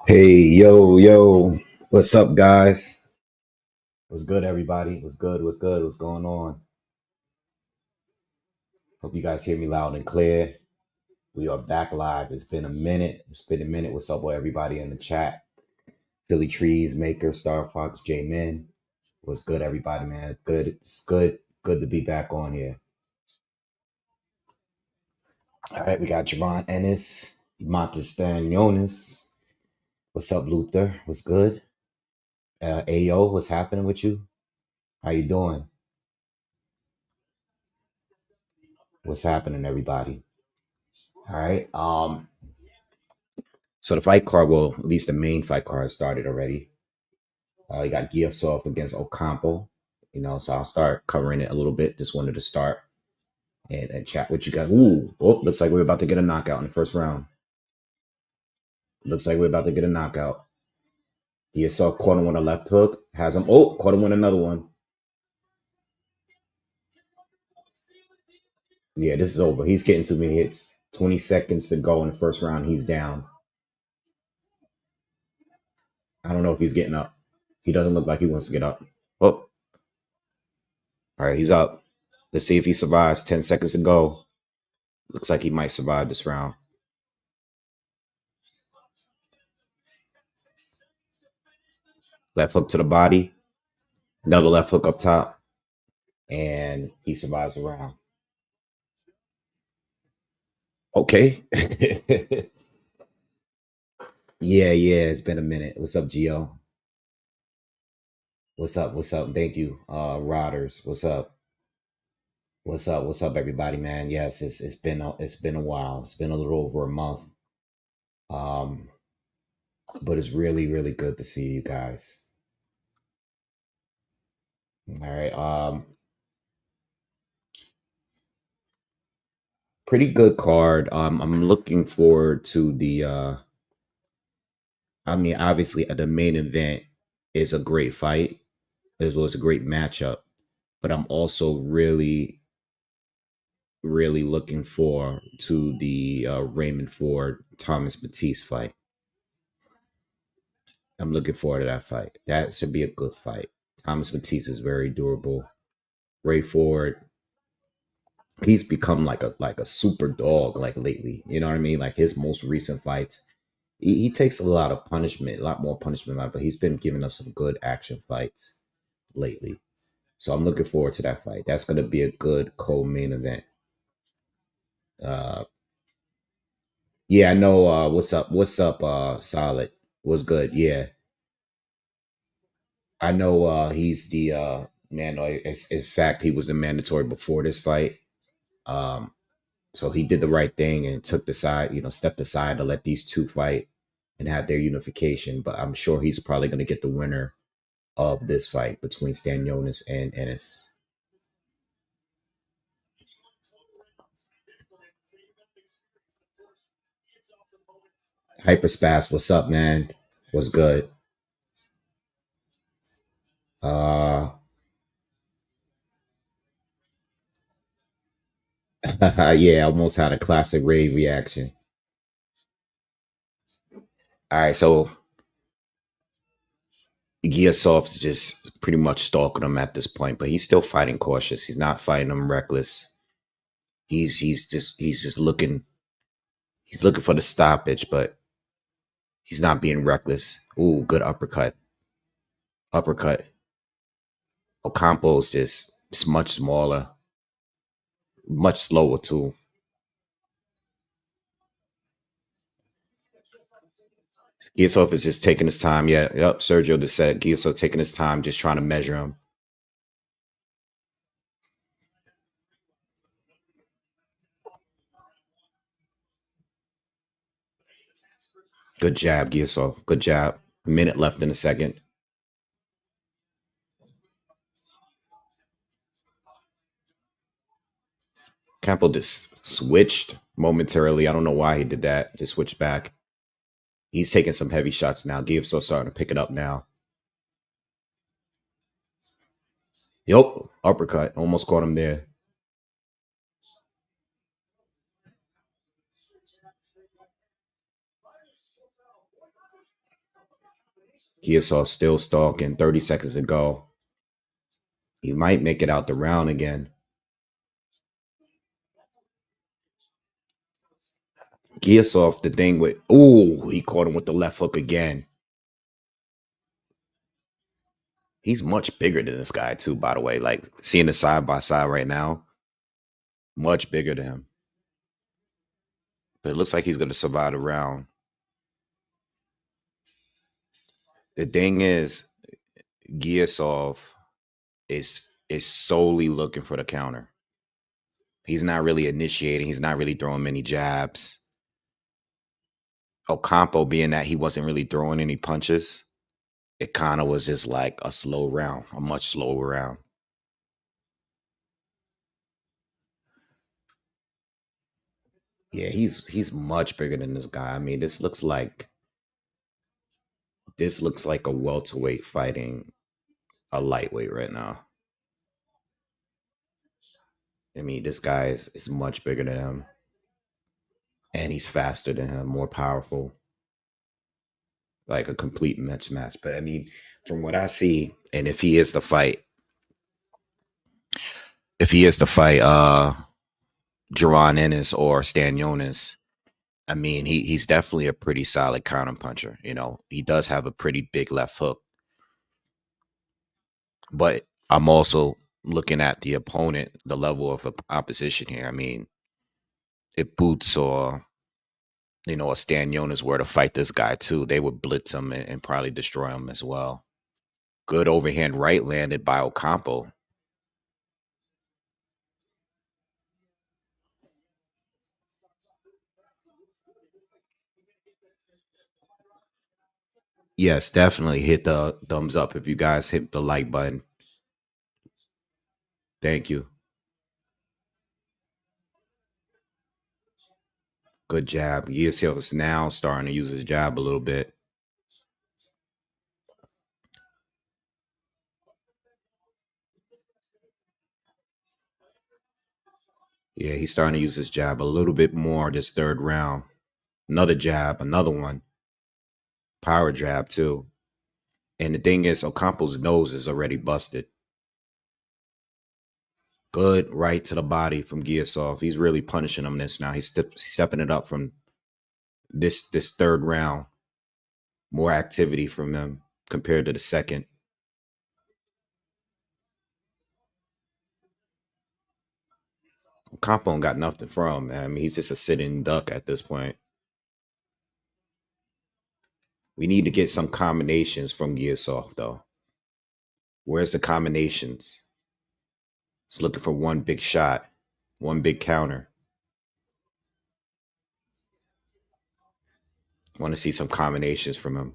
Hey, yo, what's up, guys? What's good, everybody? What's good? What's good? What's going on? Hope you guys hear me loud and clear. We are back live. It's been a minute. It's been a minute. What's up with everybody in the chat? Philly Trees, Maker, Star Fox, J Men. What's good, everybody, man? Good. It's good. Good to be back on here. All right, we got Javon Ennis, Stanionis. What's up, Luther? What's good? Ayo, what's happening with you? How you doing? What's happening, everybody? All right. So the fight card, well, at least the main fight card started already. You got gifts off against Ocampo. So I'll start covering it a little bit. Just wanted to start and chat with you guys. Ooh, looks like we're about to get a knockout in the first round. Looks like we're about to get a knockout. DSL caught him with a left hook. Has him. Oh, caught him with another one. Yeah, this is over. He's getting too many hits. 20 seconds to go in the first round. He's down. I don't know if he's getting up. He doesn't look like he wants to get up. Oh, all right, he's up. Let's see if he survives. 10 seconds to go. Looks like he might survive this round. Left hook to the body. Another left hook up top. And he survives the round. Okay. Yeah, it's been a minute. What's up, Gio? What's up? What's up? Thank you. Rodders. What's up? What's up? What's up, everybody, man? Yes, it's been a while. It's been a little over a month. Um, but it's really good to see you guys. All right. Pretty good card. I'm looking forward to the obviously the main event is a great fight as well as a great matchup, but I'm also really looking forward to the Raymond Ford Thomas Batiste fight. I'm looking forward to that fight. That should be a good fight. Thomas Batiste is very durable. Ray Ford, he's become like a super dog like lately. You know what I mean? Like his most recent fights, he takes a lot of punishment, a lot more punishment, but he's been giving us some good action fights lately. So I'm looking forward to that fight. That's going to be a good co-main event. Uh, yeah, I know. What's up? What's up? Solid. What's good? Yeah, I know. He's the man. In fact, he was the mandatory before this fight. Um, so he did the right thing and took the side. Stepped aside to let these two fight and have their unification. But I'm sure he's probably going to get the winner of this fight between Stanionis and Ennis. Hyperspace, what's up, man? What's good? Uh, yeah, almost had a classic rave reaction. All right, so Giasov's just pretty much stalking him at this point, but he's still fighting cautious. He's not fighting him reckless. He's just looking. He's looking for the stoppage, but he's not being reckless. Ooh, good uppercut. Uppercut. Ocampo's just it's much smaller, much slower too. Giasov is just taking his time. Yeah, yep. Sergio just said Giasov taking his time, just trying to measure him. Good jab, Giasov. Good jab. A minute left in the second. Campo just switched momentarily. I don't know why he did that. Just switched back. He's taking some heavy shots now. Giasov starting to pick it up now. Yup, uppercut. Almost caught him there. Giasov still stalking. 30 seconds to go. He might make it out the round again. Giasov, the thing with, ooh, he caught him with the left hook again. He's much bigger than this guy too, by the way. Like seeing the side by side right now, much bigger than him. But it looks like he's going to survive the round. The thing is, Giasov is solely looking for the counter. He's not really initiating. He's not really throwing many jabs. Ocampo, being that he wasn't really throwing any punches, it kind of was just like a slow round, a much slower round. Yeah, he's much bigger than this guy. I mean, this looks like a welterweight fighting a lightweight right now. I mean, this guy is much bigger than him, and he's faster than him, more powerful, like a complete match. But I mean, from what I see, and if he is to fight, Jerron Ennis or Stanionis, I mean, he's definitely a pretty solid counter puncher. You know, he does have a pretty big left hook, but I'm also looking at the opponent, the level of opposition here. I mean, if Boots or a Stanionis were to fight this guy too, they would blitz him and probably destroy him as well. Good overhand right landed by Ocampo. Yes, definitely hit the thumbs up if you guys hit the like button. Thank you. Good jab. Yusuf is now starting to use his jab a little bit. Yeah, he's starting to use his jab a little bit more this third round. Another jab, another one. Power jab, too. And the thing is, Ocampo's nose is already busted. Good right to the body from Giasov. He's really punishing him this now. He's stepping it up from this third round. More activity from him compared to the second. Ocampo got nothing from him, man. I mean, he's just a sitting duck at this point. We need to get some combinations from Giasov, though. Where's the combinations? He's looking for one big shot, one big counter. Want to see some combinations from him.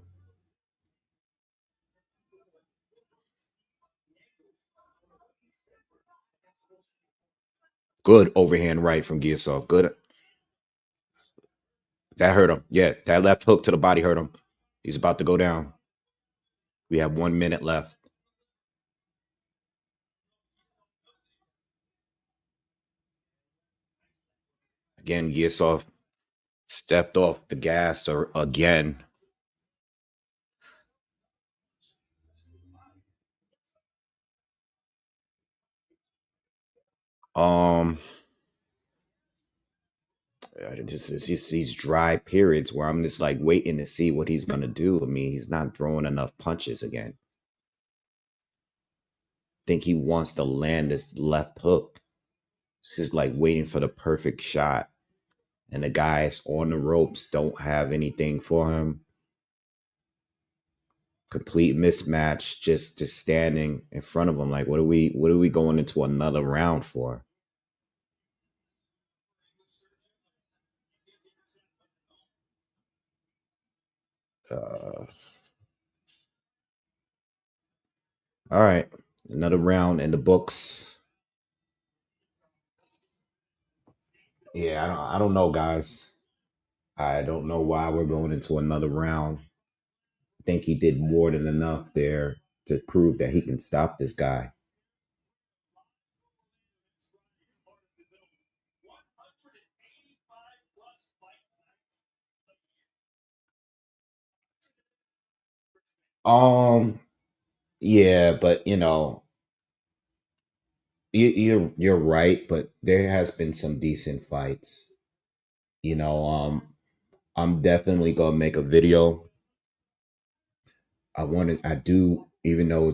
Good overhand right from Giasov. Good. That hurt him. Yeah, that left hook to the body hurt him. He's about to go down. We have 1 minute left. Again, Giasov stepped off the gas or again. Um, it's just these dry periods where I'm just like waiting to see what he's gonna do. I mean, he's not throwing enough punches again. Think he wants to land this left hook. It's just like waiting for the perfect shot. And the guys on the ropes don't have anything for him. Complete mismatch, just standing in front of him. Like, what are we going into another round for? Uh, all right, another round in the books. Yeah, I don't know, guys. I don't know why we're going into another round. I think he did more than enough there to prove that he can stop this guy. Um, yeah, but you're right, but there has been some decent fights. You know, I'm definitely gonna make a video. I do, even though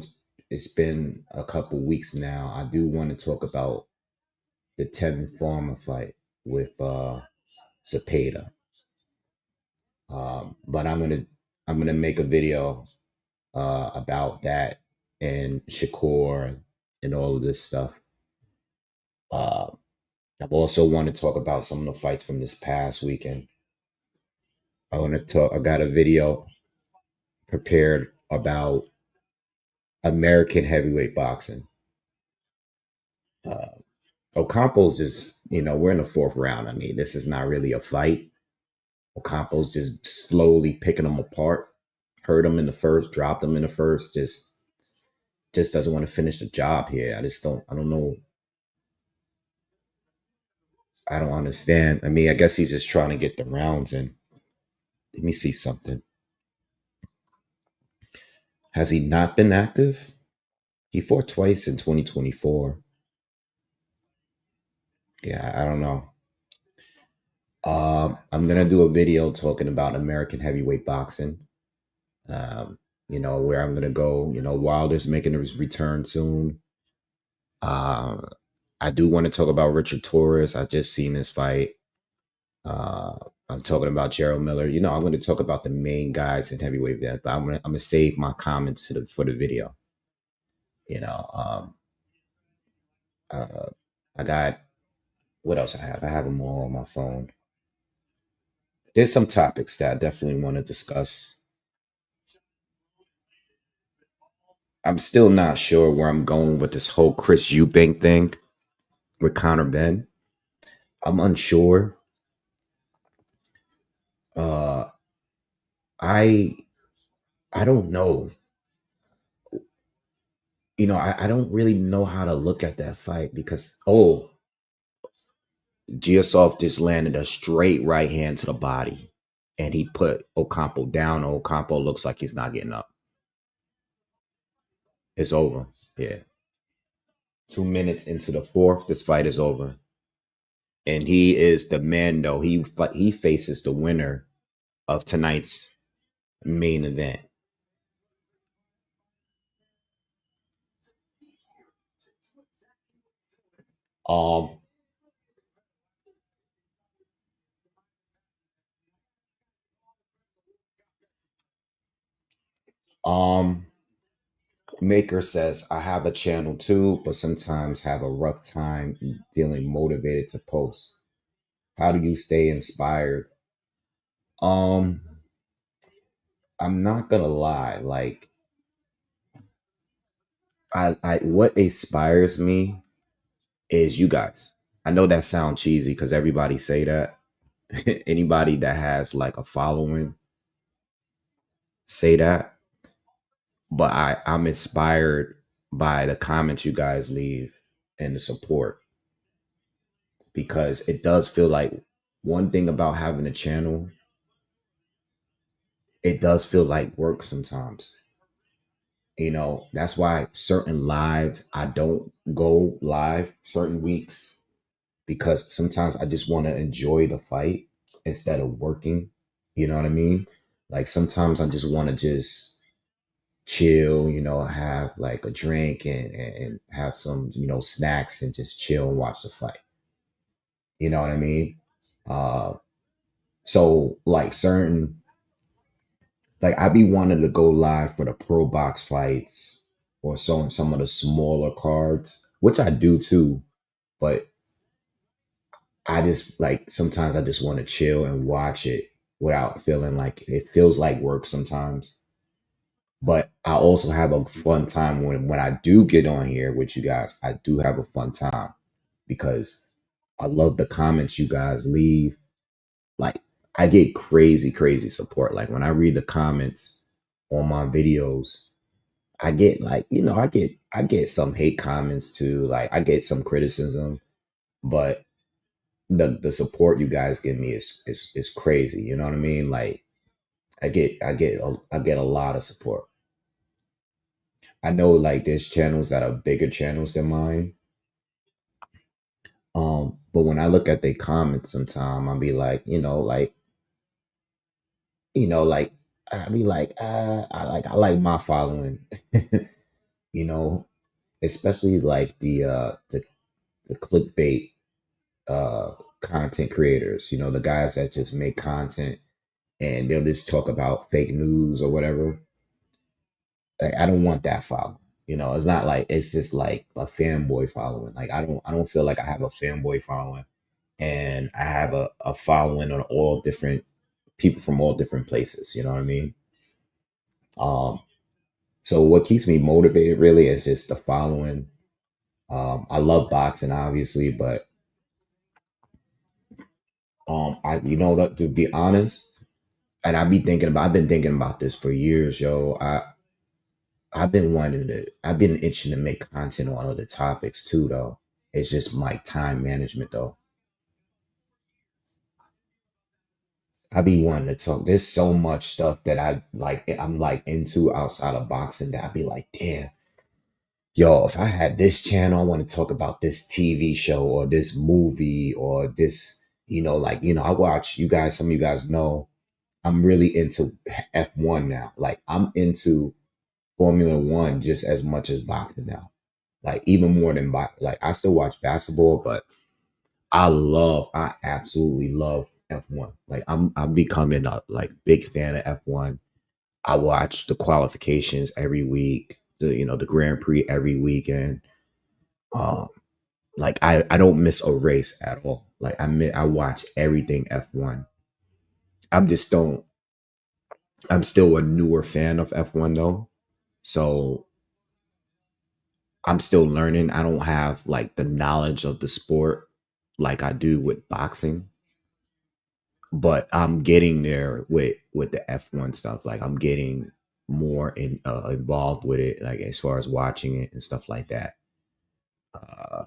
it's been a couple weeks now, I do want to talk about the Tevin Farmer fight with Zepeda. But I'm gonna make a video about that and Shakur and all of this stuff. Uh, I also want to talk about some of the fights from this past weekend. I want to talk. I got a video prepared about American heavyweight boxing. Uh, Ocampo's just, we're in the fourth round. I mean, this is not really a fight. Ocampo's just slowly picking them apart. Hurt him in the first, dropped him in the first. Just doesn't want to finish the job here. I don't know. I don't understand. I mean, I guess he's just trying to get the rounds in. Let me see something. Has he not been active? He fought twice in 2024. Yeah, I don't know. I'm gonna do a video talking about American heavyweight boxing. Where I'm gonna go. Wilder's making his return soon. Uh, I do want to talk about Richard Torres. I just seen this fight. Uh, I'm talking about Gerald Miller. I'm going to talk about the main guys in heavyweight event, but I'm gonna save my comments for the video. You know, um, uh, I got what else I have. I have them all on my phone. There's some topics that I definitely want to discuss. I'm still not sure where I'm going with this whole Chris Eubank thing with Connor Benn. I'm unsure. Uh, I I don't know. I don't really know how to look at that fight because Giasov just landed a straight right hand to the body, and he put Ocampo down. Ocampo looks like he's not getting up. It's over. Yeah, 2 minutes into the fourth, this fight is over, and he is the man. Though he faces the winner of tonight's main event. Um, um, Maker says I have a channel too, but sometimes have a rough time feeling motivated to post. How do you stay inspired? Um, I'm not gonna lie, like I what inspires me is you guys. I know that sounds cheesy because everybody say that. Anybody that has like a following say that, but I'm inspired by the comments you guys leave and the support because it does feel like one thing about having a channel, it does feel like work sometimes. That's why certain lives I don't go live certain weeks because sometimes I just want to enjoy the fight instead of working. You know what I mean? Like sometimes I just want to just chill, have like a drink and have some, snacks and just chill and watch the fight. You know what I mean? Uh, so like I be wanting to go live for the pro box fights or some of the smaller cards, which I do too, but I just like sometimes I just want to chill and watch it without feeling like it feels like work sometimes. But I also have a fun time when I do get on here with you guys. I do have a fun time because I love the comments you guys leave. Like I get crazy, crazy support. Like when I read the comments on my videos, I get like, I get some hate comments too. Like I get some criticism, but the support you guys give me is crazy. You know what I mean? Like I get a lot of support. I know like there's channels that are bigger channels than mine. But when I look at the comments sometime, I'll be like, like I'll be like, I like my following, you know, especially like the clickbait content creators, the guys that just make content and they'll just talk about fake news or whatever. Like I don't want that following. It's not like it's just like a fanboy following. Like I don't feel like I have a fanboy following and I have a following on all different people from all different places, you know what I mean? Um so what keeps me motivated really is just the following. I love boxing obviously, but to be honest, and I've been thinking about this for years, yo. I've been itching to make content on other topics too, though. It's just my time management, though. I be wanting to talk. There's so much stuff that I'm like into outside of boxing that I'd be like, damn, yo, if I had this channel, I want to talk about this TV show or this movie or this, I watch you guys, some of you guys know I'm really into F1 now. Like I'm into Formula One just as much as boxing now. Like even more than like I still watch basketball, but I absolutely love F1. Like I'm becoming a like big fan of F1. I watch the qualifications every week, the Grand Prix every weekend. Um, like I don't miss a race at all. Like I watch everything F1. I'm just don't. I'm still a newer fan of F1 though, so I'm still learning. I don't have like the knowledge of the sport like I do with boxing, but I'm getting there with the F1 stuff. Like I'm getting more involved with it, like as far as watching it and stuff like that. Uh,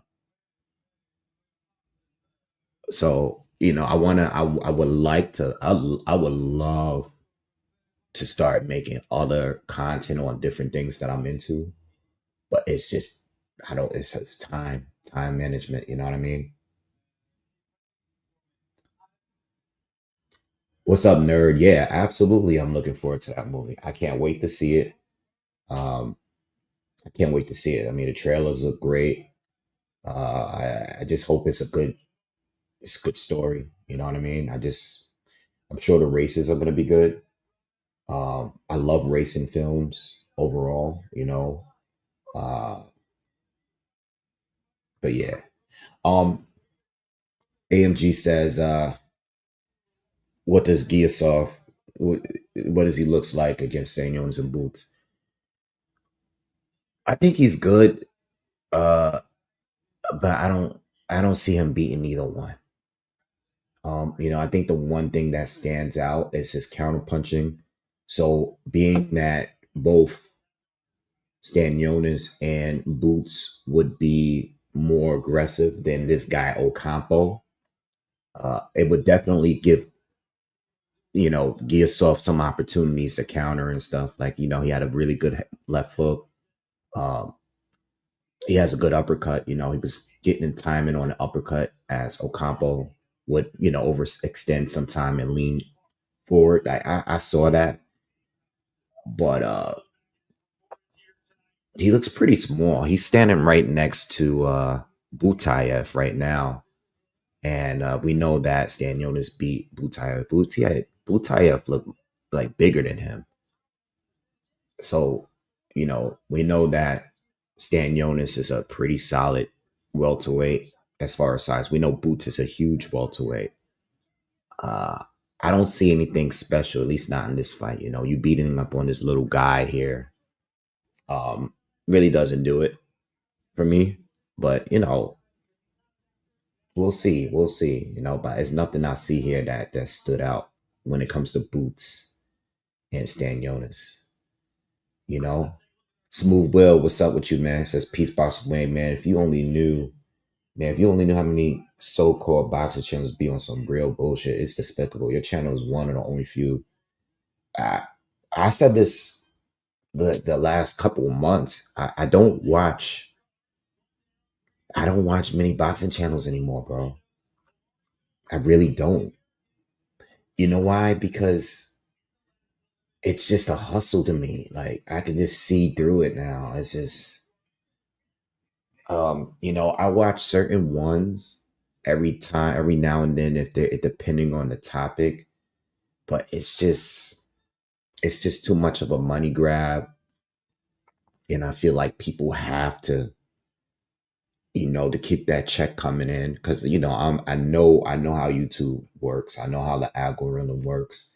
so I would like to, I would love to start making other content on different things that I'm into, but it's just I don't. It's time management. You know what I mean? What's up, nerd? Yeah, absolutely. I'm looking forward to that movie. I can't wait to see it. Um, I can't wait to see it. I mean, the trailers look great. I just hope it's a good story. You know what I mean? I'm sure the races are going to be good. I love racing films overall. Uh, but yeah. Um, AMG says, what does Giasov, what, what does he looks like against Stanionis and Boots? I think he's good. Uh, but I don't see him beating either one. I think the one thing that stands out is his counterpunching. So being that both Stanionis and Boots would be more aggressive than this guy Ocampo, it would definitely give Giasov some opportunities to counter and stuff. Like he had a really good left hook. Um, he has a good uppercut. He was getting in timing on the uppercut as Ocampo would overextend sometime and lean forward. I saw that, but he looks pretty small. He's standing right next to Butayev right now, and we know that Stanionis beat Butayev. Butayev looked like bigger than him, so we know that Stanionis is a pretty solid welterweight as far as size. We know Boots is a huge welterweight. Uh, I don't see anything special, at least not in this fight. You beating him up on this little guy here um, really doesn't do it for me. But we'll see, we'll see. But it's nothing I see here that stood out when it comes to Boots and Stanionis. You know, Smooth Will, what's up with you, man? Says peace, Boxingwave, man. If you only knew, man, if you only knew how many so-called boxer channels be on some real bullshit, it's despicable. Your channel is one of the only few. I, I said this the last couple of months, I don't watch many boxing channels anymore, bro. I really don't. You know why? Because it's just a hustle to me. Like I can just see through it now. It's just I watch certain ones every now and then if they're depending on the topic, but it's just too much of a money grab. And I feel like people have to keep that check coming in because I know how YouTube works. I know how the algorithm works.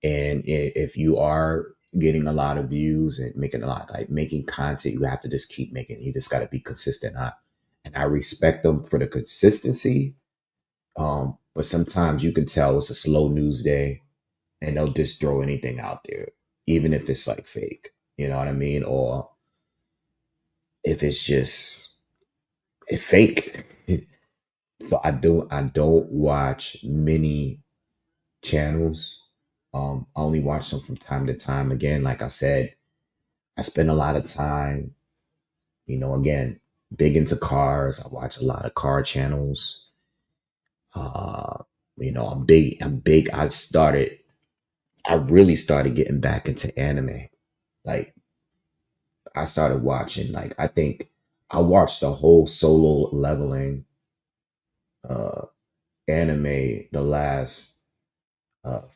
And if you are getting a lot of views and making a lot, like making content, you have to just keep making. You just got to be consistent. And I respect them for the consistency. But sometimes you can tell it's a slow news day, and they'll just throw anything out there, even if it's like fake. You know what I mean? Or if it's just it's fake. So I don't watch many channels. I only watch them from time to time. Again, like I said, I spend a lot of time, again, big into cars. I watch a lot of car channels. Uh, I'm big. I really started getting back into anime. Like I started watching, like I think I watched the whole solo leveling uh anime the last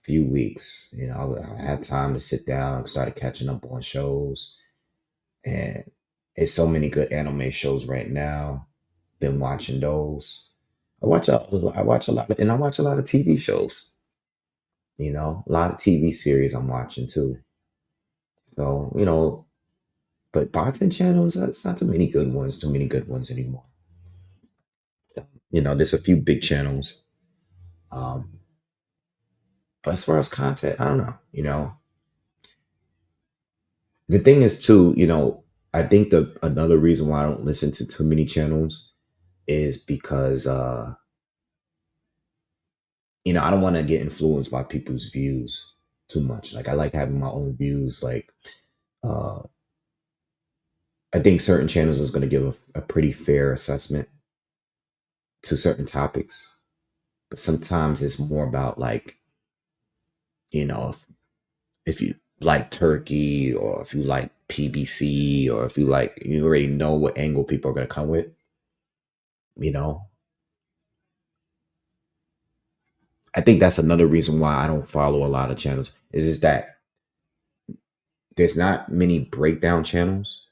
few weeks. I had time to sit down and started catching up on shows. And it's so many good anime shows right now. Been watching those. I watch a lot of, and I watch a lot of TV shows. A lot of TV series I'm watching too. So but boxing channels, it's not too many good ones. Too many good ones anymore. There's a few big channels. Um, but as far as content, I don't know. The thing is too. I think the another reason why I don't listen to too many channels is because I don't want to get influenced by people's views too much. Like I like having my own views. Like uh I think certain channels is going to give a pretty fair assessment to certain topics, but sometimes it's more about like if you like Turkey or if you like PBC or if you already know what angle people are going to come with. You know, I think that's another reason why I don't follow a lot of channels. Is just that there's not many breakdown channels.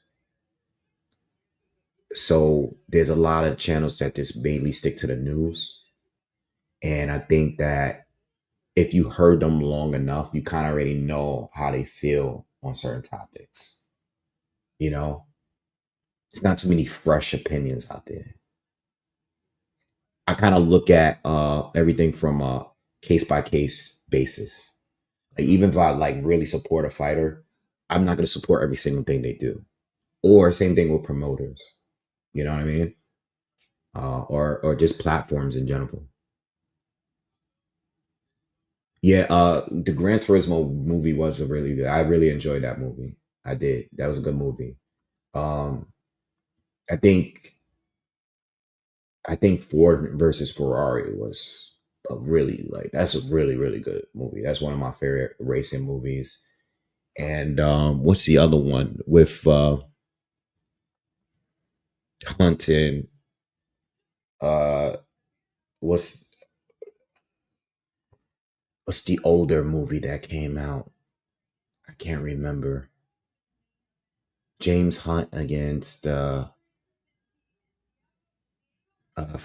So there's a lot of channels that just mainly stick to the news. And I think that if you heard them long enough, you kind of already know how they feel on certain topics. You know, it's not too many fresh opinions out there. I kind of look at everything from a case by case basis. Like even if I like really support a fighter, I'm not going to support every single thing they do. Or same thing with promoters. You know what I mean? Or just platforms in general. Yeah, the Gran Turismo movie was a really good. I really enjoyed that movie. I did. That was a good movie. Um, I think Ford versus Ferrari was a really like that's a really really good movie. That's one of my favorite racing movies. And what's the other one with Hunting? Uh, what's what's the older movie that came out? I can't remember. James Hunt against I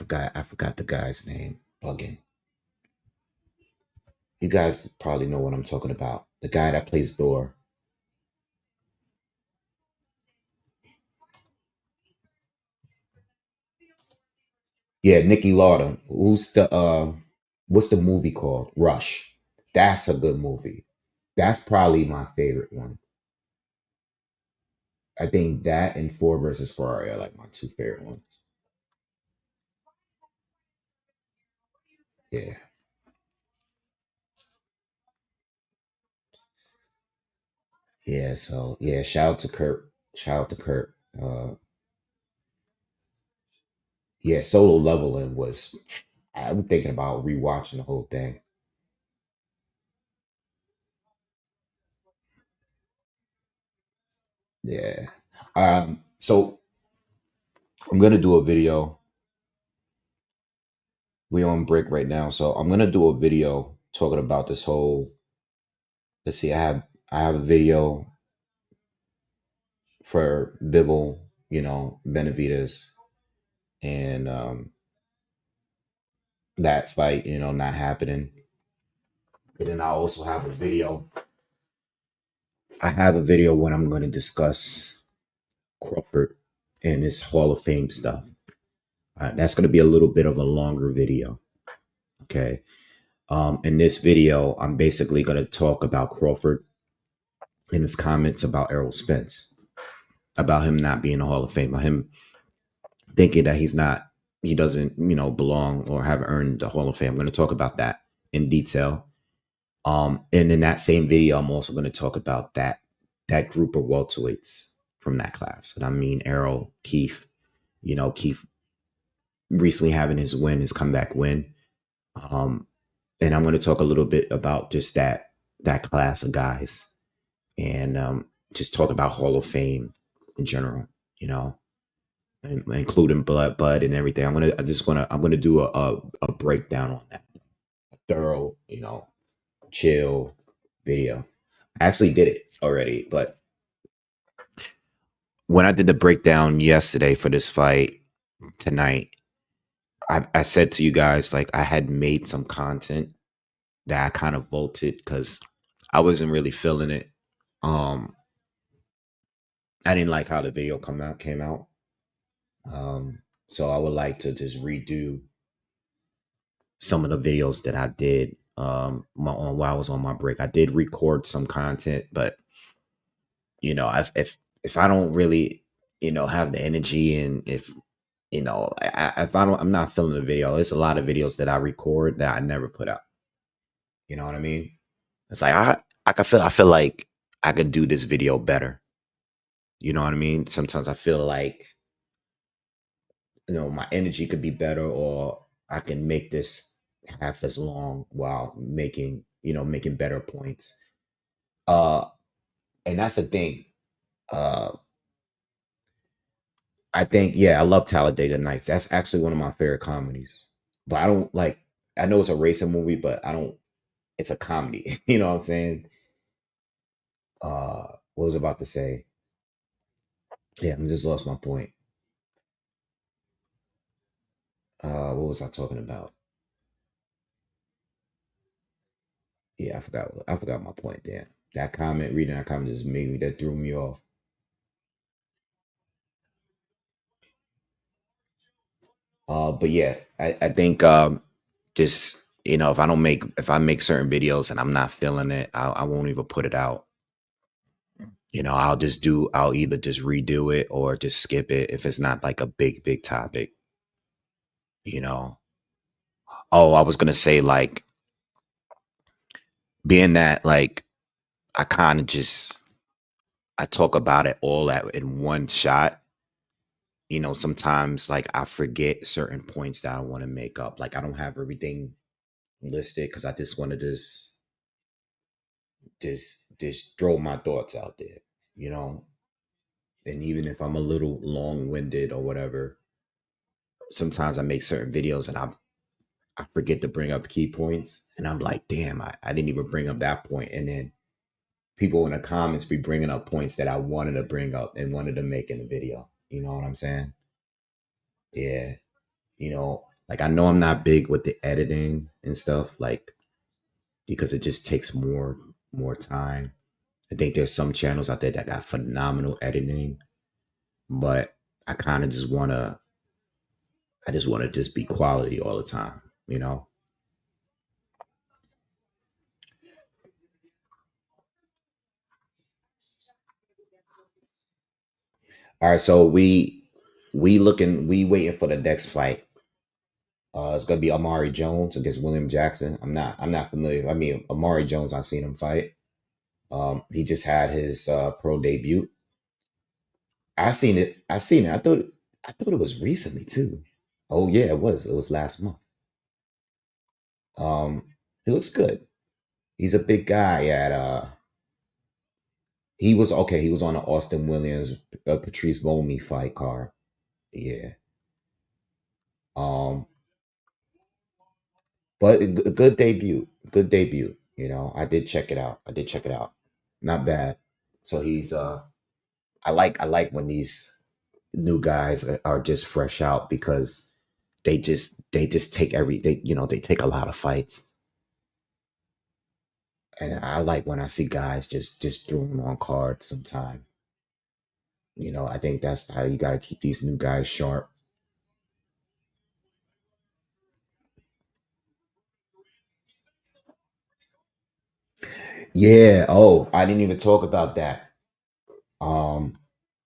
forgot the guy's name. Bugging. You guys probably know what I'm talking about. The guy that plays Thor. Yeah, Nicky Lauda. Who's the what's the movie called? Rush. That's a good movie. That's probably my favorite one. I think that and Ford versus Ferrari are like my two favorite ones. Yeah. Yeah, so yeah, shout out to Kurt. Shout out to Kurt. Yeah, solo leveling was. I'm thinking about rewatching the whole thing. Yeah. So I'm gonna do a video. We on break right now, so I'm gonna do a video talking about this whole. Let's see. I have a video for Bivol, Benavides, and that fight, not happening. And then I also have a video. I have a video when I'm going to discuss Crawford and his Hall of Fame stuff. That's going to be a little bit of a longer video. Okay. In this video, I'm basically going to talk about Crawford and his comments about Errol Spence, about him not being a Hall of Fame, about him thinking that he doesn't, belong or have earned the Hall of Fame. I'm going to talk about that in detail. And in that same video, I'm also going to talk about that group of welterweights from that class. And I mean Errol, Keith, Keith recently having his comeback win. And I'm going to talk a little bit about just that class of guys, and just talk about Hall of Fame in general, including Bud and everything. I'm gonna do a breakdown on that, a thorough, chill video. I actually did it already, but when I did the breakdown yesterday for this fight tonight, I said to you guys, like, I had made some content that I kind of bolted because I wasn't really feeling it. I didn't like how the video came out. So I would like to just redo some of the videos that I did while I was on my break. I did record some content, but if I don't really have the energy, and if if I'm not feeling the video, it's a lot of videos that I record that I never put out. You know what I mean? It's like I feel like I could do this video better. You know what I mean? Sometimes I feel like my energy could be better, or I can make this half as long while making better points. Uh, and that's the thing. Uh, I think, yeah, I love Talladega Nights. That's actually one of my favorite comedies. But I don't like. I know it's a racing movie, but I don't. It's a comedy. You know what I'm saying? What was I about to say? Yeah, I just lost my point. What was I talking about? Yeah, I forgot my point there. Reading that comment just made me. That threw me off. But yeah, I think just if I make certain videos and I'm not feeling it, I won't even put it out. I'll either just redo it or just skip it if it's not like a big topic. Oh, I was gonna say, like, being that, like, I kind of just I talk about it all in one shot. Sometimes, like, I forget certain points that I want to make up. Like, I don't have everything listed because I just want to just throw my thoughts out there, you know. And even if I'm a little long-winded or whatever, sometimes I make certain videos and I forget to bring up key points, and I'm like, damn, I didn't even bring up that point. And then people in the comments be bringing up points that I wanted to bring up and wanted to make in the video. You know what I'm saying? Yeah. Like, I know I'm not big with the editing and stuff, like, because it just takes more time. I think there's some channels out there that got phenomenal editing, but I kind of just just be quality all the time, you know? All right, so we waiting for the next fight. It's gonna be Amari Jones against William Jackson. I'm not familiar. I mean, Amari Jones, I've seen him fight. He just had his pro debut. I seen it. I seen it. I thought it was recently too. Oh yeah, it was. It was last month. He looks good. He's a big guy at he was okay, he was on the Austin Williams Patrice Volney fight card. Yeah. Um but a good debut. Good debut. I did check it out. I did check it out. Not bad. So he's I like when these new guys are just fresh out because they just take they take a lot of fights. And I like when I see guys just thrown on cards sometime. I think that's how you got to keep these new guys sharp. Yeah. Oh, I didn't even talk about that.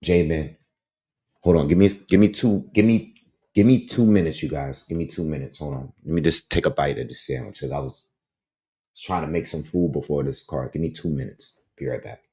J-Man, hold on. Give me 2 minutes, you guys. Give me 2 minutes. Hold on. Let me just take a bite of this sandwich because I was trying to make some food before this card. Give me 2 minutes. Be right back.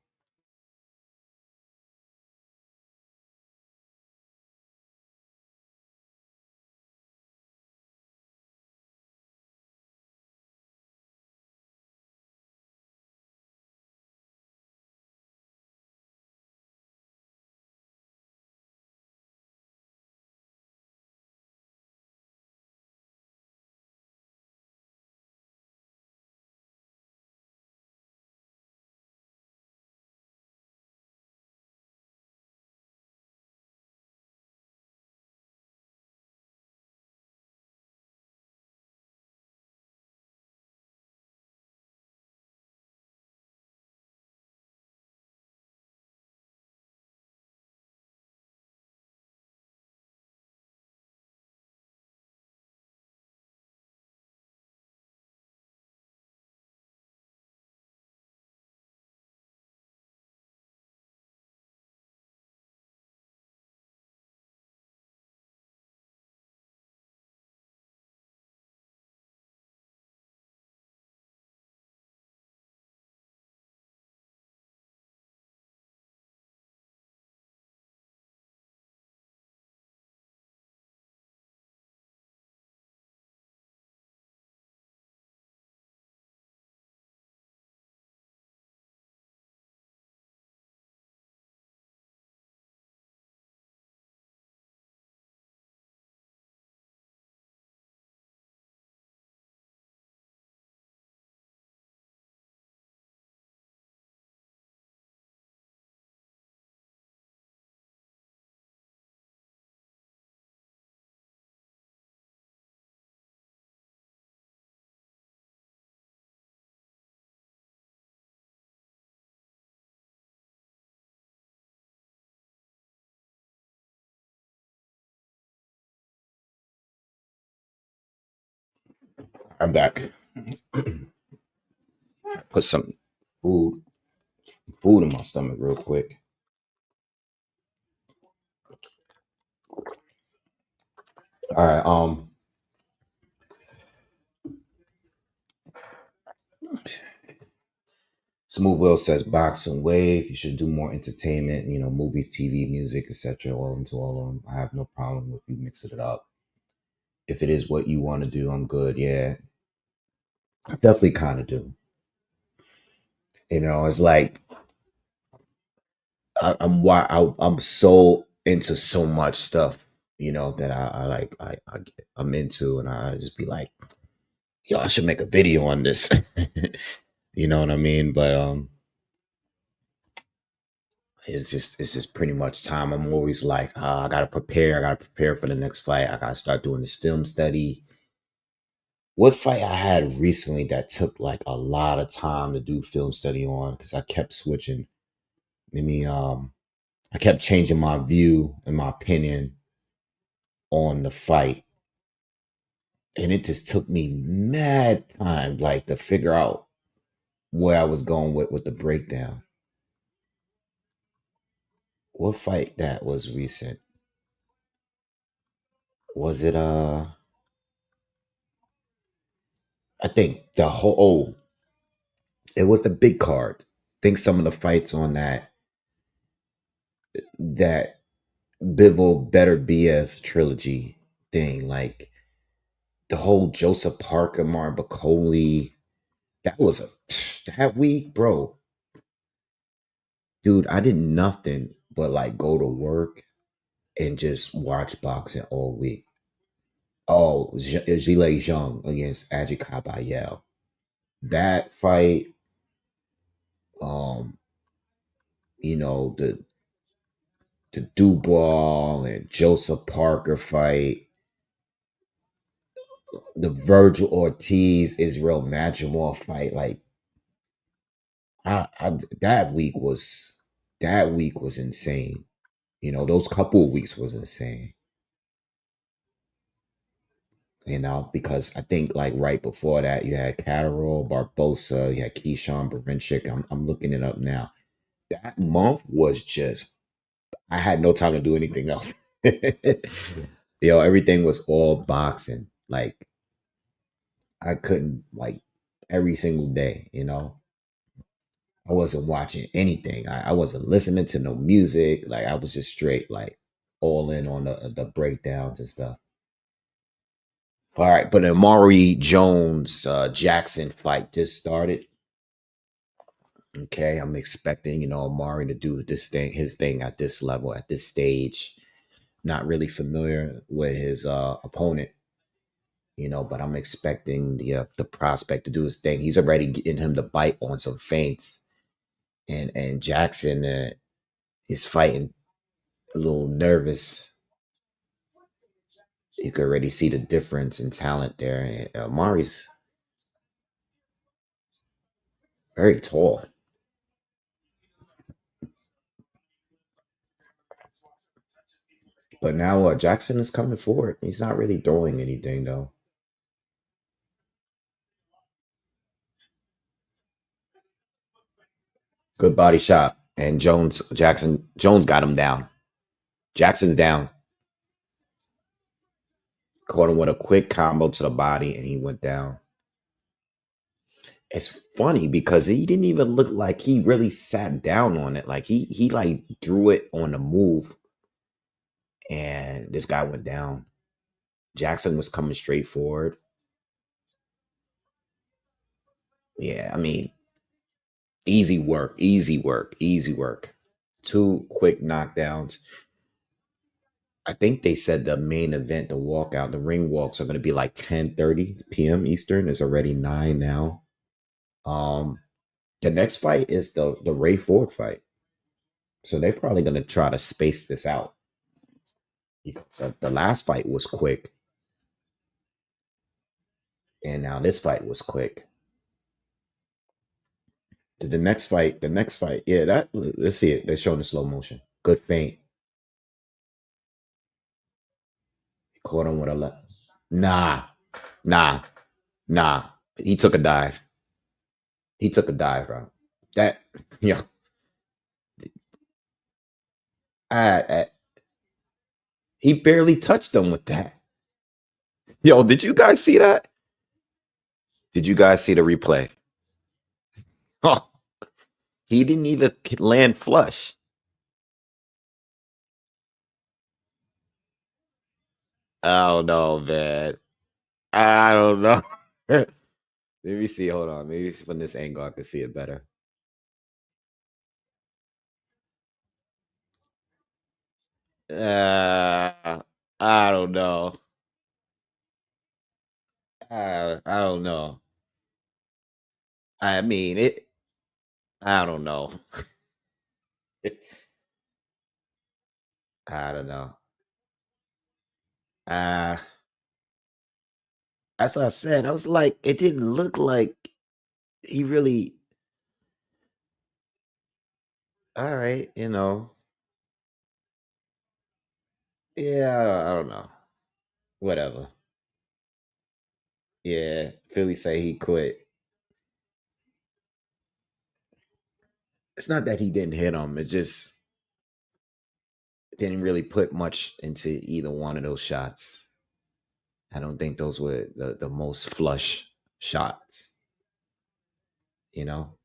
I'm back. Put some food food in my stomach real quick. All right. Smooth Will says boxing wave. You should do more entertainment, movies, TV, music, etc. All into all of them. I have no problem with you mixing it up. If it is what you want to do, I'm good. Yeah, I definitely kind of do. It's like I'm so into so much stuff, that I like I'm into, and I just be like, yo, I should make a video on this. You know what I mean? But it's just pretty much time. I'm always like, I gotta prepare. I gotta prepare for the next fight. I gotta start doing this film study. What fight I had recently that took like a lot of time to do film study on because I kept switching. Maybe I kept changing my view and my opinion on the fight, and it just took me mad time like to figure out where I was going with the breakdown. What fight that was recent? Was it I think the whole it was the big card. think some of the fights on that Bivol Better BF trilogy thing, like the whole Joseph Parker, Martin Bacoli, that was a that week, bro. Dude, I did nothing but like go to work and just watch boxing all week. Oh, Zhile Zhang against Ajit Kabayel. That fight, um, the Dubois and Joseph Parker fight, the Virgil Ortiz Israel Madrimov fight, like I that week was insane. Those couple of weeks was insane. Because I think like right before that you had Catterall, Barbosa, you had Keyshawn Barinchik. I'm looking it up now. That month was just I had no time to do anything else. Everything was all boxing. Like I couldn't like every single day. I wasn't watching anything. I wasn't listening to no music. Like I was just straight like all in on the breakdowns and stuff. All right, but Amari Jones Jackson fight just started. Okay, I'm expecting Amari to do his thing at this level, at this stage. Not really familiar with his opponent, but I'm expecting the prospect to do his thing. He's already getting him to bite on some feints, and Jackson is fighting a little nervous. You can already see the difference in talent there. And Amari's very tall. But now Jackson is coming forward. He's not really throwing anything though. Good body shot. And Jones got him down. Jackson's down. Caught him with a quick combo to the body and he went down. It's funny because he didn't even look like he really sat down on it. Like he like drew it on the move and this guy went down. Jackson was coming straight forward. Yeah, I mean, easy work, easy work, easy work. Two quick knockdowns. I think they said the main event, the walkout, the ring walks are going to be like 10:30 p.m. Eastern. It's already 9 now. Um, the next fight is the Ray Ford fight. So they're probably going to try to space this out. So the last fight was quick, and now this fight was quick. The next fight, yeah, that let's see it. They're showing the slow motion. Good feint. Caught him with a left. Nah, nah, nah. He took a dive. He took a dive, bro. That, yeah. I, he barely touched him with that. Yo, did you guys see that? Did you guys see the replay? Oh, he didn't even land flush. I don't know, man. I don't know. Let me see. Hold on. Maybe from this angle I can see it better. I don't know. I don't know. I mean it. I don't know. I don't know. Uh that's what I said. I was like, it didn't look like he really. All right, Yeah, I don't know. Whatever. Yeah, Philly say he quit. It's not that he didn't hit him. It's just didn't really put much into either one of those shots. I don't think those were the most flush shots. You know,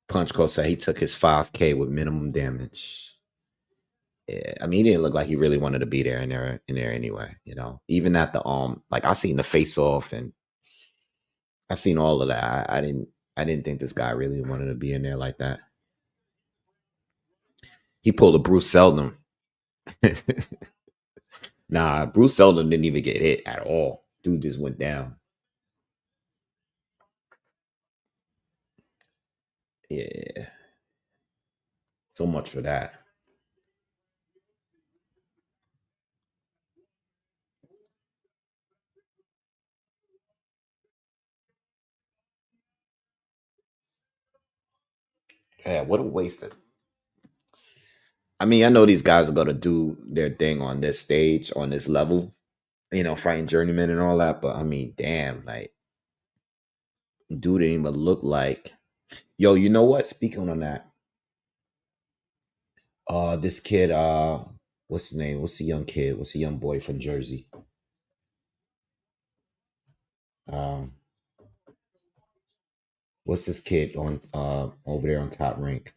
Punch Cole said he took his 5K with minimum damage. Yeah, I mean, he didn't look like he really wanted to be there in there anyway. Even at the like I seen the face off and I seen all of that. I didn't think this guy really wanted to be in there like that. He pulled a Bruce Seldon. Nah, Bruce Seldon didn't even get hit at all. Dude just went down. Yeah, so much for that. Yeah, what a waste of. I mean, I know these guys are gonna do their thing on this stage, on this level, fighting journeyman and all that. But I mean, damn, like, dude didn't even look like. Yo, you know what? Speaking on that, this kid, what's his name? What's the young kid? What's the young boy from Jersey? Um, what's this kid on over there on top rank?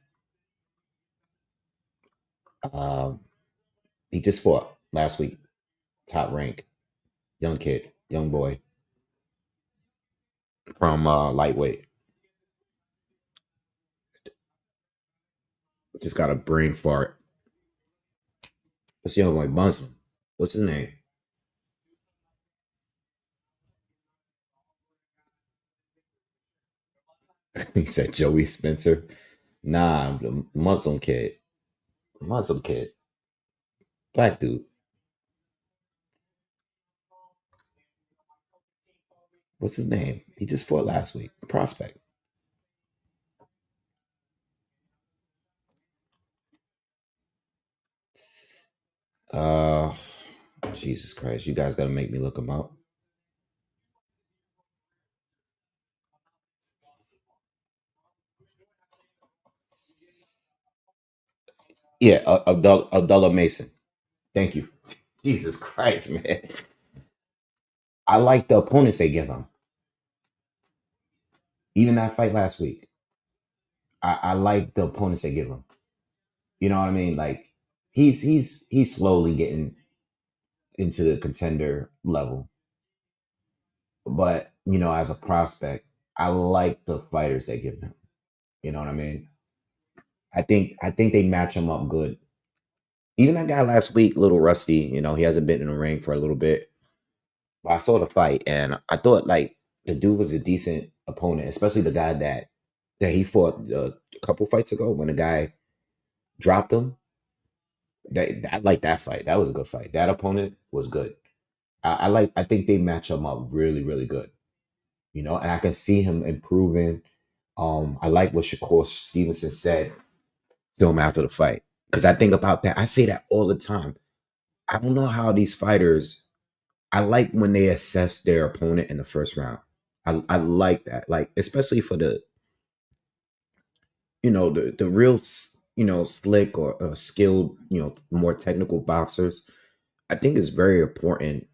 Um, he just fought last week, top rank, young kid, young boy from lightweight. Just got a brain fart. What's the young boy? Muslim. What's his name? He said Joey Spencer. Nah, the Muslim kid. Muslim kid. Black dude. What's his name? He just fought last week. Prospect. Uh Jesus Christ. You guys gotta make me look him up. Yeah, Abdullah Mason. Thank you. Jesus Christ, man. I like the opponents they give him. Even that fight last week. I like the opponents they give him. You know what I mean? Like he's slowly getting into the contender level. But as a prospect, I like the fighters they give him. You know what I mean? I think they match him up good. Even that guy last week, little rusty. He hasn't been in the ring for a little bit. But I saw the fight, and I thought like the dude was a decent opponent, especially the guy that he fought a couple fights ago when the guy dropped him. I like that fight. That was a good fight. That opponent was good. I think they match him up really, really good. And I can see him improving. I like what Shakur Stevenson said to him after the fight. Because I think about that. I say that all the time. I don't know how these fighters, I like when they assess their opponent in the first round. I like that. Like, especially for the real, slick or skilled, more technical boxers. I think it's very important.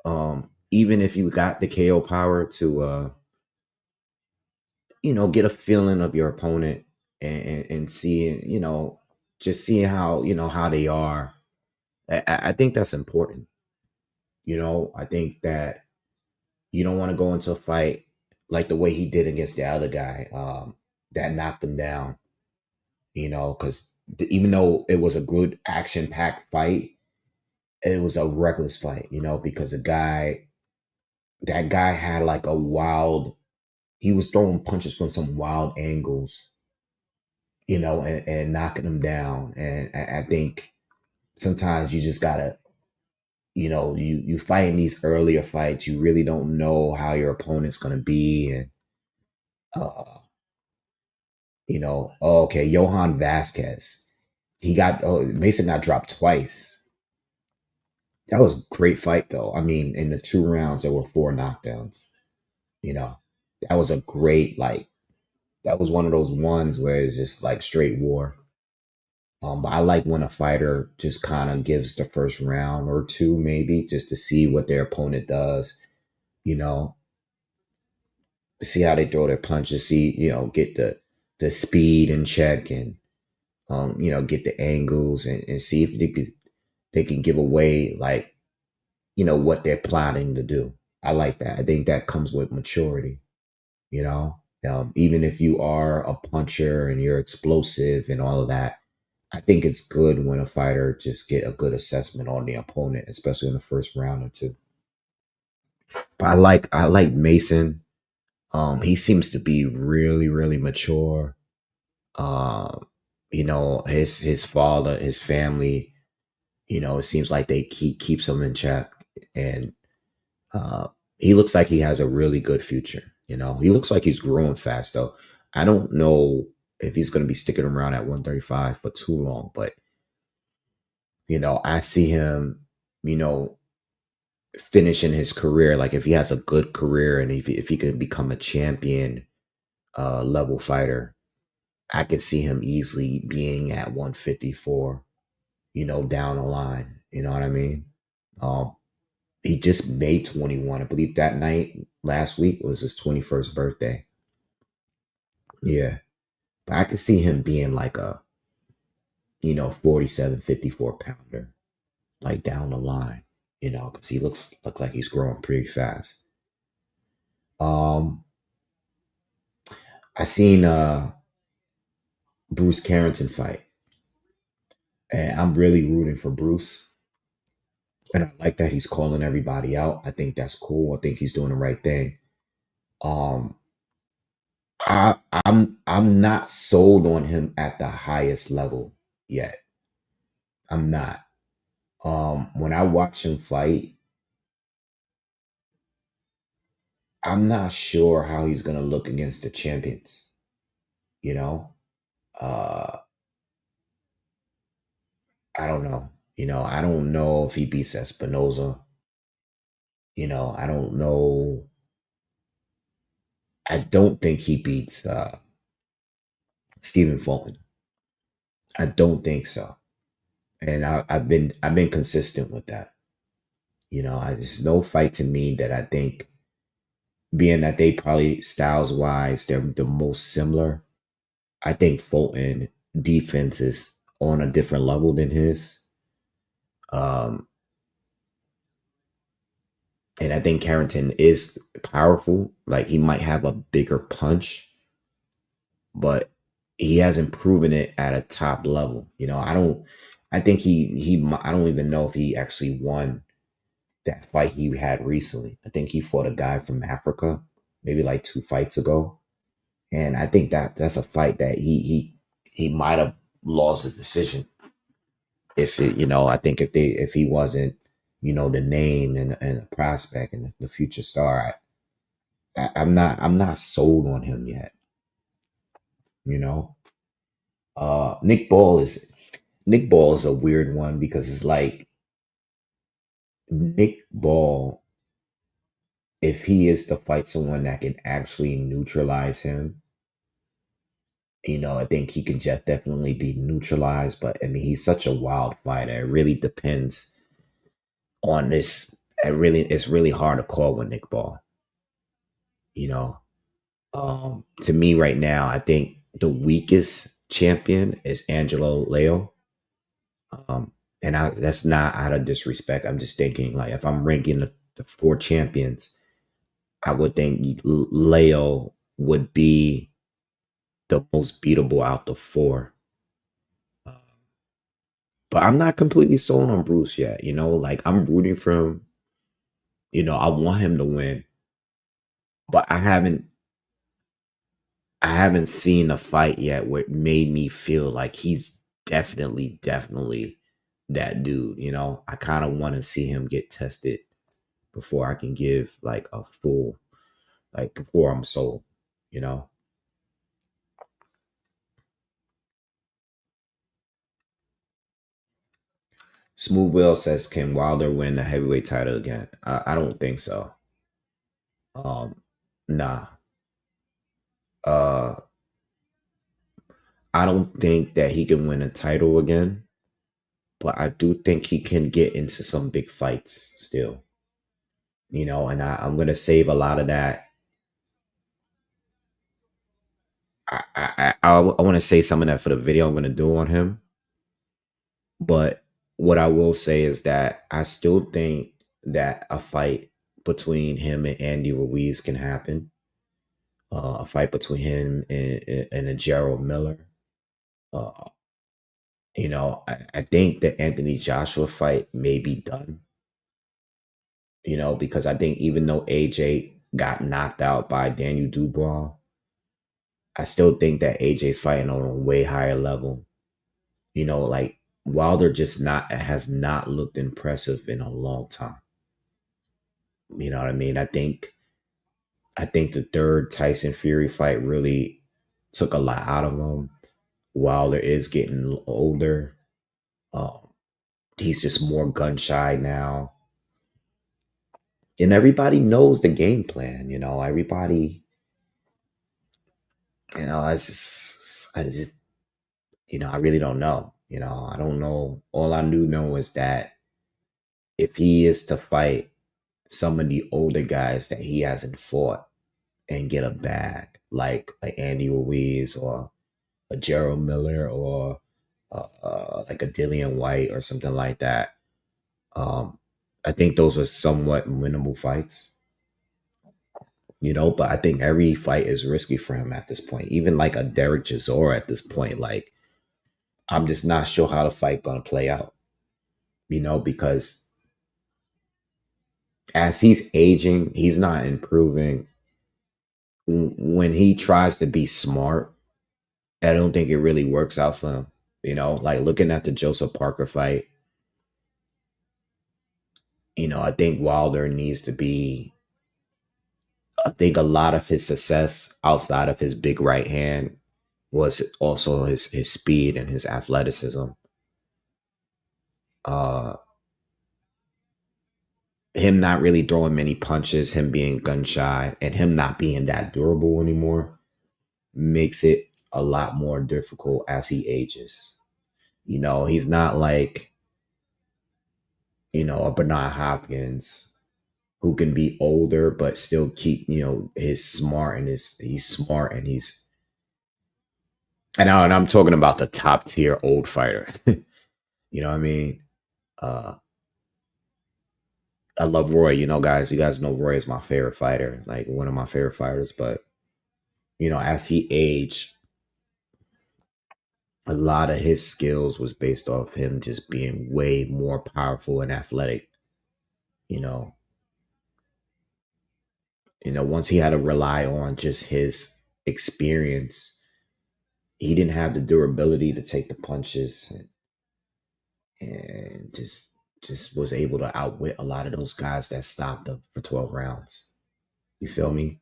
Even if you got the KO power to, get a feeling of your opponent and seeing, just seeing how they are. I think that's important. I think that you don't want to go into a fight like the way he did against the other guy that knocked him down. Because even though it was a good action-packed fight, it was a reckless fight. Because that guy had like a wild. He was throwing punches from some wild angles. And knocking him down. And I think sometimes you just gotta, you fight in these earlier fights, you really don't know how your opponent's gonna be, and uh, okay, Johan Vasquez, Mason got dropped twice. That was a great fight though. I mean, in the 2 rounds, there were 4 knockdowns. You know, that was a great that was one of those ones where it's just like straight war. But I like when a fighter just kind of gives the first round or two, maybe just to see what their opponent does. You know, see how they throw their punches. See, get the the speed in check and get the angles and see if they can give away like what they're plotting to do. I like that. I think that comes with maturity. You know, even if you are a puncher and you're explosive and all of that, I think it's good when a fighter just get a good assessment on the opponent, especially in the first round or two. But I like Mason. He seems to be really, really mature. Um, his father, his family, it seems like they keeps him in check, and uh, he looks like he has a really good future. He looks like he's growing fast though. I don't know if he's going to be sticking around at 135 for too long, but I see him, you know, finishing his career. Like if he has a good career and if he can become a champion level fighter, I could see him easily being at 154, down the line. You know what I mean? Um, he just made 21. I believe that night last week was his 21st birthday. Yeah. But I could see him being like a, 47, 54 pounder, like down the line, because he look like he's growing pretty fast. Um, I seen Bruce Carrington fight, and I'm really rooting for Bruce. And I like that he's calling everybody out. I think that's cool. I think he's doing the right thing. Um, I'm not sold on him at the highest level yet. I'm not. When I watch him fight, I'm not sure how he's gonna look against the champions. You know, uh, I don't know. I don't know if he beats Espinoza. I don't know. I don't think he beats Stephen Fulton. I don't think so. And I've been consistent with that. There's no fight to me that I think, being that they probably styles wise they're the most similar. I think Fulton defense is on a different level than his. Um, and I think Carrington is powerful. Like he might have a bigger punch, but he hasn't proven it at a top level. I don't. I think I don't even know if he actually won that fight he had recently. I think he fought a guy from Africa, maybe like 2 fights ago, and I think that's a fight that he might have lost a decision if it. I think if he wasn't, the name and the prospect and the future star. I'm not sold on him yet. You know, Nick Ball is a weird one because it's like Nick Ball, if he is to fight someone that can actually neutralize him, I think he can just definitely be neutralized. But I mean, he's such a wild fighter. It really depends on this. It's really hard to call with Nick Ball. You know, to me right now, I think the weakest champion is Angelo Leo. Um, and that's not out of disrespect. I'm just thinking like if I'm ranking the 4 champions, I would think Leo would be the most beatable out the 4. Um, but I'm not completely sold on Bruce yet. Like I'm rooting for him. I want him to win, but I haven't seen a fight yet where it made me feel like he's definitely, definitely that dude. I kind of want to see him get tested before I can give like a full, like before I'm sold, you know. Smooth Will says, can Wilder win the heavyweight title again? I don't think so. Um, nah. Uh, I don't think that he can win a title again, but I do think he can get into some big fights still. And I'm gonna save a lot of that. I want to say some of that for the video I'm going to do on him. But what I will say is that I still think that a fight between him and Andy Ruiz can happen. A fight between him and a Gerald Miller. Uh, I think the Anthony Joshua fight may be done. Because I think even though AJ got knocked out by Daniel Dubois, I still think that AJ's fighting on a way higher level. Like Wilder just not has not looked impressive in a long time. You know what I mean? I think the third Tyson Fury fight really took a lot out of him. Wilder is getting older. Um, he's just more gun shy now. And everybody knows the game plan, everybody, I really don't know. I don't know. All I do know is that if he is to fight some of the older guys that he hasn't fought and get a bag, like Andy Ruiz or a Gerald Miller or like a Dillian White or something like that, um, I think those are somewhat winnable fights. But I think every fight is risky for him at this point. Even like a Derek Chisora at this point, like I'm just not sure how the fight gonna play out. Because as he's aging, he's not improving. When he tries to be smart, I don't think it really works out for him. Like looking at the Joseph Parker fight, I think Wilder needs to be. I think a lot of his success outside of his big right hand was also his speed and his athleticism. Uh, him not really throwing many punches, him being gun shy, and him not being that durable anymore makes it a lot more difficult as he ages. He's not like, a Bernard Hopkins who can be older but still keep, his smart and he's smart and and I'm talking about the top tier old fighter. You know what I mean? Uh I love Roy, guys. You guys know Roy is my favorite fighter, like one of my favorite fighters. But as he aged, a lot of his skills was based off him just being way more powerful and athletic. You know, once he had to rely on just his experience, he didn't have the durability to take the punches and just was able to outwit a lot of those guys that stopped him for 12 rounds. You feel me?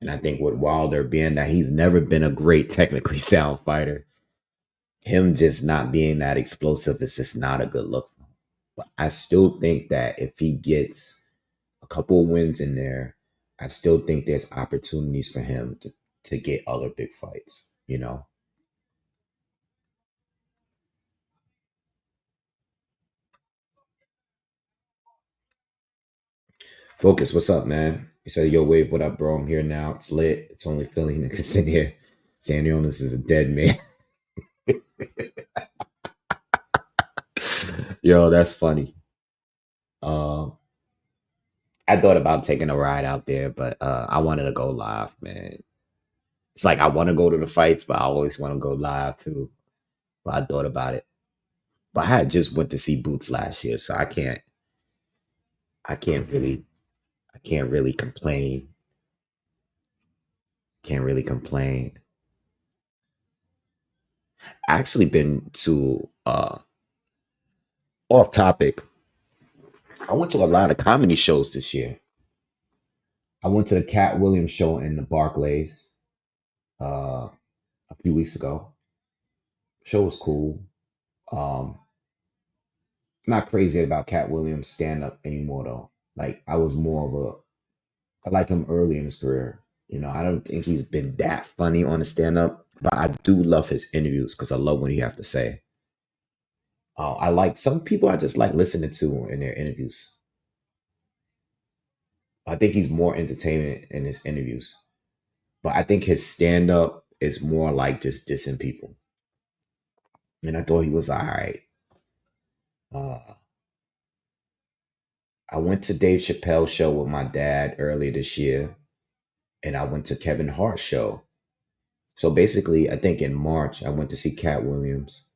And I think with Wilder being that he's never been a great technically sound fighter, him just not being that explosive is just not a good look. But I still think that if he gets a couple of wins in there, I still think there's opportunities for him to get other big fights. Focus, what's up, man? You said, yo, wave, what up, bro? I'm here now. It's lit. It's only Philly niggas in here. Stanionis is a dead man. Yo, that's funny. Uh, I thought about taking a ride out there, but I wanted to go live, man. It's like I want to go to the fights, but I always want to go live too. But I thought about it. But I had just went to see Boots last year, so I can't really, I can't really complain. Can't really complain. I actually been to off topic. I went to a lot of comedy shows this year. I went to the Cat Williams show in the Barclays a few weeks ago. Show was cool. Um, not crazy about Cat Williams stand up anymore though. Like I was more of I like him early in his career. I don't think he's been that funny on the stand up, but I do love his interviews because I love what he have to say. I like some people I just like listening to in their interviews. I think he's more entertainment in his interviews, but I think his stand up it's more like just dissing people. And I thought he was all right. Uh, I went to Dave Chappelle's show with my dad earlier this year, and I went to Kevin Hart's show. So basically, I think in March, I went to see Cat Williams.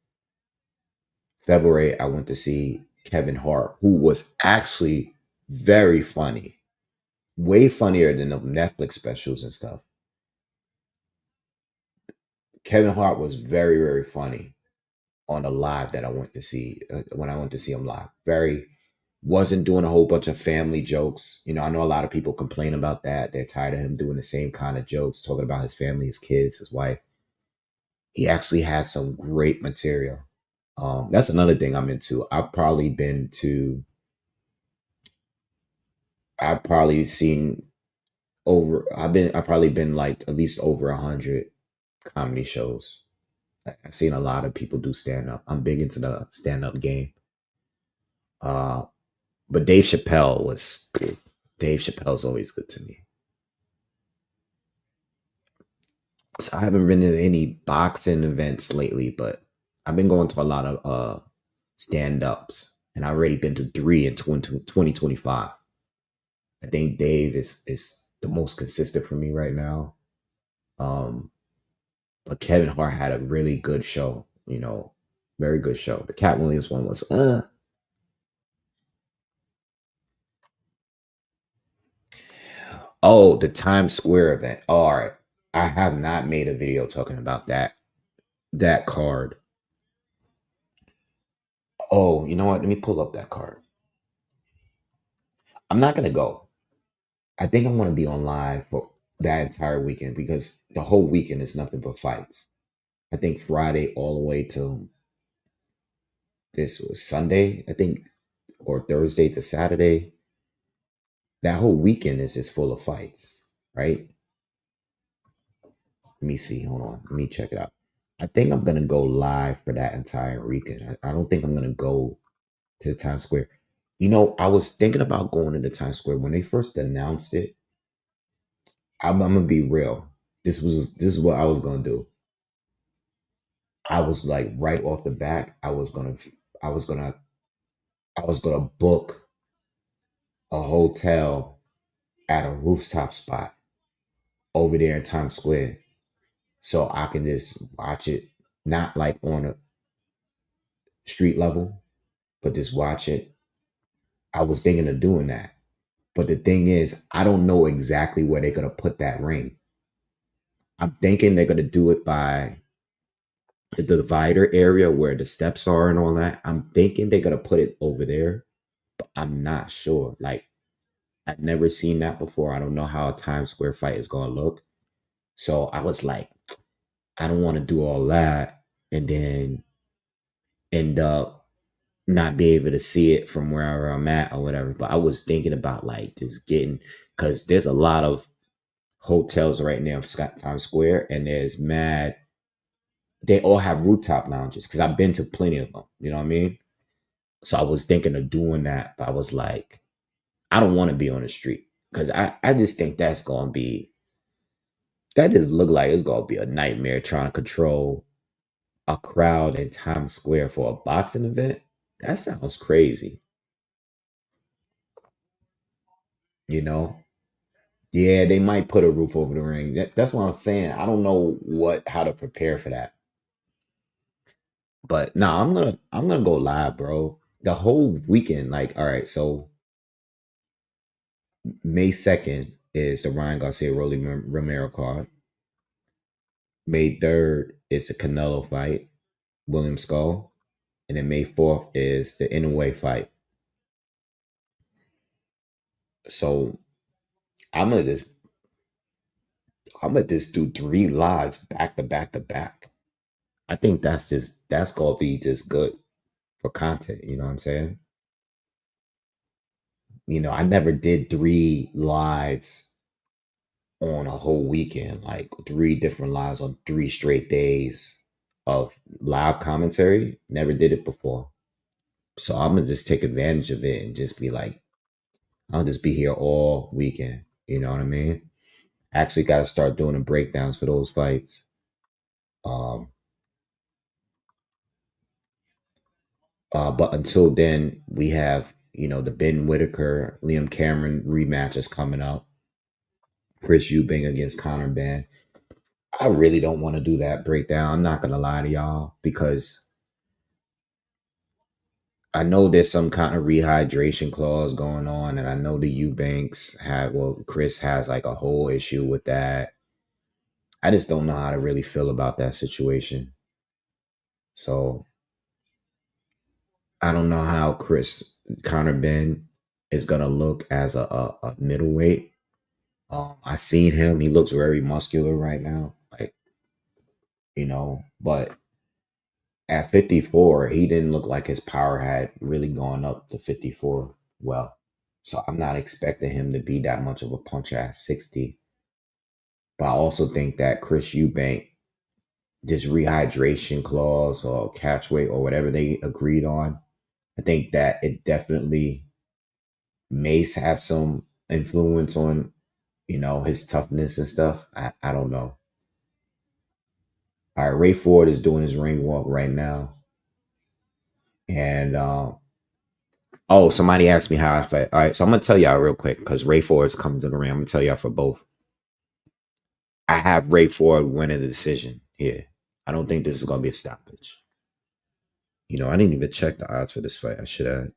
February, I went to see Kevin Hart, who was actually very funny, way funnier than the Netflix specials and stuff. Kevin Hart was very, very funny on the live that I went to see when I went to see him live. Very wasn't doing a whole bunch of family jokes. You know, I know a lot of people complain about that. They're tired of him doing the same kind of jokes, talking about his family, his kids, his wife. He actually had some great material. That's another thing I'm into. I've probably seen I've probably been like at least over 100 comedy shows. I've seen a lot of people do stand up. I'm big into the stand up game. Uh, but Dave Chappelle's always good to me. So I haven't been to any boxing events lately, but I've been going to a lot of stand ups, and I've already been to 3 in 2025. I think Dave is the most consistent for me right now. Um, but Kevin Hart had a really good show, very good show. The Cat Williams one was Oh, the Times Square event. All right. I have not made a video talking about that card. Oh, you know what? Let me pull up that card. I'm not gonna go. I think I'm gonna be on live for that entire weekend because the whole weekend is nothing but fights. I think Friday all the way to this was Sunday, I think, or Thursday to Saturday. That whole weekend is just full of fights, right? Let me see. Hold on. Let me check it out. I think I'm gonna go live for that entire weekend. I don't think I'm gonna go to the Times Square. I was thinking about going to the Times Square when they first announced it. I'm gonna be real. This is what I was gonna do. I was like right off the bat. I was gonna I was gonna book a hotel at a rooftop spot over there in Times Square, so I can just watch it, not like on a street level, but just watch it. I was thinking of doing that. But the thing is, I don't know exactly where they're gonna put that ring. I'm thinking they're gonna do it by the divider area where the steps are and all that. I'm thinking they're gonna put it over there, but I'm not sure. Like I've never seen that before. I don't know how a Times Square fight is gonna look. So I was like, I don't want to do all that and then end up not be able to see it from wherever I'm at or whatever. But I was thinking about like just getting because there's a lot of hotels right now of Times Square, and there's mad. They all have rooftop lounges because I've been to plenty of them. You know what I mean? So I was thinking of doing that, but I was like, I don't want to be on the street because I just think that just look like it's gonna be a nightmare trying to control a crowd in Times Square for a boxing event. That sounds crazy, you know? Yeah, they might put a roof over the ring. That's what I'm saying. I don't know how to prepare for that. But no, I'm gonna go live, bro. The whole weekend, like, all right, so May 2nd is the Ryan Garcia Rolly Romero card. May 3rd is the Canelo fight, William Skull. And then May 4th is the Inoue fight. So I'm gonna just I'm gonna just do 3 lives back to back to back. I think that's gonna be just good for content, you know what I'm saying? I never did 3 lives on a whole weekend, like 3 different lives on 3 straight days of live commentary. Never did it before. So I'm gonna just take advantage of it and just be like, I'll just be here all weekend. You know what I mean? I actually got to start doing the breakdowns for those fights. Um, but until then, we have the Ben Whitaker, Liam Cameron rematch is coming up. Chris Eubank against Conor Benn. I really don't want to do that breakdown. I'm not gonna lie to y'all because I know there's some kind of rehydration clause going on, and I know the Eubanks have. Well, Chris has like a whole issue with that. I just don't know how to really feel about that situation. So I don't know how Conor Benn is gonna look as a middleweight. I seen him; he looks very muscular right now, like but at 54, he didn't look like his power had really gone up to 54 well. So I'm not expecting him to be that much of a puncher at 60. But I also think that Chris Eubank, this rehydration clause or catch weight or whatever they agreed on, I think that it definitely may have some influence on, his toughness and stuff. I don't know. All right, Ray Ford is doing his ring walk right now. And oh, somebody asked me how I felt. All right, so I'm gonna tell y'all real quick because Ray Ford is coming to the ring. I'm gonna tell y'all for both. I have Ray Ford winning the decision here. I don't think this is gonna be a stoppage. I didn't even check the odds for this fight. I should have.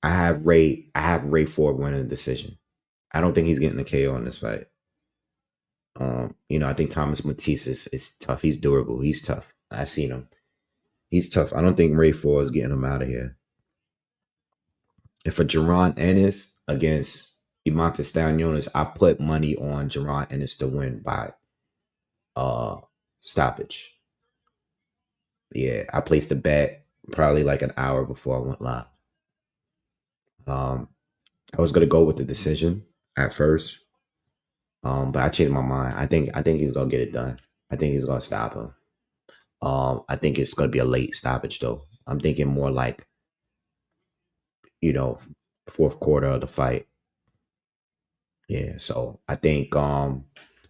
I have Ray Ford winning the decision. I don't think he's getting the KO in this fight. I think Thomas Matisse is tough. He's durable. He's tough. I seen him. He's tough. I don't think Ray Ford is getting him out of here. And for Jaron Ennis against Iman Stanionis, I put money on Jaron Ennis to win by uh stoppage. Yeah, I placed a bet probably like an hour before I went live. Um, I was gonna go with the decision at first, but I changed my mind. I think he's gonna get it done. I think he's gonna stop him. I think it's gonna be a late stoppage though. I'm thinking more like you know fourth quarter of the fight. Yeah, so I think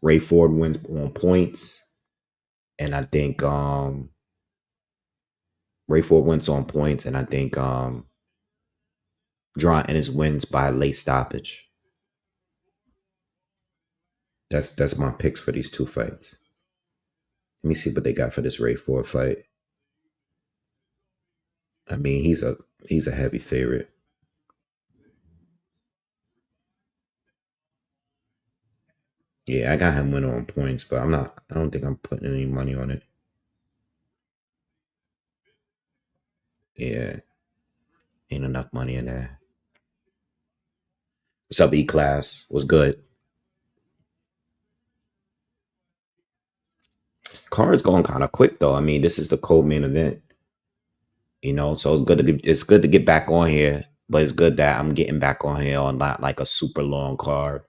Ray Ford wins on points, and I think Ray Ford wins on points, and I think Drawn Ennis wins by late stoppage. That's my picks for these two fights. Let me see what they got for this Ray Ford fight. I mean, he's a heavy favorite. Yeah, I got him winning on points, but I'm not. I don't think I'm putting any money on it. Yeah, ain't enough money in there. What's up, E class? What's good? Card's going kind of quick though. I mean, this is the co-main event, so it's good to get back on here. But it's good that I'm getting back on here on not like a super long card.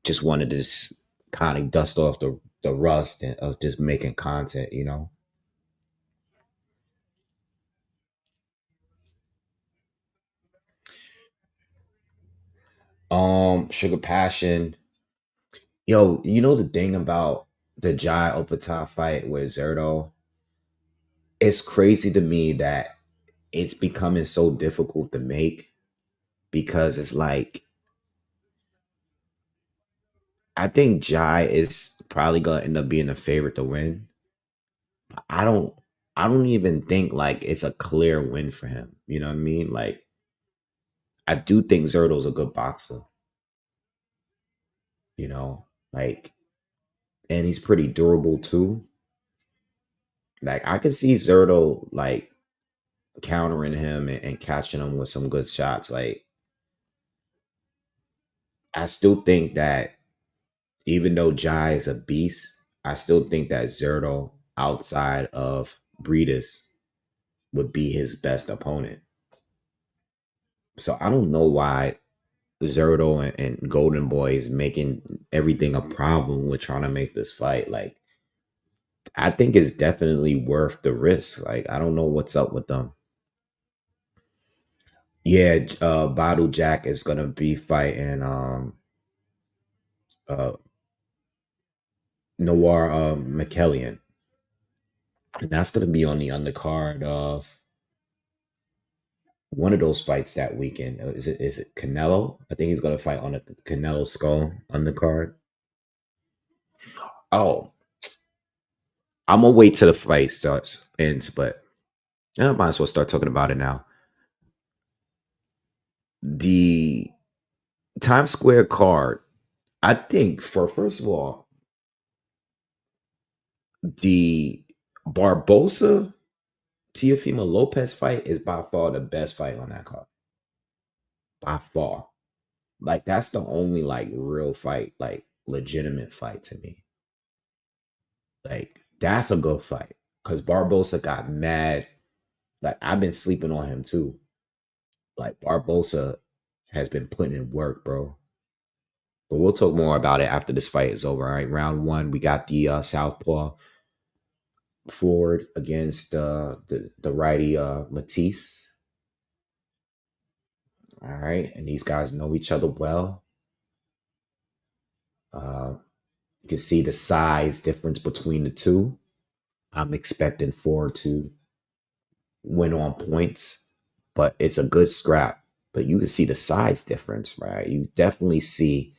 Just wanted to just kind of dust off the rust of just. Making content. Sugar Passion. Yo, the thing about the Jai Opetaia fight with Zerto, it's crazy to me that it's becoming so difficult to make because it's like I think Jai is probably gonna end up being a favorite to win. I don't I don't even think like it's a clear win for him. You know what I mean? Like I do think Zerto's a good boxer, you know, like and he's pretty durable too. Like I could see Zerto like countering him and catching him with some good shots. Like I still think that even though Jai is a beast, I still think that Zerto outside of Breedis would be his best opponent. So I don't know why Zerto and Golden Boy is making everything a problem with trying to make this fight. Like I think it's definitely worth the risk. Like I don't know what's up with them. Yeah, Badu Jack is gonna be fighting uh Noir McKellian. And that's going to be on the undercard of one of those fights that weekend. Is it Canelo? I think he's going to fight on the Canelo Skull undercard. Oh, I'm gonna wait till the fight ends, but I might as well start talking about it now. The Times Square card, I think, for first of all, the Barbosa Teofimo Lopez fight is by far the best fight on that card. By far. Like, that's the only like real fight, like legitimate fight to me. Like, that's a good fight. Cause Barbosa got mad. Like, I've been sleeping on him too. Like, Barbosa has been putting in work, bro. But we'll talk more about it after this fight is over. All right, round one, we got the southpaw forward against the righty Matisse. All right, and these guys know each other well. You can see the size difference between the two. I'm expecting Ford to win on points, but it's a good scrap. But you can see the size difference, right? You definitely see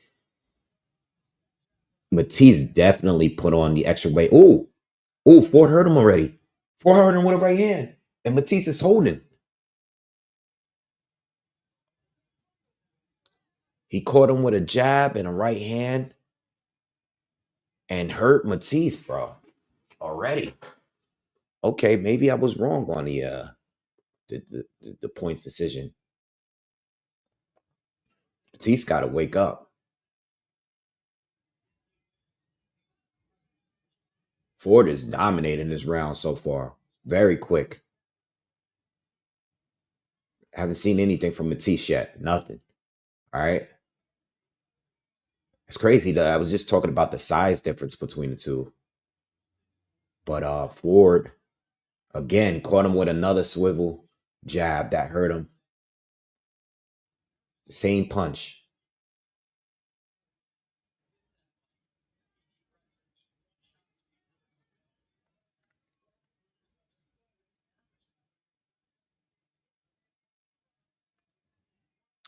Matisse definitely put on the extra weight. Oh, Ford hurt him already. Ford hurt him with a right hand, and Matisse is holding. He caught him with a jab and a right hand and hurt Matisse, bro. Already. Okay, maybe I was wrong on the points decision. Matisse got to wake up. Ford is dominating this round so far. Very quick. Haven't seen anything from Matisse yet. Nothing. All right. It's crazy that I was just talking about the size difference between the two. But Ford again caught him with another swivel jab that hurt him. Same punch.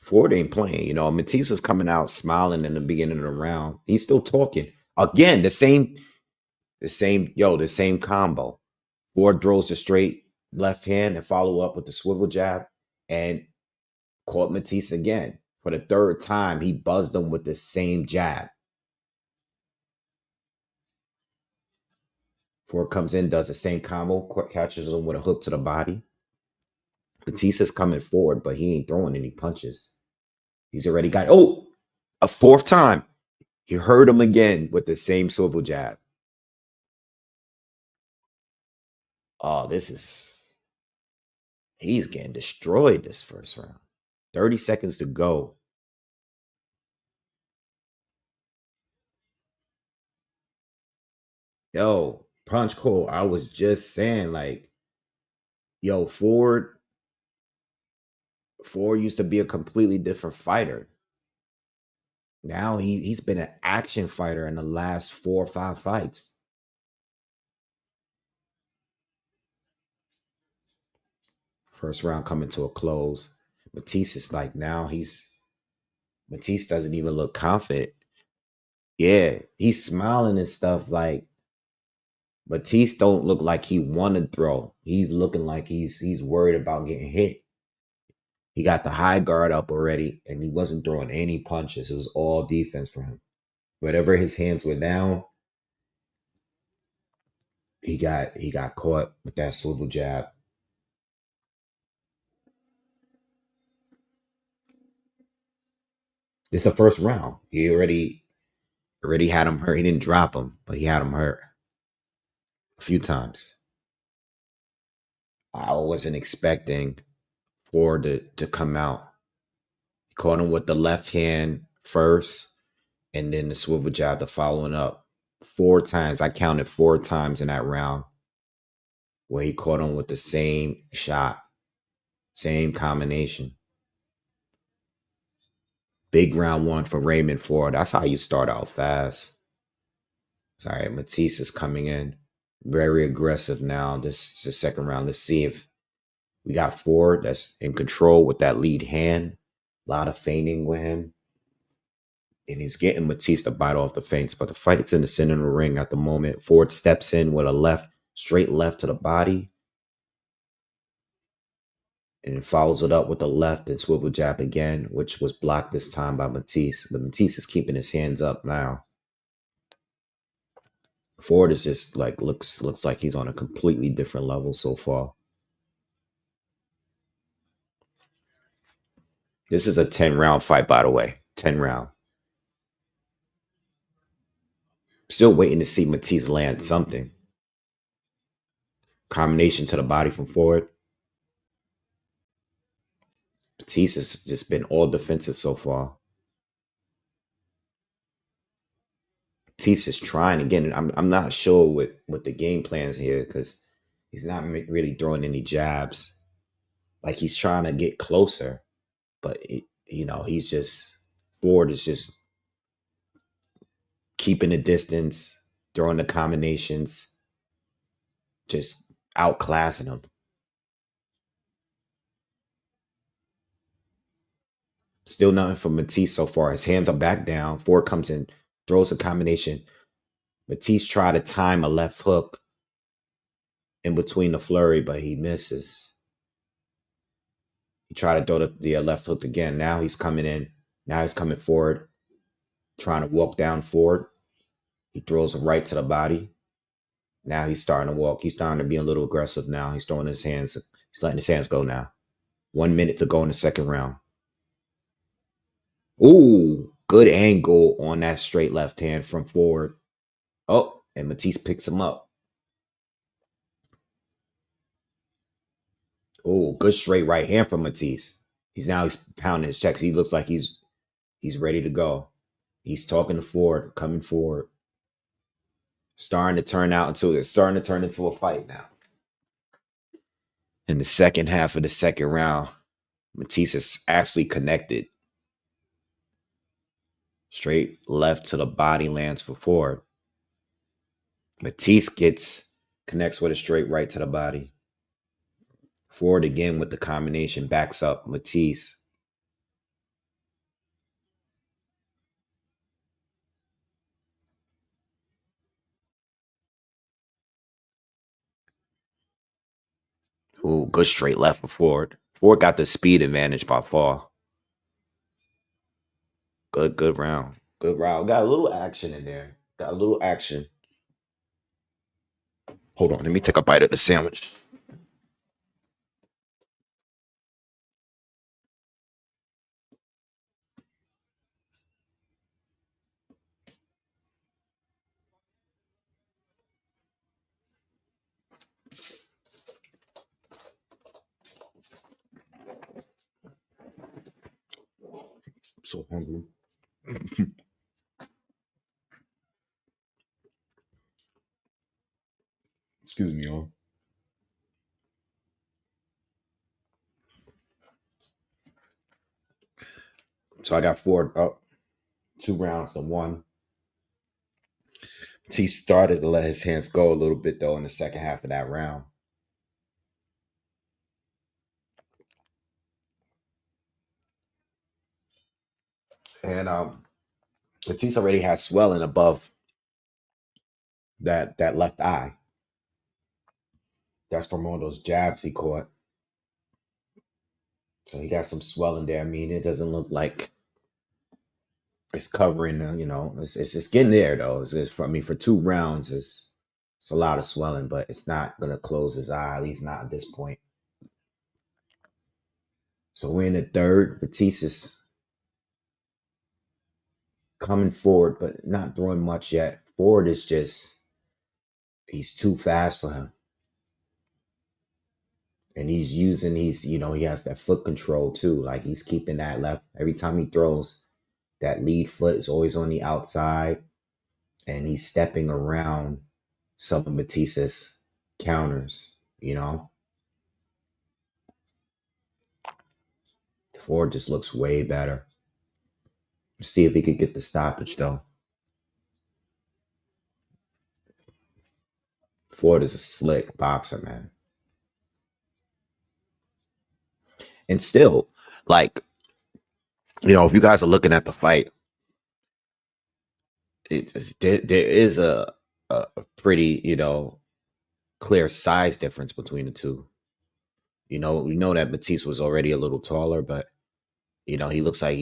Ford ain't playing. You know, Matisse was coming out smiling in the beginning of the round. He's still talking. Again, the same combo. Ford throws a straight left hand and follow up with the swivel jab and caught Matisse again. For the third time, he buzzed him with the same jab. Ford comes in, does the same combo, catches him with a hook to the body. Batista's coming forward, but he ain't throwing any punches. He's already got, a fourth time. He hurt him again with the same swivel jab. Oh, he's getting destroyed this first round. 30 seconds to go. Yo, Punch Cole, I was just saying, like, yo, Ford used to be a completely different fighter. Now he's been an action fighter in the last 4 or 5 fights. First round coming to a close. Matisse is like Matisse doesn't even look confident. Yeah, he's smiling and stuff. Like, Matisse don't look like he want to throw. He's looking like he's worried about getting hit. He got the high guard up already, and he wasn't throwing any punches. It was all defense for him. Whatever his hands were down, he got caught with that swivel jab. It's the first round. He already had him hurt. He didn't drop him, but he had him hurt a few times. I wasn't expecting Ford to come out. He caught him with the left hand first, and then the swivel jab to following up 4 times. I counted 4 times in that round where he caught him with the same shot, same combination. Big round one for Raymond Ford. That's how you start out fast. Sorry, Matisse is coming in very aggressive now. This is the second round. Let's see if we got Ford that's in control with that lead hand. A lot of feigning with him. And he's getting Matisse to bite off the feints. But the fight's in the center of the ring at the moment. Ford steps in with a left, straight left to the body. And follows it up with the left and swivel jab again, which was blocked this time by Matisse. But Matisse is keeping his hands up now. Ford is just like looks like he's on a completely different level so far. This is a 10-round fight, by the way. 10-round. Still waiting to see Matisse land something. Combination to the body from Ford. Matisse has just been all defensive so far. Matisse is trying again. I'm not sure what the game plans here because he's not really throwing any jabs. Like he's trying to get closer, but he's just Ford is just keeping the distance, throwing the combinations, just outclassing him. Still nothing from Matisse so far. His hands are back down. Ford comes in, throws a combination. Matisse tried to time a left hook in between the flurry, but he misses. He tried to throw the left hook again. Now he's coming in. Now he's coming forward, trying to walk down Ford. He throws a right to the body. Now he's starting to walk. He's starting to be a little aggressive now. He's throwing his hands. He's letting his hands go now. 1 minute to go in the second round. Ooh, good angle on that straight left hand from Ford. Oh, and Matisse picks him up. Oh, good straight right hand from Matisse. He's pounding his checks. He looks like he's ready to go. He's talking to Ford, coming forward. It's starting to turn into a fight now. In the second half of the second round, Matisse is actually connected. Straight left to the body lands for Ford. Matisse connects with a straight right to the body. Ford again with the combination backs up Matisse. Ooh, good straight left for Ford. Ford got the speed advantage by far. Good round. Good round. Got a little action in there. Got a little action. Hold on, let me take a bite of the sandwich. I'm so hungry. Excuse me, y'all. So I got Ford up 2 rounds to 1. He started to let his hands go a little bit though in the second half of that round. And Matisse already has swelling above that left eye. That's from all those jabs he caught. So he got some swelling there. I mean, it doesn't look like it's covering. It's just getting there though. For 2 rounds, it's a lot of swelling, but it's not gonna close his eye. At least not at this point. So we're in the third. Matisse is coming forward, but not throwing much yet. Ford is he's too fast for him. And he has that foot control too. Like he's keeping that left. Every time he throws, that lead foot is always on the outside. And he's stepping around some of Matisse's counters, Ford just looks way better. Let's see if he could get the stoppage though. Ford is a slick boxer, man. And still, like, if you guys are looking at the fight, there is a pretty, clear size difference between the two. We know that Matisse was already a little taller, but he looks like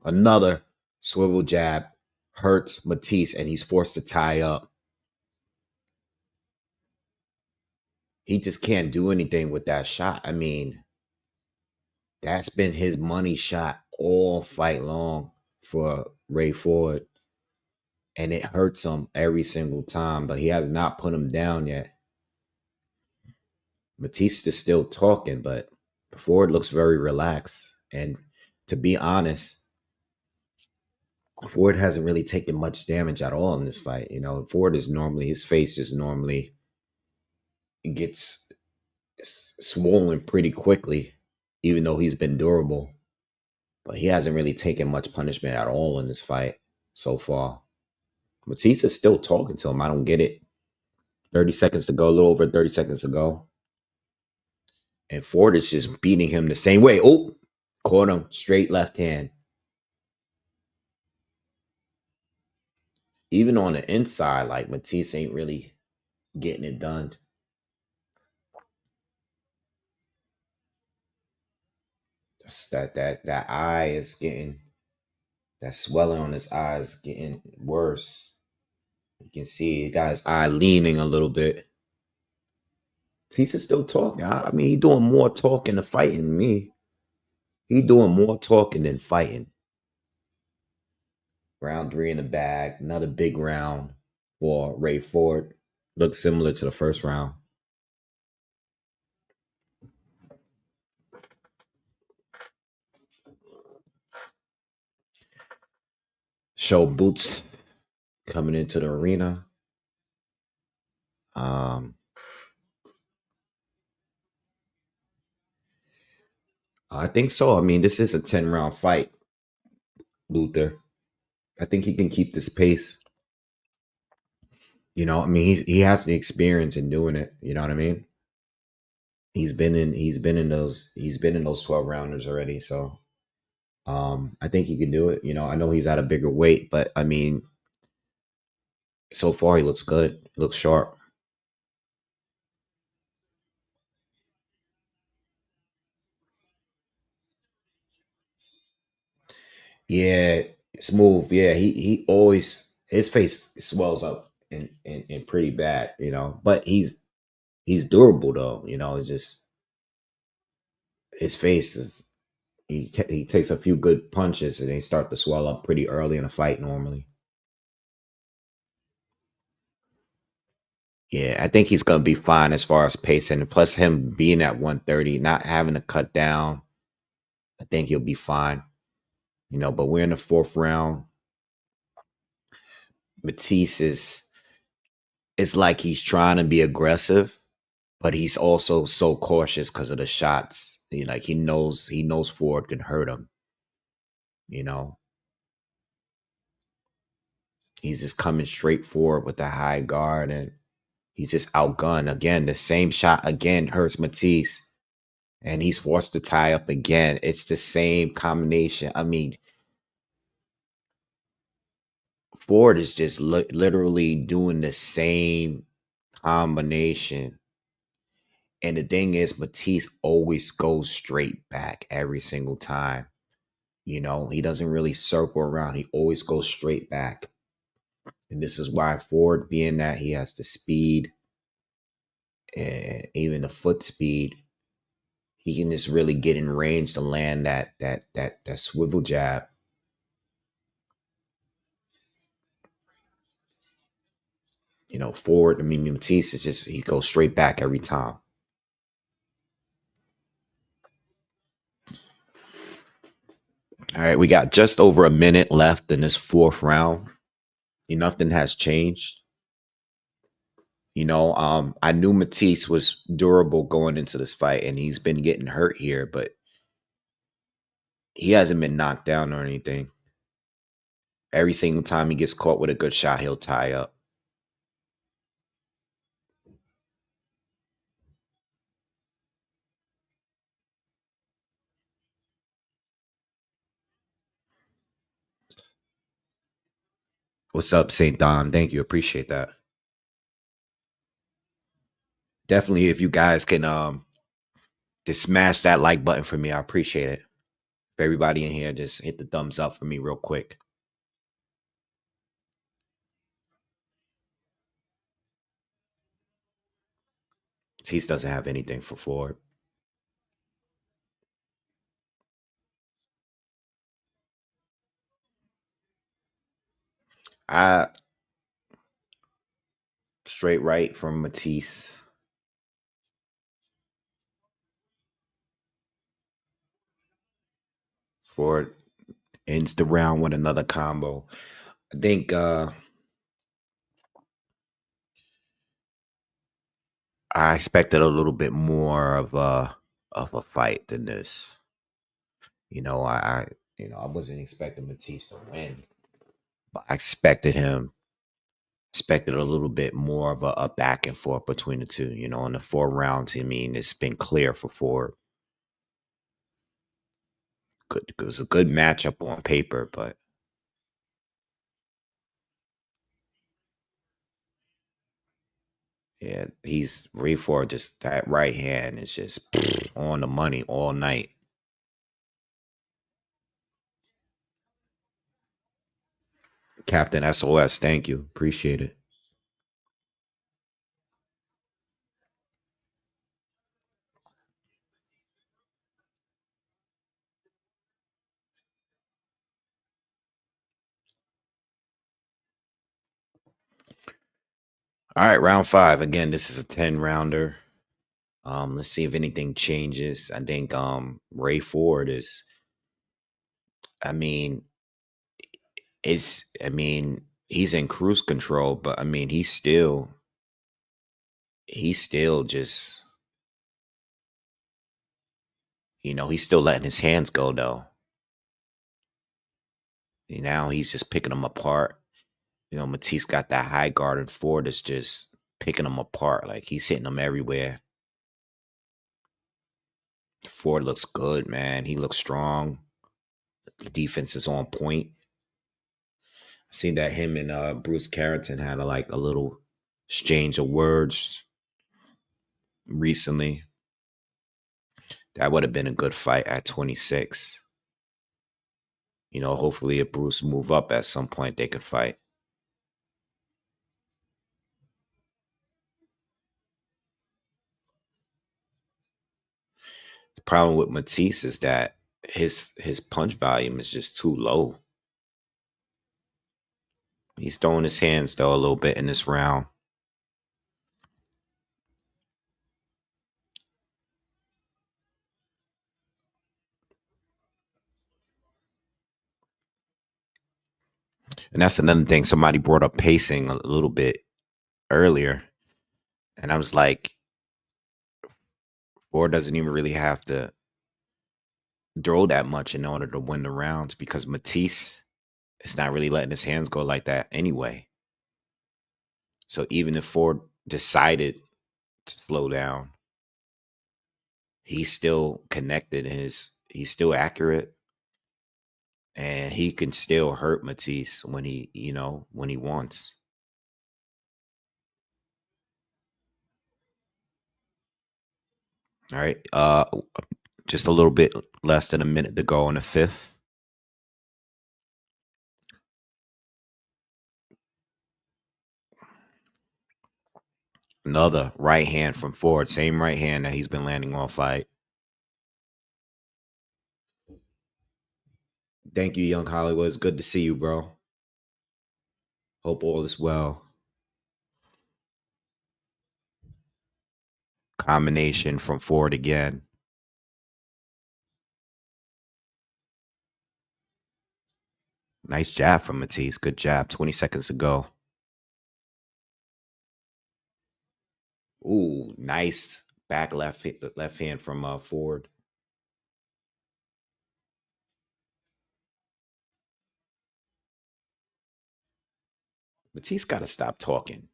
another swivel jab hurts Matisse, and he's forced to tie up. He just can't do anything with that shot. I mean, that's been his money shot all fight long for Ray Ford, and it hurts him every single time, but he has not put him down yet. Matisse is still talking, but Ford looks very relaxed. And to be honest, Ford hasn't really taken much damage at all in this fight. Ford is normally, his face just normally gets swollen pretty quickly, even though he's been durable. But he hasn't really taken much punishment at all in this fight so far. Matisse is still talking to him. I don't get it. 30 seconds to go, a little over 30 seconds to go. And Ford is just beating him the same way. Oh, caught him. Straight left hand. Even on the inside, like, Matisse ain't really getting it done. That eye is getting, that swelling on his eye is getting worse. You can see he got his eye leaning a little bit. He's still talking. I mean, he doing more talking than fighting than me. He doing more talking than fighting. Round 3 in the bag. Another big round for Ray Ford. Looks similar to the first round. Show Boots coming into the arena. I think so. I mean, this is a 10-round fight, Luther. I think he can keep this pace. I mean, he has the experience in doing it. You know what I mean? He's been in those 12 rounders already. So I think he can do it. I know he's at a bigger weight, but I mean, so far he looks good. He looks sharp. Yeah, smooth. Yeah, he always, his face swells up and pretty bad, but he's durable though. It's just his face is, he takes a few good punches and they start to swell up pretty early in a fight normally. Yeah, I think he's gonna be fine as far as pacing. Plus him being at 130, not having to cut down, I think he'll be fine. But we're in the 4th round. Matisse is, it's like he's trying to be aggressive, but he's also so cautious because of the shots. He knows Ford can hurt him. He's just coming straight forward with the high guard, and he's just outgunned. Again, the same shot again hurts Matisse, and he's forced to tie up again. It's the same combination. I mean, Ford is just literally doing the same combination. And the thing is, Matisse always goes straight back every single time. He doesn't really circle around. He always goes straight back. And this is why Ford, being that he has the speed and even the foot speed, he can just really get in range to land that swivel jab. Ford, I mean, Matisse is just, he goes straight back every time. All right, we got just over a minute left in this 4th round. Nothing has changed. I knew Matisse was durable going into this fight, and he's been getting hurt here, but he hasn't been knocked down or anything. Every single time he gets caught with a good shot, he'll tie up. What's up, St. Don? Thank you. Appreciate that. Definitely, if you guys can just smash that like button for me, I appreciate it. If everybody in here just hit the thumbs up for me real quick. Tease doesn't have anything for Ford. I straight right from Matisse. Ford ends the round with another combo. I think I expected a little bit more of a fight than this. You know, I wasn't expecting Matisse to win, but I expected a little bit more of a back and forth between the two. You know, in the 4 rounds, I mean, it's been clear for Ford. Good, it was a good matchup on paper, but yeah, he's Ray Ford. Just that right hand is just on the money all night. Captain SOS, thank you, appreciate it. All right, round 5. Again, this is a 10 rounder. Let's see if anything changes. I think Ray Ford is. I mean, he's in cruise control, but I mean, he's still just, he's still letting his hands go though. Now he's just picking them apart. Matisse got that high guard, and Ford is just picking them apart. Like he's hitting them everywhere. Ford looks good, man. He looks strong. The defense is on point. I seen that him and Bruce Carrington had a little exchange of words recently. That would have been a good fight at 26. Hopefully if Bruce move up at some point, they could fight. The problem with Matisse is that his punch volume is just too low. He's throwing his hands though a little bit in this round. And that's another thing. Somebody brought up pacing a little bit earlier. And I was like, Ford doesn't even really have to throw that much in order to win the rounds because Matisse is not really letting his hands go like that anyway. So even if Ford decided to slow down, he's still connected. He's still accurate, and he can still hurt Matisse when he wants. All right. Just a little bit less than a minute to go in the 5th. Another right hand from Ford, same right hand that he's been landing all fight. Thank you, Young Hollywood. It's good to see you, bro. Hope all is well. Combination from Ford again. Nice jab from Matisse. Good jab. 20 seconds to go. Ooh, nice back left hand from Ford. Matisse got to stop talking.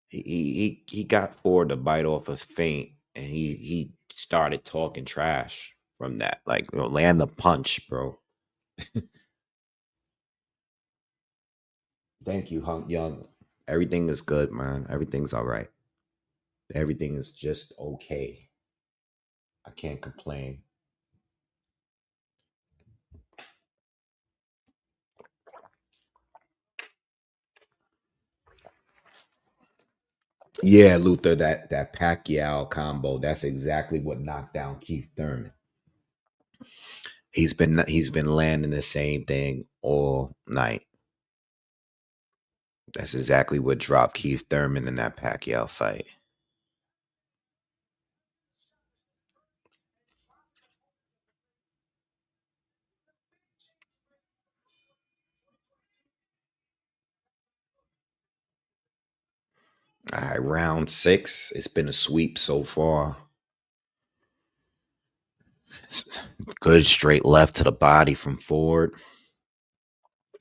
He got Ford to bite off his feint, and he started talking trash from that. Like, land the punch, bro. Thank you, Hunk Young. Everything is good, man. Everything's all right. Everything is just okay. I can't complain. Yeah, Luther, that Pacquiao combo, that's exactly what knocked down Keith Thurman. He's been landing the same thing all night. That's exactly what dropped Keith Thurman in that Pacquiao fight. All right, round 6. It's been a sweep so far. It's good straight left to the body from Ford.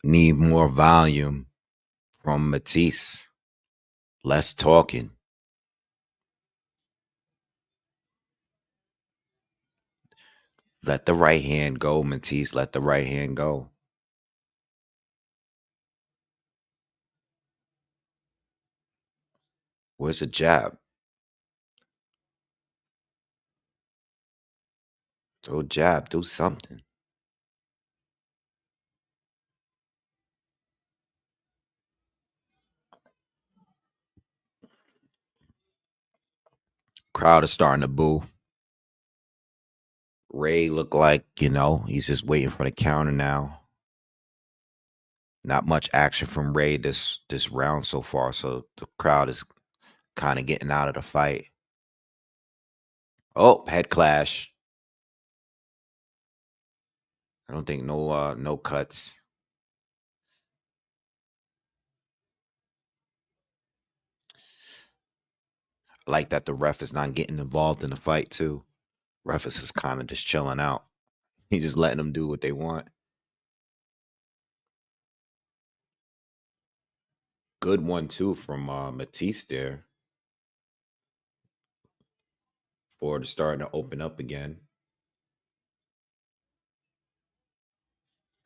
Need more volume from Matisse. Less talking. Let the right hand go, Matisse. Let the right hand go. Where's the jab? Throw a jab. Do something. Crowd is starting to boo. Ray looked like, he's just waiting for the counter now. Not much action from Ray this round so far, so the crowd is kind of getting out of the fight. Oh, head clash. I don't think no cuts. I like that the ref is not getting involved in the fight too. Ref is just kind of just chilling out. He's just letting them do what they want. Good one too from Matisse there. Ford is starting to open up again.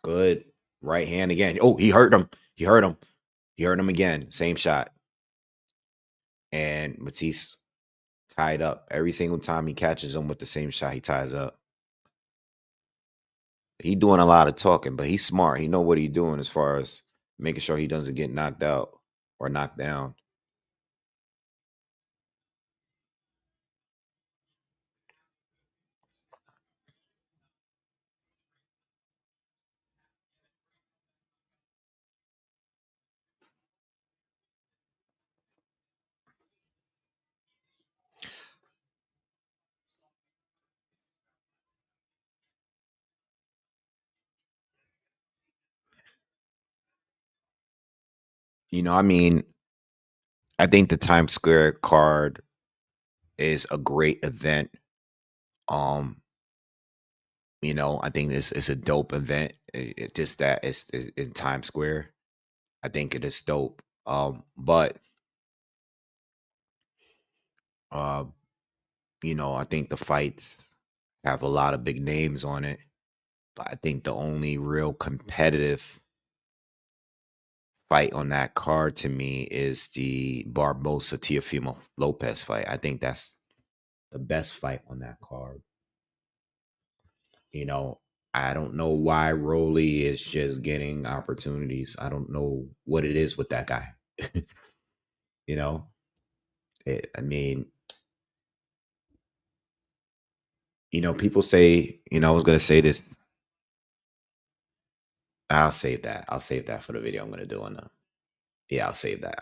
Good right hand again. Oh, he hurt him. He hurt him. He hurt him again. Same shot. And Matisse tied up. Every single time he catches him with the same shot, he ties up. He doing a lot of talking, but he's smart. He know what he's doing as far as making sure he doesn't get knocked out or knocked down. I mean, I think the Times Square card is a great event. Um, I think it's a dope event. Just that it's in Times Square. I think it is dope. But uh, I think the fights have a lot of big names on it. But I think the only real competitive fight on that card to me is the Barbosa Teofimo Lopez fight. I think that's the best fight on that card. You know, I don't know why Rolly is just getting opportunities. I don't know what it is with that guy. you know, I mean, people say, I was gonna say this. I'll save that. I'll save that for the video I'm gonna do on the. Yeah, I'll save that.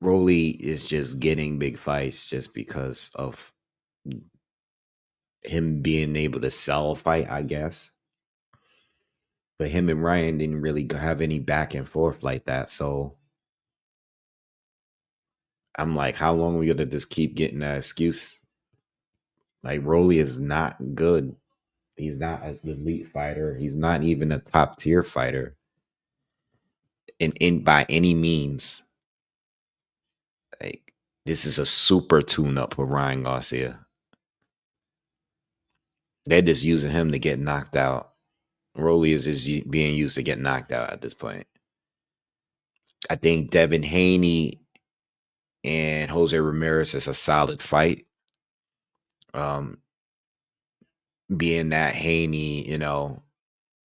Rolly is just getting big fights just because of him being able to sell a fight, I guess. But him and Ryan didn't really have any back and forth like that. So I'm like, how long are we gonna just keep getting that excuse? Like Rolly is not good. He's not an elite fighter. He's not even a top tier fighter in by any means. Like this is a super tune up for Ryan Garcia. They're just using him to get knocked out. Rolly is just being used to get knocked out at this point. I think Devin Haney and Jose Ramirez is a solid fight. Being that Haney,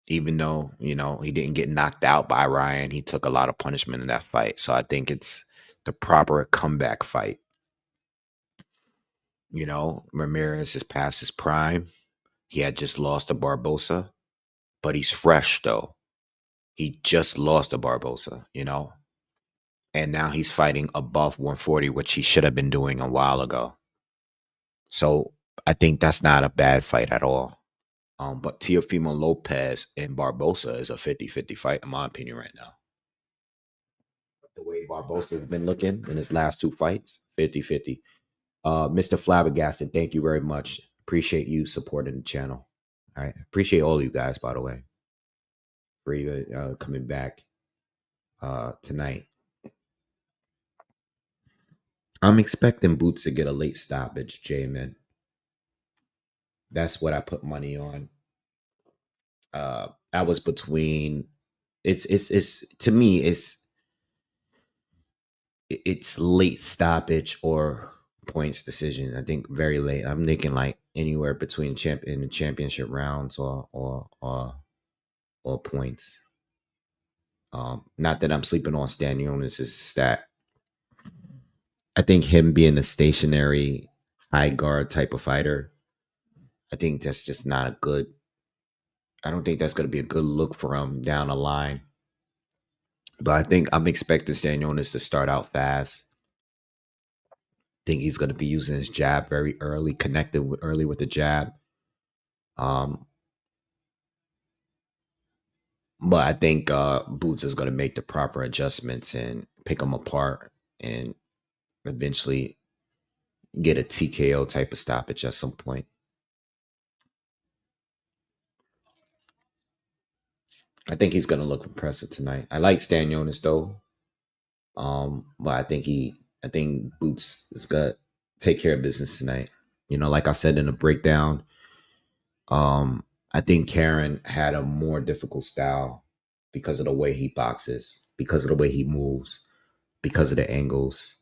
even though, he didn't get knocked out by Ryan, he took a lot of punishment in that fight. So I think it's the proper comeback fight. Ramirez is past his prime. He had just lost to Barbosa, but he's fresh though. He just lost to Barbosa, and now he's fighting above 140, which he should have been doing a while ago. So I think that's not a bad fight at all. But Teofimo Lopez and Barbosa is a 50-50 fight, in my opinion, right now. The way Barbosa has been looking in his last two fights, 50-50. Mr. Flabbergasted, thank you very much. Appreciate you supporting the channel. All right. Appreciate all of you guys, by the way, for you coming back tonight. I'm expecting Boots to get a late stoppage, J-Man. That's what I put money on. I was between it's to me it's late stoppage or points decision. I think very late. I'm thinking like anywhere between in the championship rounds or points. Not that I'm sleeping on Stanionis, is that I think him being a stationary high guard type of fighter, I think that's just not a good. I don't think that's going to be a good look for him down the line. But I think I'm expecting Stanionis to start out fast. I think he's going to be using his jab very early, connected early with the jab. But I think Boots is going to make the proper adjustments and pick them apart and eventually get a TKO type of stoppage at some point. I think he's going to look impressive tonight. I like Stanionis though. But I think Boots is going to take care of business tonight. Like I said in the breakdown, I think Karen had a more difficult style because of the way he boxes, because of the way he moves, because of the angles.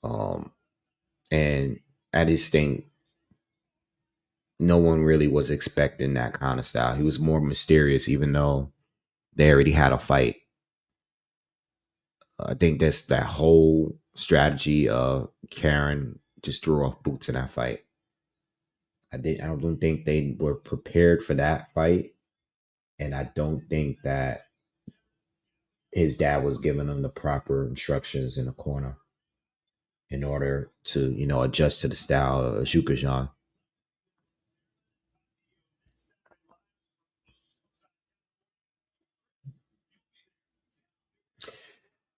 And I just think no one really was expecting that kind of style. He was more mysterious, even though they already had a fight. I think that's that whole strategy of Karen just threw off Boots in that fight. I don't think they were prepared for that fight. And I don't think that his dad was giving him the proper instructions in the corner in order to, adjust to the style of Shukajan.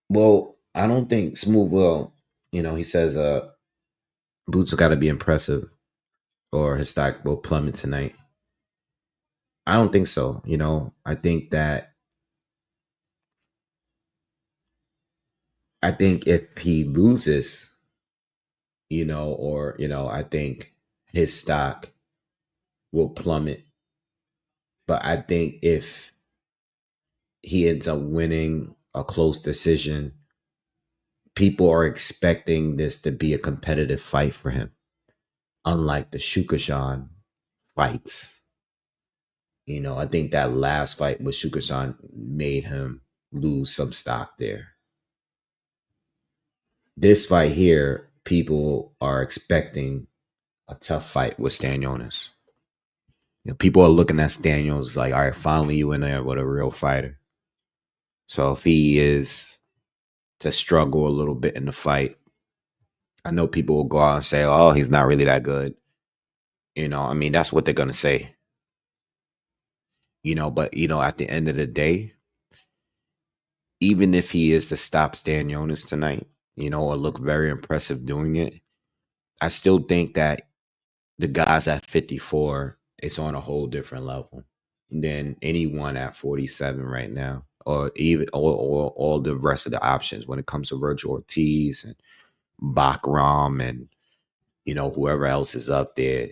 Well, I don't think Smooth will, he says Boots got to be impressive or his stock will plummet tonight. I don't think so. I think if he loses, I think his stock will plummet. But I think if he ends up winning a close decision, people are expecting this to be a competitive fight for him, unlike the Shukajan fights. I think that last fight with Shukajan made him lose some stock there. This fight here, people are expecting a tough fight with Stanionis. People are looking at Stanionis like, all right, finally you in there with a real fighter. So if he is to struggle a little bit in the fight, I know people will go out and say, oh, he's not really that good. That's what they're going to say. But, at the end of the day, even if he is to stop Stanionis tonight, or look very impressive doing it, I still think that the guys at 54, it's on a whole different level than anyone at 47 right now, or even or all the rest of the options when it comes to Virgil Ortiz and Bakram and whoever else is up there.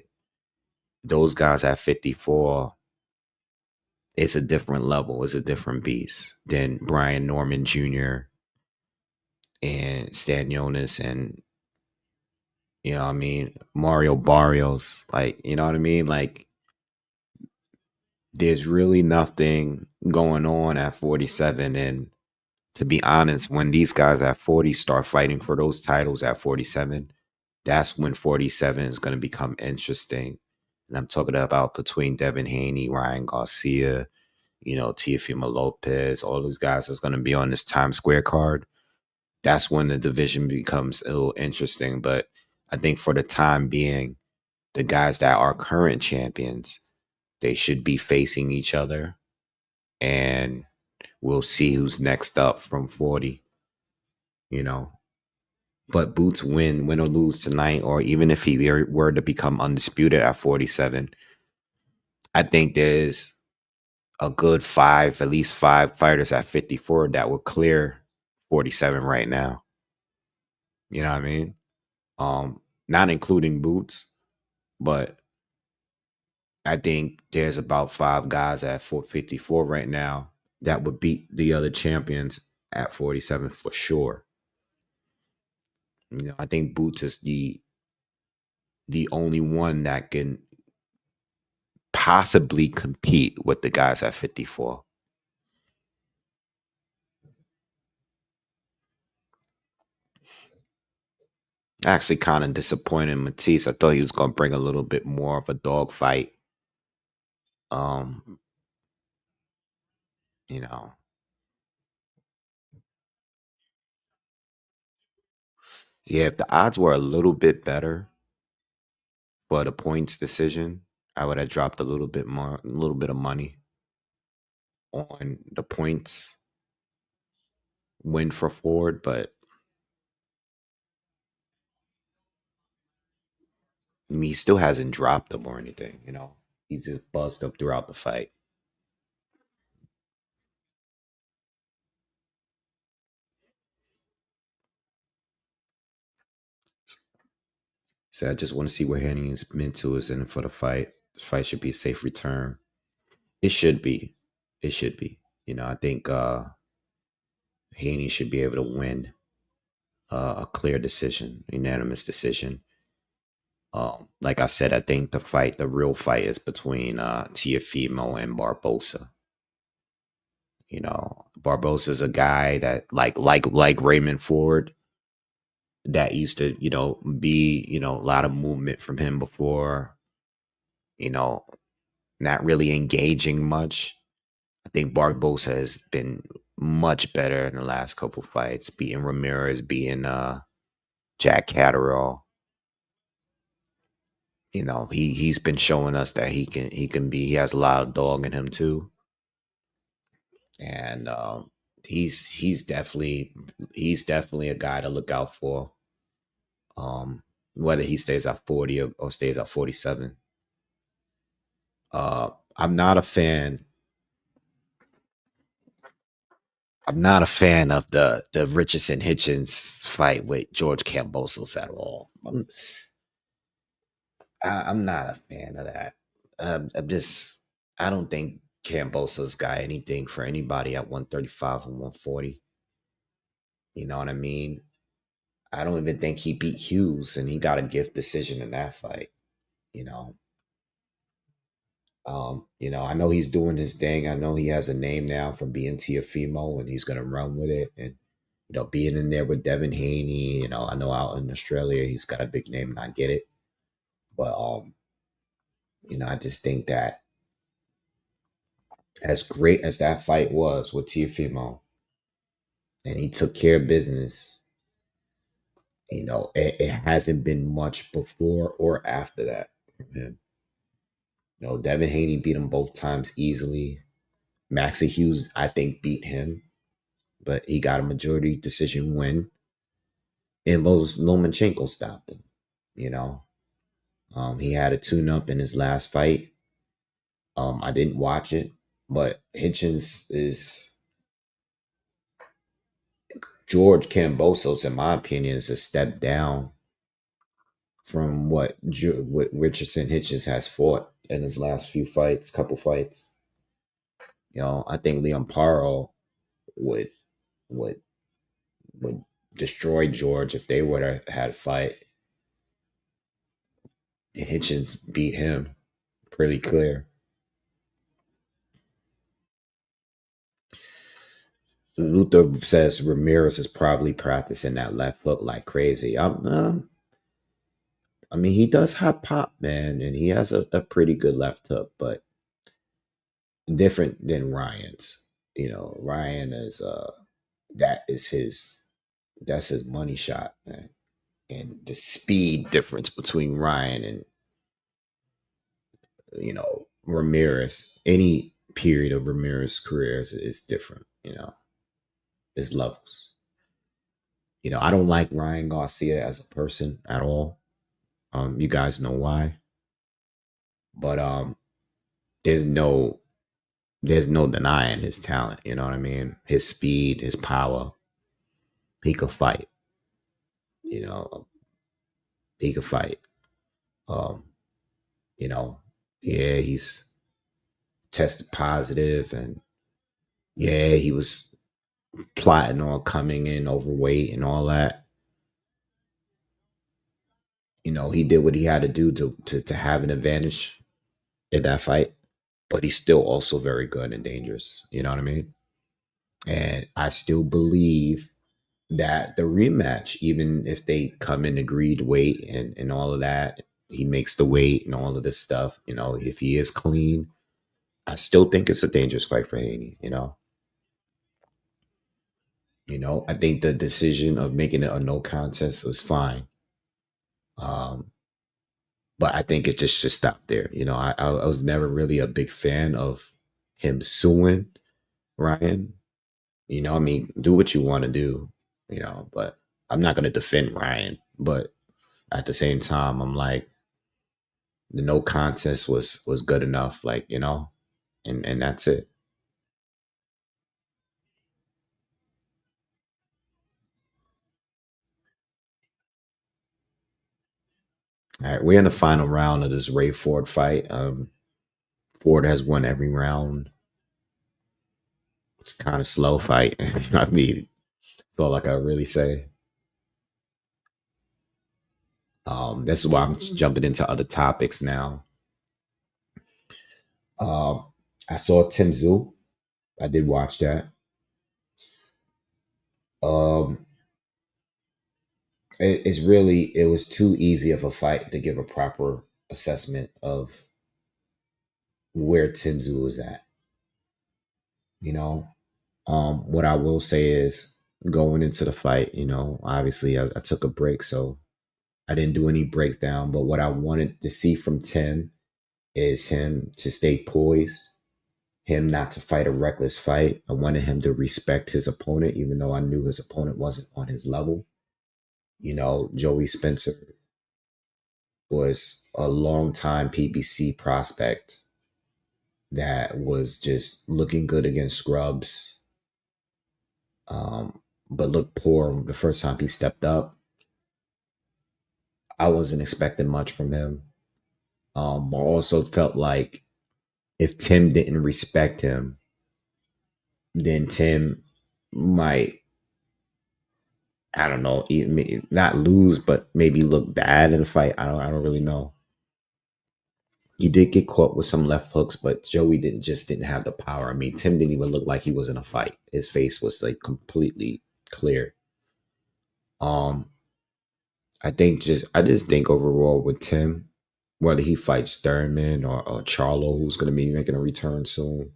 those guys at 54, it's a different level, it's a different beast than Brian Norman Jr. and Stanionis and what I mean, Mario Barrios. Like, you know what I mean? Like, there's really nothing going on at 47. And to be honest, when these guys at 40 start fighting for those titles at 47, that's when 47 is going to become interesting. And I'm talking about between Devin Haney, Ryan Garcia, Teofimo Lopez, all those guys that's going to be on this Times Square card. That's when the division becomes a little interesting. But I think for the time being, the guys that are current champions, they should be facing each other. And we'll see who's next up from 40, you know. But Boots win or lose tonight, or even if he were to become undisputed at 47, I think there's a good at least five fighters at 54 that will clear 47 right now. You know what I mean? Not including Boots, but I think there's about five guys at 454 right now that would beat the other champions at 47 for sure. I think Boots is the only one that can possibly compete with the guys at 54. Actually, kind of disappointed in Matisse. I thought he was going to bring a little bit more of a dog fight. Um, you know, yeah, if the odds were a little bit better for the points decision, I would have dropped a little bit more, a little bit of money on the points win for Ford, but I mean, he still hasn't dropped them or anything, He's just buzzed up throughout the fight. So I just want to see where Hanning's mental is in for the fight. The fight should be a safe return. It should be. It should be. I think Haney should be able to win a clear decision, unanimous decision. Like I said, I think the real fight is between Tiafimo and Barbosa. Barbosa's a guy that like Raymond Ford that used to, be, a lot of movement from him before, you know, not really engaging much. I think Barbosa has been much better in the last couple fights, beating Ramirez, beating Jack Catterall. He's been showing us that he has a lot of dog in him too. And he's definitely a guy to look out for. Whether he stays at 40 or stays at 47. I'm not a fan. I'm not a fan of the Richardson Hitchens fight with George Kambosos at all. I'm not a fan of that. I don't think Kambosos got anything for anybody at 135 and 140. You know what I mean? I don't even think he beat Hughes, and he got a gift decision in that fight. You know, I know he's doing his thing. I know he has a name now for being Tiafimo, and he's gonna run with it. And being in there with Devin Haney, I know out in Australia he's got a big name, and I get it. But I just think that as great as that fight was with Tiafimo, and he took care of business, it hasn't been much before or after that from him. Devin Haney beat him both times easily. Maxie Hughes, I think, beat him, but he got a majority decision win. And Lomachenko stopped him. You know, he had a tune-up in his last fight. I didn't watch it, but Hitchens is George Kambosos, in my opinion, is a step down from what Richardson Hitchens has fought in his last few fights, couple fights. I think Leon Paro would would would destroy George if they would have had a fight. Hitchens beat him pretty clear. Luther says Ramirez is probably practicing that left hook like crazy. I mean, he does have pop, man, and he has a pretty good left hook, but different than Ryan's. Ryan is that is his that's his money shot, man. And the speed difference between Ryan and Ramirez, any period of Ramirez's career is different. There's levels. I don't like Ryan Garcia as a person at all. You guys know why, but there's no there's no denying his talent. You know what I mean? His speed, his power. He could fight. You know, he could fight. Um, you know, yeah, he's tested positive, and yeah, he was plotting on coming in overweight and all that. He did what he had to do to have an advantage in that fight, but he's still also very good and dangerous. You know what I mean? And I still believe that the rematch, even if they come in agreed weight and all of that, he makes the weight and all of this stuff. If he is clean, I still think it's a dangerous fight for Haney. I think the decision of making it a no contest was fine. Um, but I think it just should stop there. I was never really a big fan of him suing Ryan. I mean, do what you want to do, but I'm not going to defend Ryan. But at the same time, I'm like, the no contest was good enough, like, and that's it. All right, we're in the final round of this Ray Ford fight. Ford has won every round. It's kind of slow fight. I mean, that's all I can really say. This is why I'm jumping into other topics now. Um, I saw Tszyu. I did watch that. Um, it was too easy of a fight to give a proper assessment of where Tszyu is at. What I will say is going into the fight, obviously I took a break, so I didn't do any breakdown. But what I wanted to see from Tim is him to stay poised, him not to fight a reckless fight. I wanted him to respect his opponent, even though I knew his opponent wasn't on his level. Joey Spencer was a long time PBC prospect that was just looking good against scrubs, but looked poor the first time he stepped up. I wasn't expecting much from him. But also felt like if Tim didn't respect him, then Tim might, I don't know, not lose, but maybe look bad in the fight. I don't really know. He did get caught with some left hooks, but Joey didn't have the power. I mean, Tim didn't even look like he was in a fight. His face was like completely clear. Um, I just think overall with Tim, whether he fights Thurman or Charlo, who's going to be making a return soon,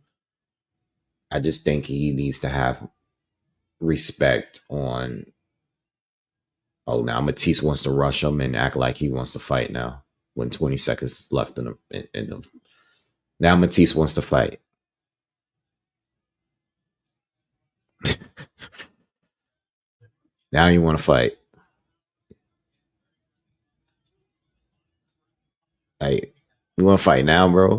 I just think he needs to have respect on. Oh, now Matisse wants to rush him and act like he wants to fight now when 20 seconds left in the. Now Matisse wants to fight. Now you want to fight. Like, you want to fight now, bro?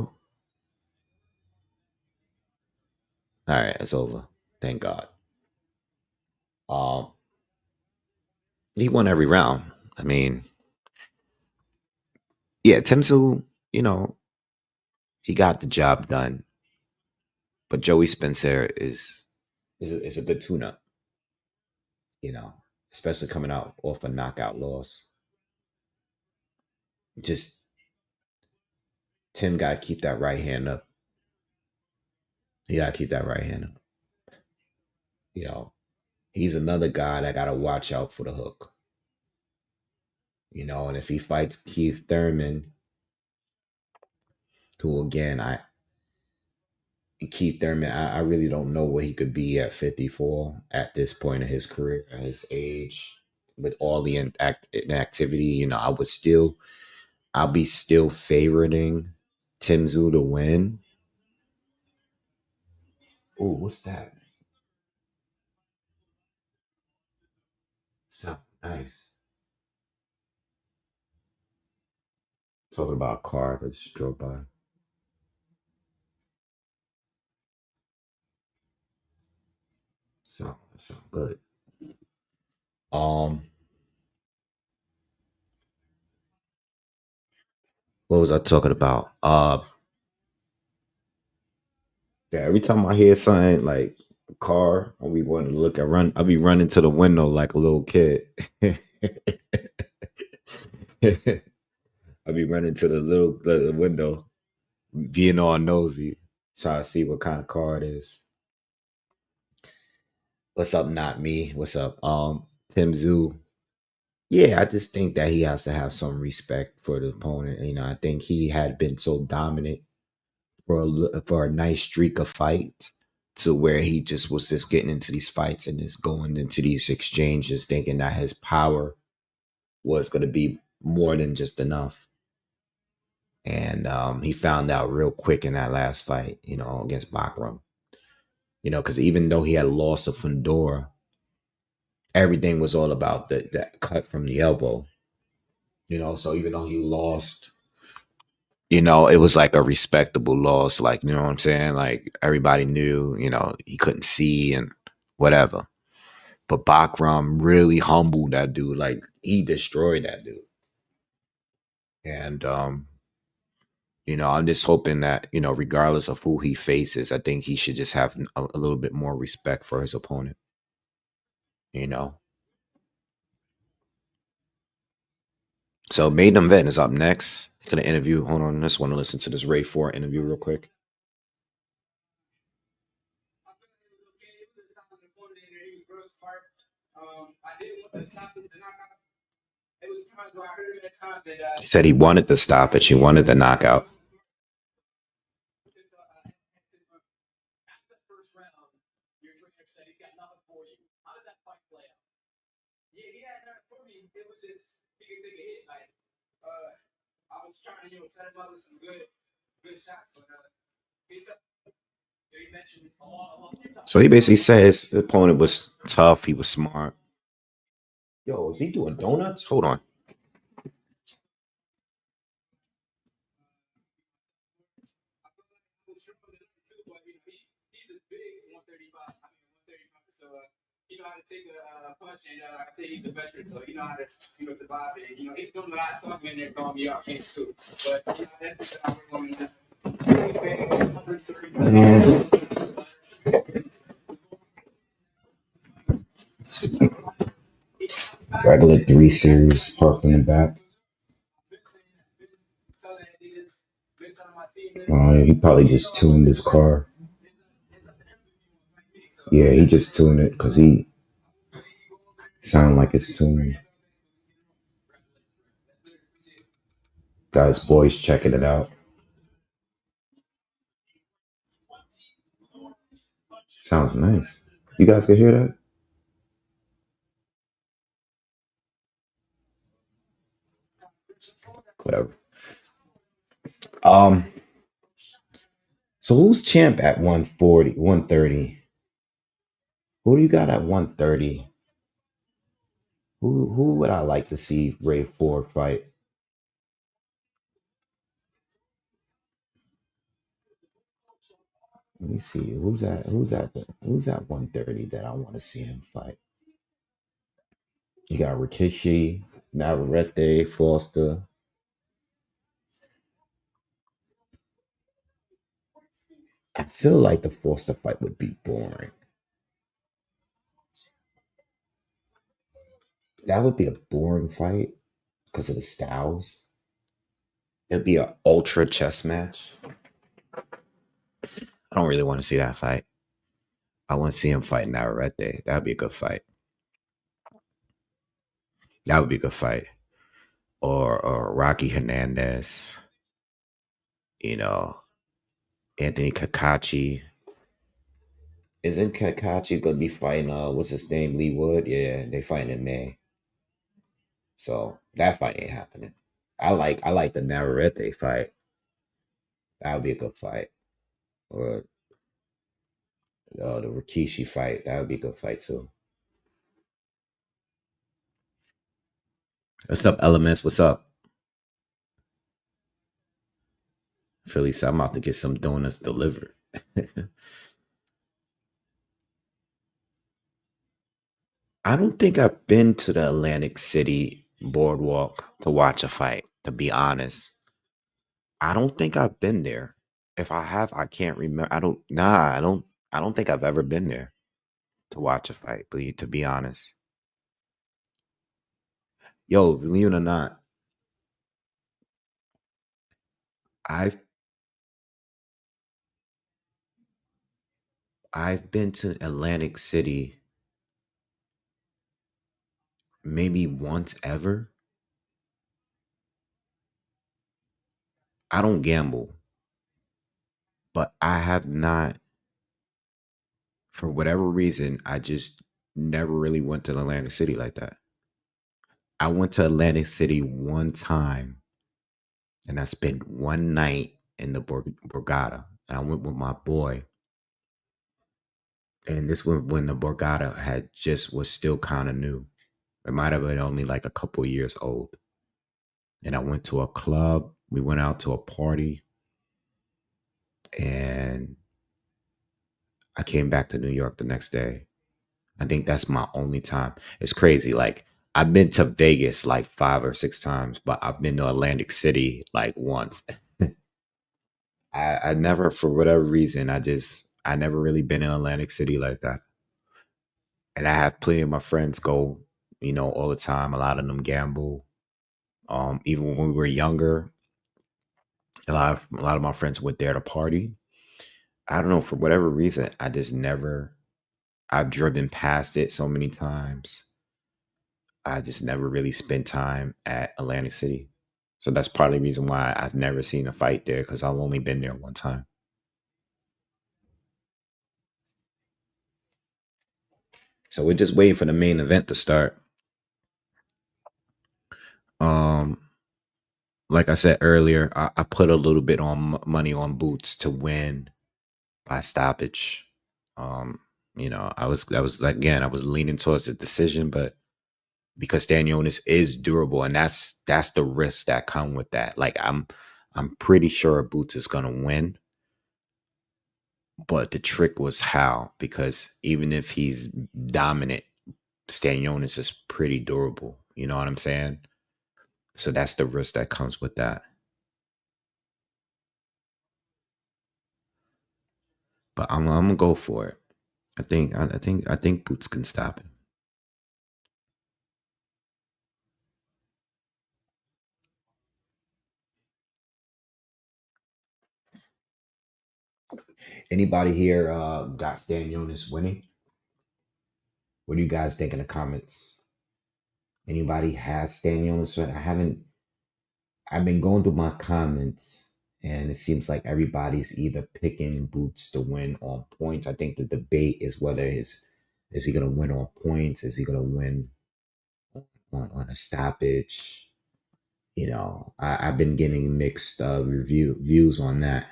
All right, it's over. Thank God. Um, he won every round. I mean, Yeah, Tszyu, you know, he got the job done, but Joey Spencer is a good tune-up, you know, especially coming out off a knockout loss. Just Tim got to keep that right hand up. He got to keep that right hand up. You know, he's another guy that got to watch out for the hook. You know, and if he fights Keith Thurman, who again, Keith Thurman, I really don't know what he could be at 54 at this point in his career, at his age, with all the inactivity. You know, I'll be still favoriting Tszyu to win. Oh, what's that? So nice. Talking about a car that just drove by. So good. Um, what was I talking about? Yeah, every time I hear something like a car, I'll be wanting to look at run. I'll be running to the window like a little kid. I'll be running to the window, being all nosy, trying to see what kind of car it is. What's up, not me? What's up? Tszyu. Yeah, I just think that he has to have some respect for the opponent. You know, I think he had been so dominant for a nice streak of fights to where he just was just getting into these fights and just going into these exchanges thinking that his power was going to be more than just enough. And he found out real quick in that last fight, you know, against Bakram. You know, because even though he had lost to Fundora, everything was all about that cut from the elbow. You know, so even though he lost, you know, it was like a respectable loss. Like, you know what I'm saying? Like everybody knew, you know, he couldn't see and whatever. But Bakram really humbled that dude. Like he destroyed that dude. And you know, I'm just hoping that, you know, regardless of who he faces, I think he should just have a little bit more respect for his opponent. You know. So Maiden Event is up next. Gonna interview. Hold on, I just want to listen to this Ray 4 interview real quick. He said he wanted the stoppage. He wanted the knockout. So he basically says the opponent was tough. He was smart. Yo, is he doing donuts? Hold on. Man. Regular 3 Series parked in the back. He probably just tuned his car. Yeah, he just tuned it because he sound like it's tuned. Got his boys checking it out. Sounds nice. You guys can hear that? Whatever. Um, so who's champ at 140, 130? Who do you got at 130? Who would I like to see Ray Ford fight? Let me see. Who's at 130 that I want to see him fight? You got Rikishi, Navarrete, Foster. feel like the Foster fight would be boring. That would be a boring fight because of the styles. It'd be an ultra chess match. I don't really want to see that fight. I want to see him fight Navarrete. That would be a good fight. That would be a good fight. Or Rocky Hernandez. You know, Anthony Kakachi. Isn't Kakachi gonna be fighting what's his name? Lee Wood? Yeah, they fighting in May. So that fight ain't happening. I like the Navarrete fight. That would be a good fight. Or the Rikishi fight. That would be a good fight too. What's up, Elements? What's up? Philly said I'm about to get some donuts delivered. I don't think I've been to the Atlantic City boardwalk to watch a fight, to be honest. I don't think I've been there. If I have, I can't remember. I don't think I've ever been there to watch a fight, to be honest. Yo, believe it or not, I've I've been to Atlantic City maybe once ever. I don't gamble, but I have not, for whatever reason, I just never really went to Atlantic City like that. I went to Atlantic City one time and I spent one night in the Borgata. And I went with my boy. And this was when the Borgata was still kind of new. It might have been only like a couple years old. And I went to a club. We went out to a party. And I came back to New York the next day. I think that's my only time. It's crazy. Like I've been to Vegas like 5 or 6 times, but I've been to Atlantic City like once. I never, for whatever reason, I never really been in Atlantic City like that. And I have plenty of my friends go, all the time. A lot of them gamble. Even when we were younger, a lot of my friends went there to party. I don't know, for whatever reason, I just never. I've driven past it so many times. I just never really spent time at Atlantic City. So that's probably the reason why I've never seen a fight there, because I've only been there one time. So we're just waiting for the main event to start. Um, like I said earlier, I put a little bit on money on Boots to win by stoppage. Um, I was again, I was leaning towards the decision, but because Stanionis is durable, and that's the risk that come with that. Like I'm pretty sure Boots is gonna win, but the trick was how, because even if he's dominant, Stanionis is pretty durable. You know what I'm saying? So that's the risk that comes with that. But I'm gonna go for it. I think Boots can stop him. Anybody here got Stanionis winning? What do you guys think in the comments? Anybody has Stanionis winning? I haven't. I've been going through my comments, and it seems like everybody's either picking Boots to win on points. I think the debate is whether is he going to win on points? Is he going to win on a stoppage? I've been getting mixed views on that.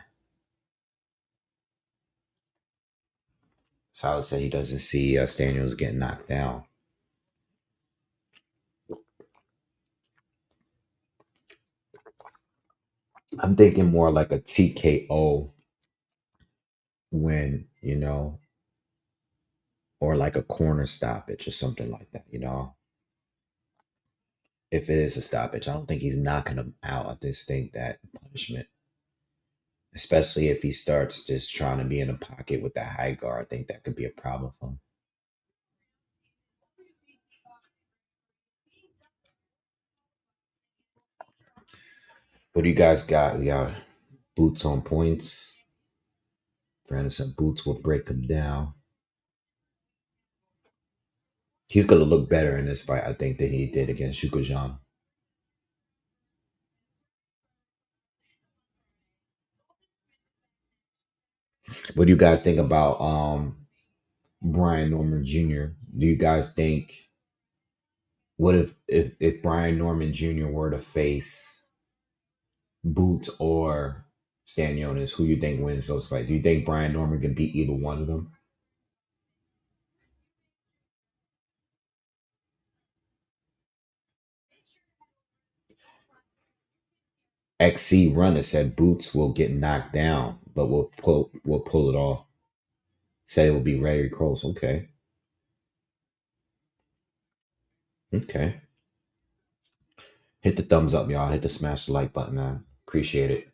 So I would say he doesn't see Daniels getting knocked down. I'm thinking more like a TKO win, or like a corner stoppage or something like that. If it is a stoppage, I don't think he's knocking him out. I just think that punishment. especially if he starts just trying to be in a pocket with that high guard. I think that could be a problem for him. What do you guys got? We got Boots on points. Brandon said Boots will break him down. He's gonna look better in this fight, I think, than he did against Shukojan. What do you guys think about Brian Norman Jr.? Do you guys think what if Brian Norman Jr. were to face Boots or Stanionis? Who you think wins those fights? Do you think Brian Norman can beat either one of them? XC Runner said Boots will get knocked down, but we'll pull it off. Said it will be very close. Okay. Okay. Hit the thumbs up, y'all. Hit the smash the like button, man. Appreciate it.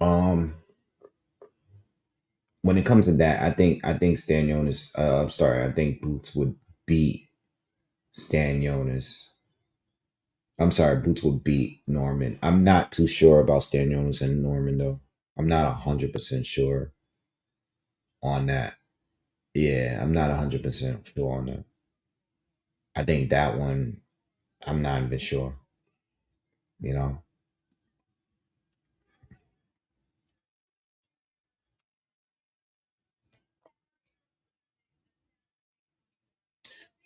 Um, when it comes to that, I think Stanionis. I'm sorry. I think Boots would beat Stanionis. I'm sorry, Boots would beat Norman. I'm not too sure about Stanionis and Norman though. I'm not 100% sure on that. Yeah, I'm not 100% sure on that. I think that one, I'm not even sure. You know,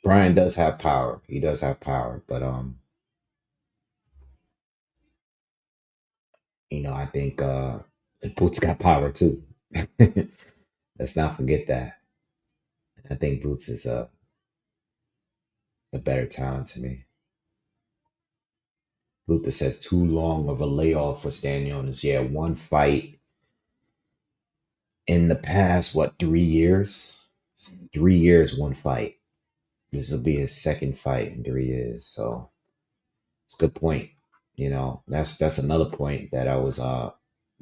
Brian does have power. He does have power, but I think Boots got power too. Let's not forget that. I think Boots is a better talent to me. Luther says too long of a layoff for Stanionis. Yeah, one fight in the past, what, 3 years? 3 years, one fight. This will be his second fight in 3 years. So it's a good point. That's another point that I was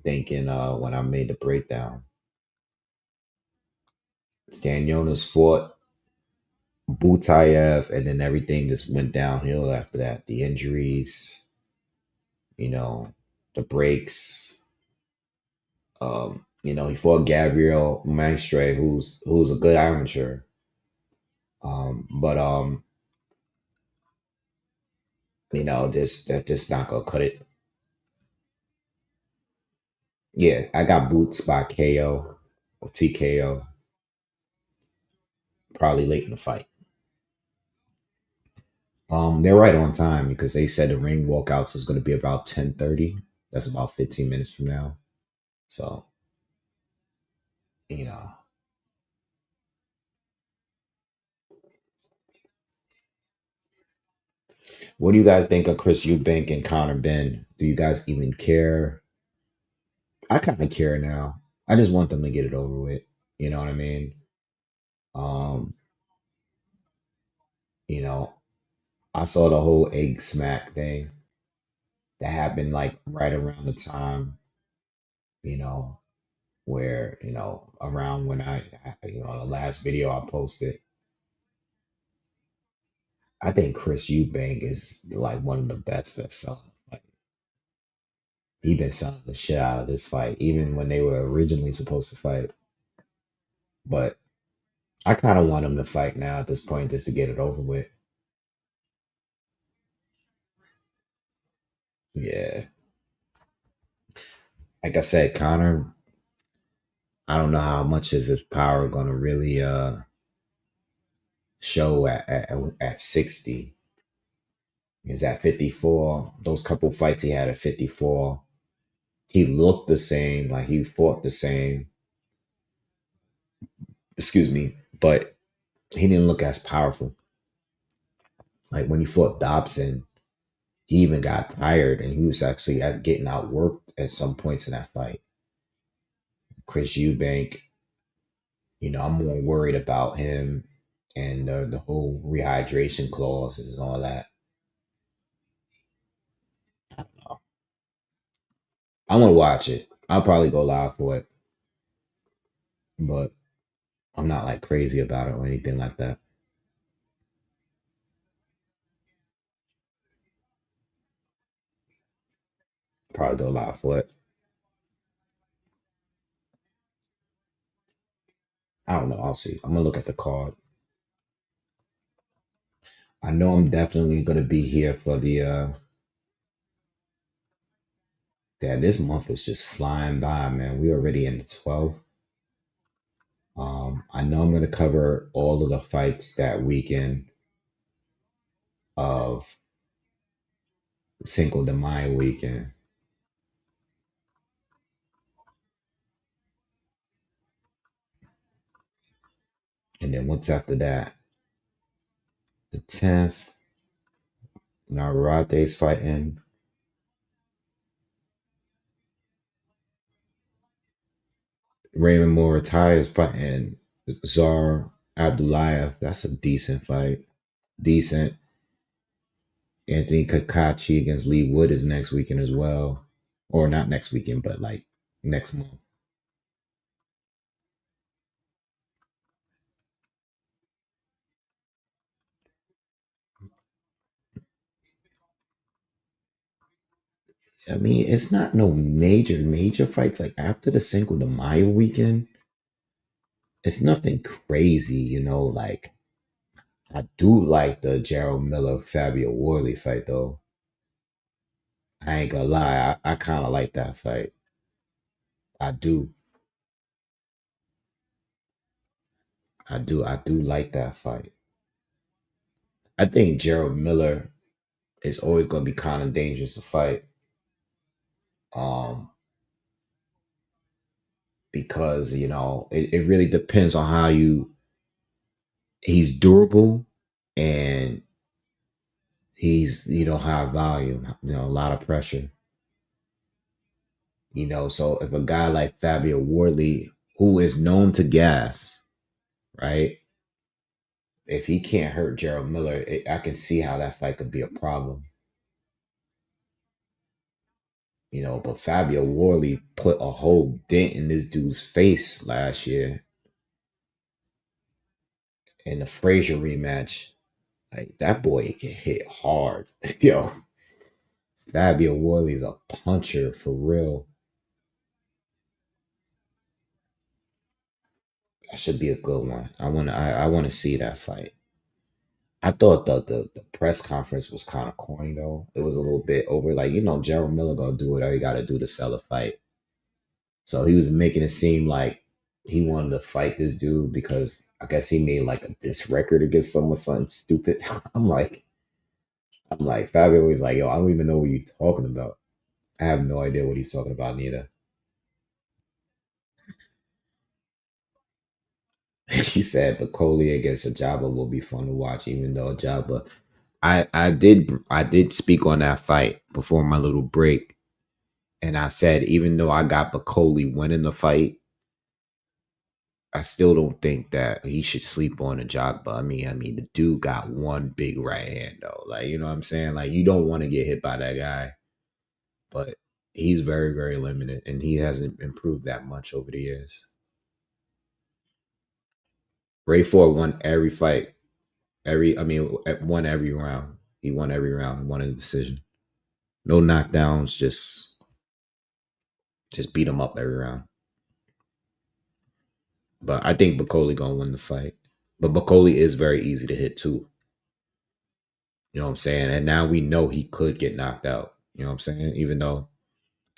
thinking when I made the breakdown. Stanionis fought Butayev, and then everything just went downhill after that. The injuries, you know, the breaks. He fought Gabriel Maestre, who's a good amateur. But just not gonna cut it. Yeah, I got Boots by KO or TKO, probably late in the fight. They're right on time because they said the ring walkouts was gonna be about 10:30. That's about 15 minutes from now. So, you know. What do you guys think of Chris Eubank and Connor Benn? Do you guys even care? I kind of care now. I just want them to get it over with. You know what I mean? Um, you know, I saw the whole egg smack thing that happened like right around the time, you know, where, around when the last video I posted. I think Chris Eubank is like one of the best that's selling. Like, he been selling the shit out of this fight, even when they were originally supposed to fight. But I kind of want him to fight now at this point just to get it over with. Yeah. Like I said, Connor, I don't know how much is his power going to really show at 60. He's at 54. Those couple fights he had at 54, he looked the same, like he fought the same. Excuse me, but he didn't look as powerful. Like when he fought Dobson, he even got tired and he was actually getting outworked at some points in that fight. Chris Eubank, I'm more worried about him and the whole rehydration clauses and all that. I don't know. I want to watch it. I'll probably go live for it, but I'm not like crazy about it or anything like that. Probably go live for it. I don't know. I'll see. I'm gonna look at the card. I know I'm definitely gonna be here for the yeah, this month is just flying by, man. We already in the 12th. I know I'm gonna cover all of the fights that weekend of Cinco de Mayo weekend. And then what's after that? The 10th, Narate's fighting. Raymond is fighting Czar Abdullayev. That's a decent fight. Decent. Anthony Kakachi against Lee Wood is next weekend as well. Or not next weekend, but like next month. I mean, it's not no major fights. Like after the Cinco de Mayo weekend, it's nothing crazy, like I do like the Gerald Miller Fabio Worley fight though. I ain't gonna lie, I kinda like that fight. I do. I do like that fight. I think Gerald Miller is always gonna be kind of dangerous to fight. Um, because it really depends on how he's durable and he's high volume, a lot of pressure. So if a guy like Fabio Worley, who is known to gas, right? If he can't hurt Gerald Miller, I can see how that fight could be a problem. But Fabio Worley put a whole dent in this dude's face last year in the Frazier rematch. Like that boy can hit hard. Yo, Fabio Worley is a puncher for real. That should be a good one. I wanna see that fight. I thought the press conference was kind of corny though. It was a little bit over. Like, Gerald Miller gonna do whatever he gotta do to sell a fight. So he was making it seem like he wanted to fight this dude because I guess he made like a diss record against someone, something stupid. I'm like, Fabio was like, yo, I don't even know what you're talking about. I have no idea what he's talking about neither. She said Bacoli against Ajaba will be fun to watch, even though Ajaba I did speak on that fight before my little break. And I said, even though I got Bacoli winning the fight, I still don't think that he should sleep on a jog. But I mean, the dude got one big right hand though. Like, you know what I'm saying? Like, you don't want to get hit by that guy, but he's very, very limited, and he hasn't improved that much over the years. Ray Ford won every fight, won every round. He won every round, won a decision. No knockdowns, just beat him up every round. But I think Bacoli gonna win the fight. But Bacoli is very easy to hit too. You know what I'm saying? And now we know he could get knocked out. You know what I'm saying? Even though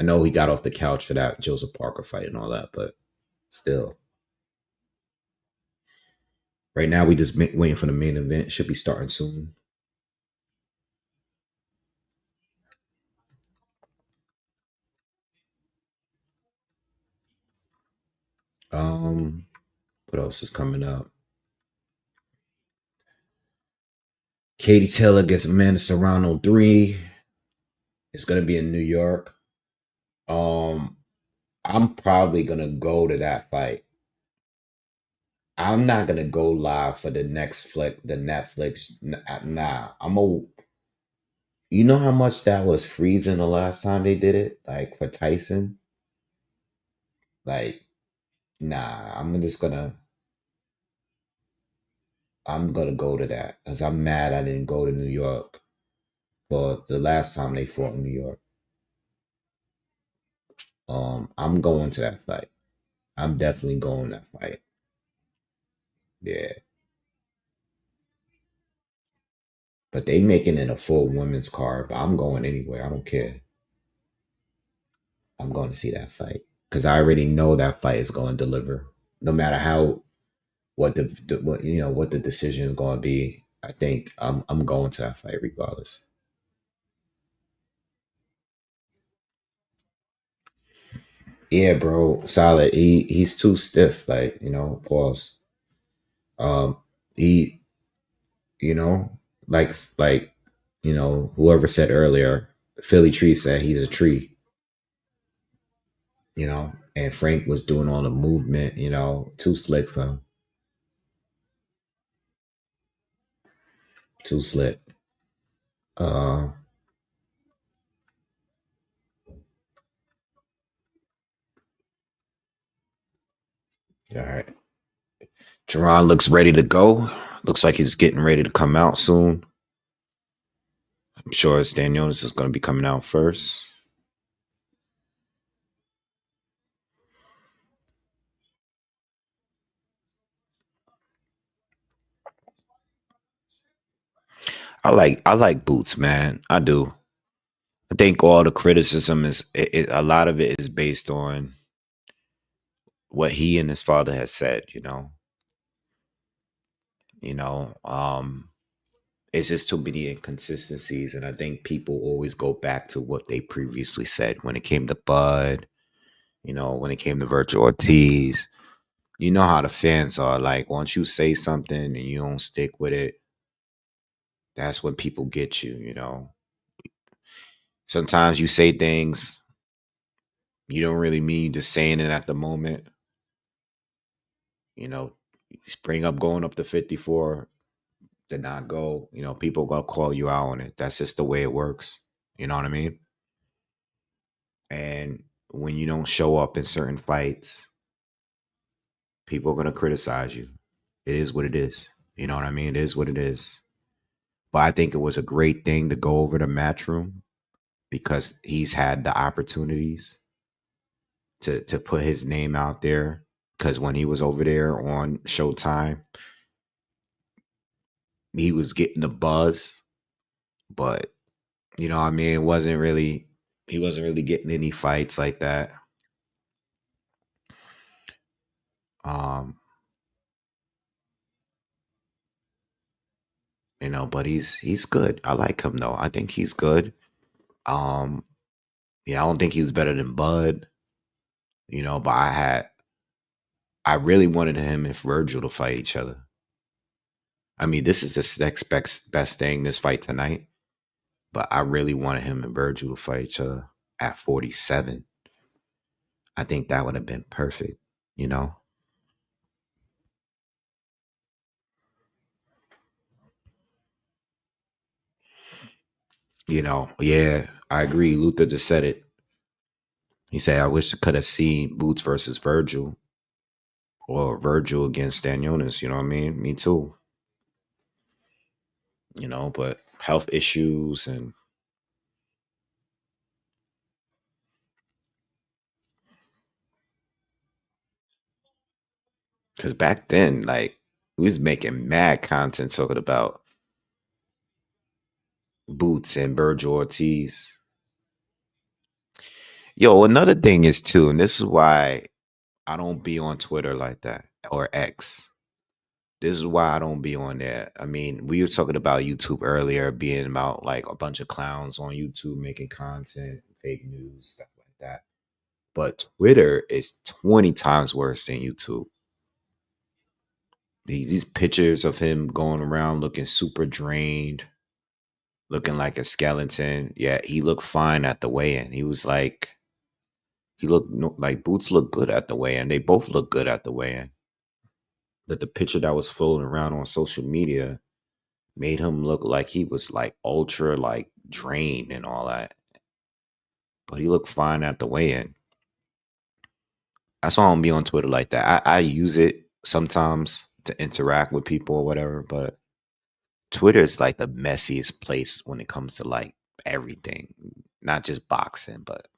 I know he got off the couch for that Joseph Parker fight and all that, but still. Right now we just waiting for the main event. Should be starting soon. Um, what else is coming up? Katie Taylor gets Amanda Serrano 3. It's gonna be in New York. Um, I'm probably gonna go to that fight. I'm not gonna go live for the next flick, the Netflix. Nah, I'm a. You know how much that was freezing the last time they did it, like for Tyson. Like, nah, I'm gonna go to that because I'm mad I didn't go to New York for the last time they fought in New York. I'm going to that fight. I'm definitely going to that fight. Yeah, but they making it a full women's card. But I'm going anyway. I don't care. I'm going to see that fight because I already know that fight is going to deliver. No matter how what what the decision is going to be. I think I'm going to that fight regardless. Yeah, bro, solid. He's too stiff. Like pause. Um, he like whoever said earlier, Philly Tree said he's a tree. And Frank was doing all the movement. Too slick for him. Too slick. Uh, all right. Jerron looks ready to go. Looks like he's getting ready to come out soon. I'm sure Stanionis is going to be coming out first. I like Boots, man. I do. I think all the criticism a lot of it is based on what he and his father has said. You know, it's just too many inconsistencies, and I think people always go back to what they previously said when it came to Bud. When it came to Virtual Ortiz. You know how the fans are. Like once you say something and you don't stick with it, that's when people get you. Sometimes you say things you don't really mean, just saying it at the moment. You know, bring up going up to 54, did not go. People gonna call you out on it. That's just the way it works. You know what I mean? And when you don't show up in certain fights, people are gonna criticize you. It is what it is. You know what I mean? It is what it is. But I think it was a great thing to go over to Matchroom because he's had the opportunities to put his name out there. Because when he was over there on Showtime, he was getting the buzz, but what I mean, it wasn't really he wasn't really getting any fights like that. Um, but he's good. I like him though. I think he's good. Um, yeah, I don't think he was better than Bud, but I really wanted him and Virgil to fight each other. I mean, this is the next best thing, this fight tonight. But I really wanted him and Virgil to fight each other at 47. I think that would have been perfect, you know? Yeah, I agree. Luther just said it. He said, I wish I could have seen Boots versus Virgil or Virgil against Stanionis. You know what I mean? Me too. But health issues and because back then, like, we was making mad content talking about Boots and Virgil Ortiz. Yo, another thing is too, and this is why I don't be on Twitter like that or X. This is why I don't be on there. I mean, we were talking about YouTube earlier, being about like a bunch of clowns on YouTube making content, fake news, stuff like that. But Twitter is 20 times worse than YouTube. These pictures of him going around looking super drained, looking like a skeleton. Yeah, he looked fine at the weigh-in. He looked like Boots looked good at the weigh-in. They both look good at the weigh-in. But the picture that was floating around on social media made him look like he was like ultra like drained and all that. But he looked fine at the weigh-in. That's why I don't be on Twitter like that. I use it sometimes to interact with people or whatever, but Twitter is like the messiest place when it comes to like everything, not just boxing, but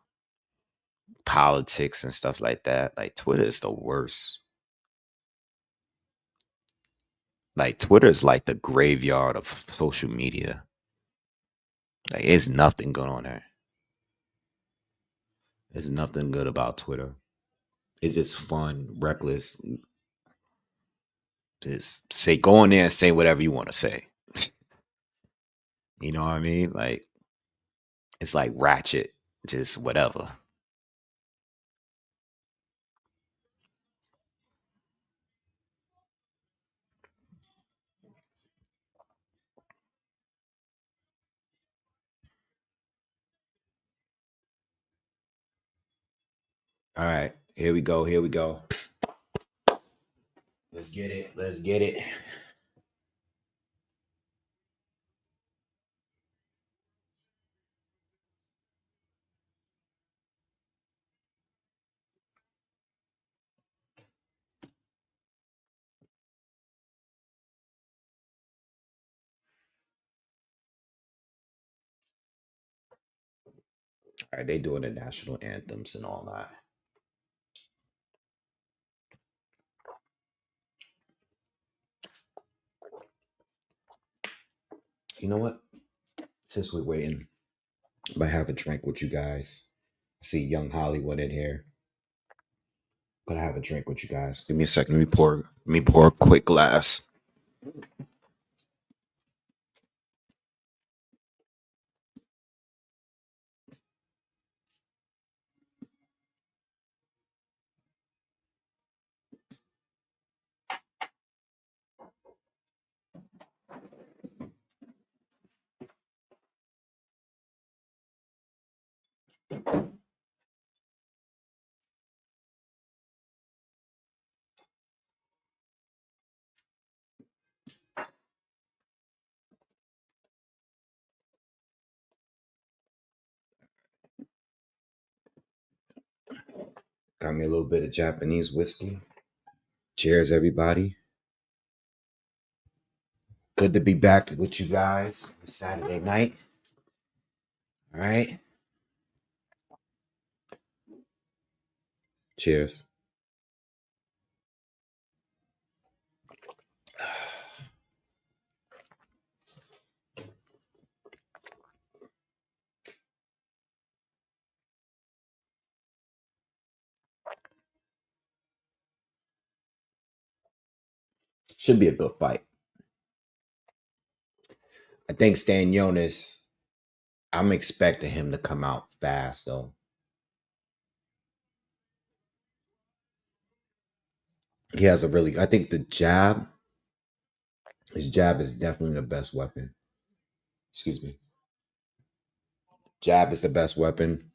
politics and stuff like that. Like Twitter is the worst. Like Twitter is like the graveyard of social media. Like it's nothing good on there. There's nothing good about Twitter. It's just fun, reckless. Just say go in there and say whatever you want to say. You know what I mean? Like it's like ratchet, just whatever. All right, here we go. Here we go. Let's get it. Let's get it. All right, they doing the national anthems and all that. You know what? Since we're waiting, I might have a drink with you guys. I see young Hollywood in here. But I have a drink with you guys. Give me a second. Let me pour a quick glass. Got me a little bit of Japanese whiskey. Cheers, everybody. Good to be back with you guys. It's Saturday night. All right. Cheers. Should be a good fight. I think Stanionis, I'm expecting him to come out fast, though. He has a really, I think his jab is definitely the best weapon. Excuse me. Jab is the best weapon.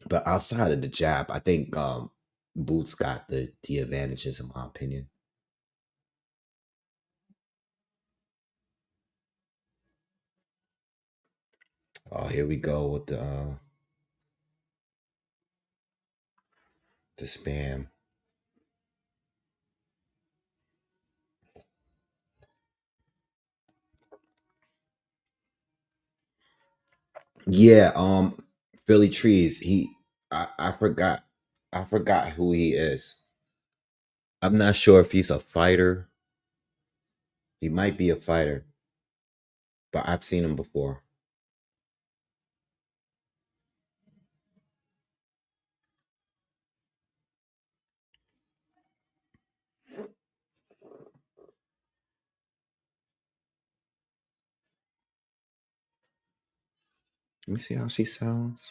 But outside of the jab, I think Boots got the advantages, in my opinion. Oh, here we go with the spam. Yeah, Philly Trees. I forgot who he is. I'm not sure if he's a fighter. He might be a fighter, but I've seen him before. Let me see how she sounds.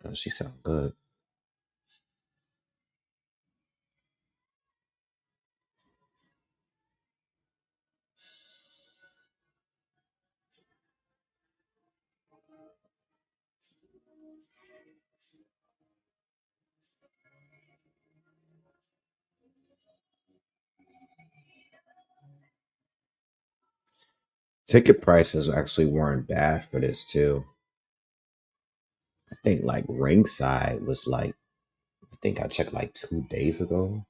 Oh, she sounds good. Ticket prices actually weren't bad for this too. I think like ringside was like, I think I checked like 2 days ago.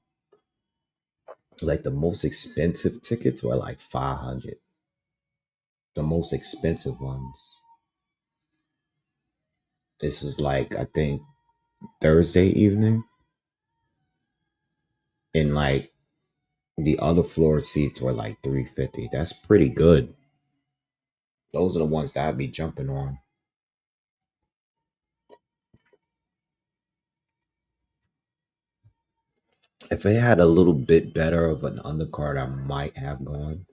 Like the most expensive tickets were like 500. The most expensive ones. This is like I think Thursday evening, and like the other floor seats were like 350. That's pretty good. Those are the ones that I'd be jumping on. If they had a little bit better of an undercard, I might have gone,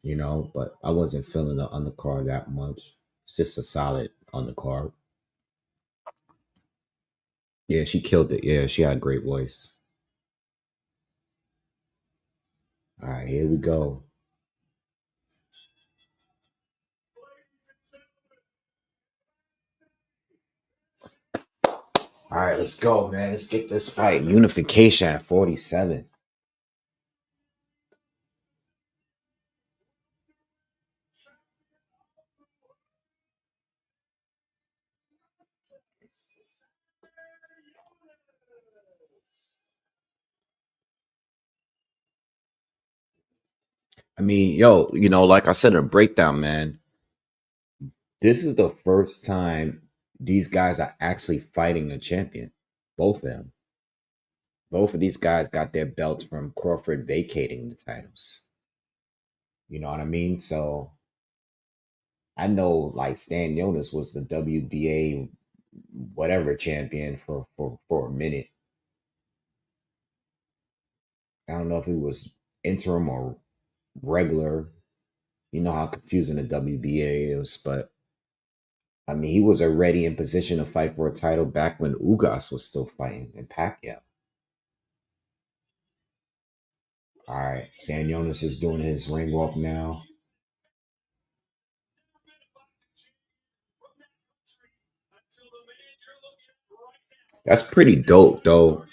but I wasn't feeling the undercard that much. It's just a solid undercard. Yeah, she killed it. Yeah, she had a great voice. All right, here we go. All right, let's go, man. Let's get this fight. Unification at 47. I mean, yo, like I said in a breakdown, man, this is the first time these guys are actually fighting a champion. Both of them. Both of these guys got their belts from Crawford vacating the titles. You know what I mean? So I know like Stanionis was the WBA whatever champion for a minute. I don't know if he was interim or regular. You know how confusing the WBA is, but I mean, he was already in position to fight for a title back when Ugas was still fighting and Pacquiao. All right, Stanionis is doing his ring walk now. That's pretty dope, though.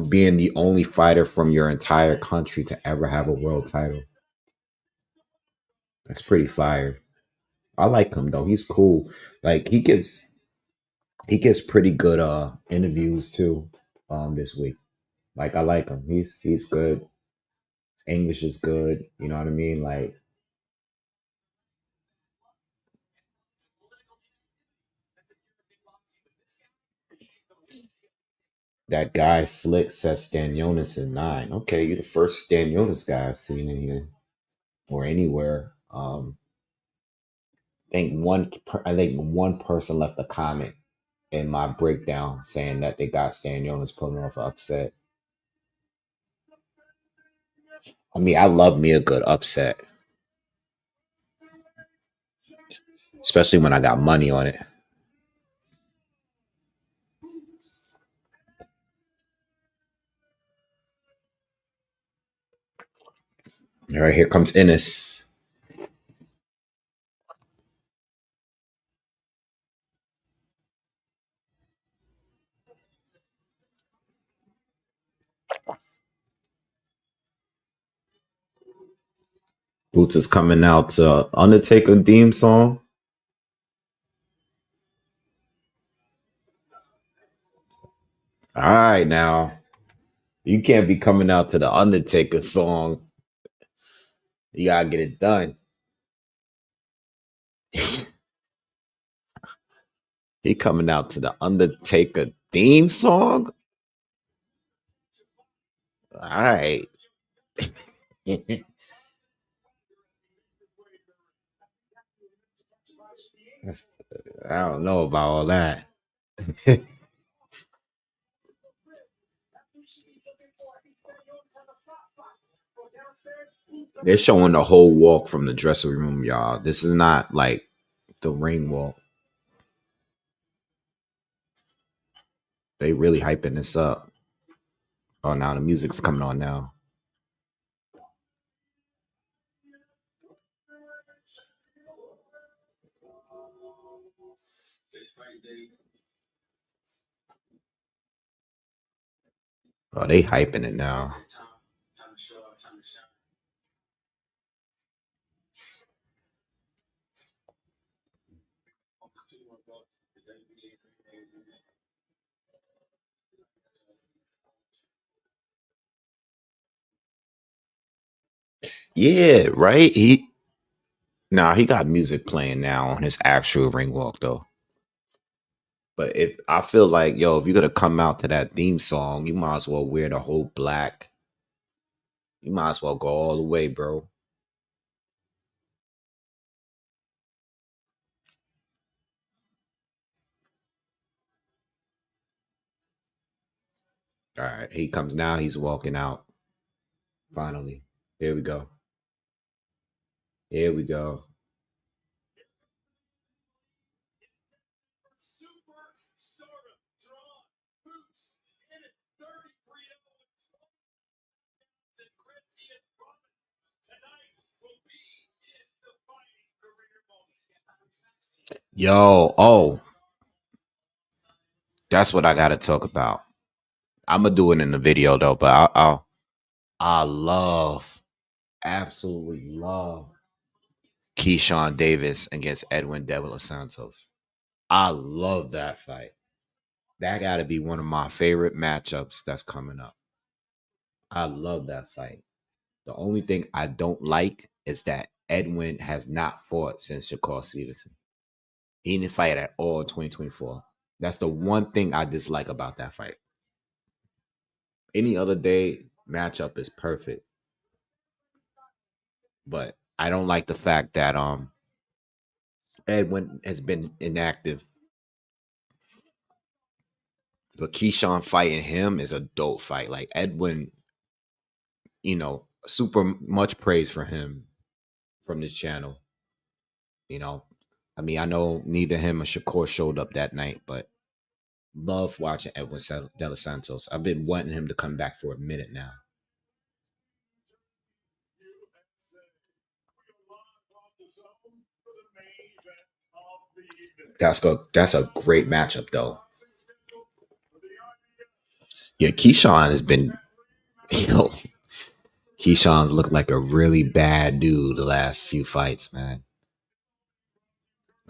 Being the only fighter from your entire country to ever have a world title. That's pretty fire. I like him though. He's cool. Like he gives pretty good interviews too this week. Like I like him. He's good. His English is good. You know what I mean? Like that guy Slick says Stanionis in 9. Okay, you're the first Stanionis guy I've seen in here or anywhere. I think one person left a comment in my breakdown saying that they got Stanionis pulling off an upset. I mean, I love me a good upset, especially when I got money on it. All right, here comes Ennis. Boots is coming out to Undertaker theme song. All right, now you can't be coming out to the Undertaker song. You gotta get it done. He coming out to the Undertaker theme song. All right. That's, I don't know about all that. They're showing the whole walk from the dressing room, y'all. This is not like the ring walk. They really hyping this up. Oh, now the music's coming on now. Oh, they hyping it now. Yeah, right. He got music playing now on his actual ring walk though. But if I feel like, yo, if you're gonna come out to that theme song, you might as well wear the whole black. You might as well go all the way, bro. All right, he comes now. He's walking out. Finally, here we go. Here we go. Yo, oh, that's what I gotta talk about. I'm gonna do it in the video though, but I love, absolutely love Keyshawn Davis against Edwin De Los Santos. I love that fight. That got to be one of my favorite matchups that's coming up. I love that fight. The only thing I don't like is that Edwin has not fought since Shakur Stevenson. He didn't fight at all in 2024. That's the one thing I dislike about that fight. Any other day matchup is perfect, but I don't like the fact that Edwin has been inactive. But Keyshawn fighting him is a dope fight. Like Edwin, super much praise for him from this channel. You know, I mean, I know neither him or Shakur showed up that night, but love watching Edwin De Los Santos. I've been wanting him to come back for a minute now. That's good. That's a great matchup, though. Yeah, Keyshawn has been, you know, Keyshawn's looked like a really bad dude the last few fights, man.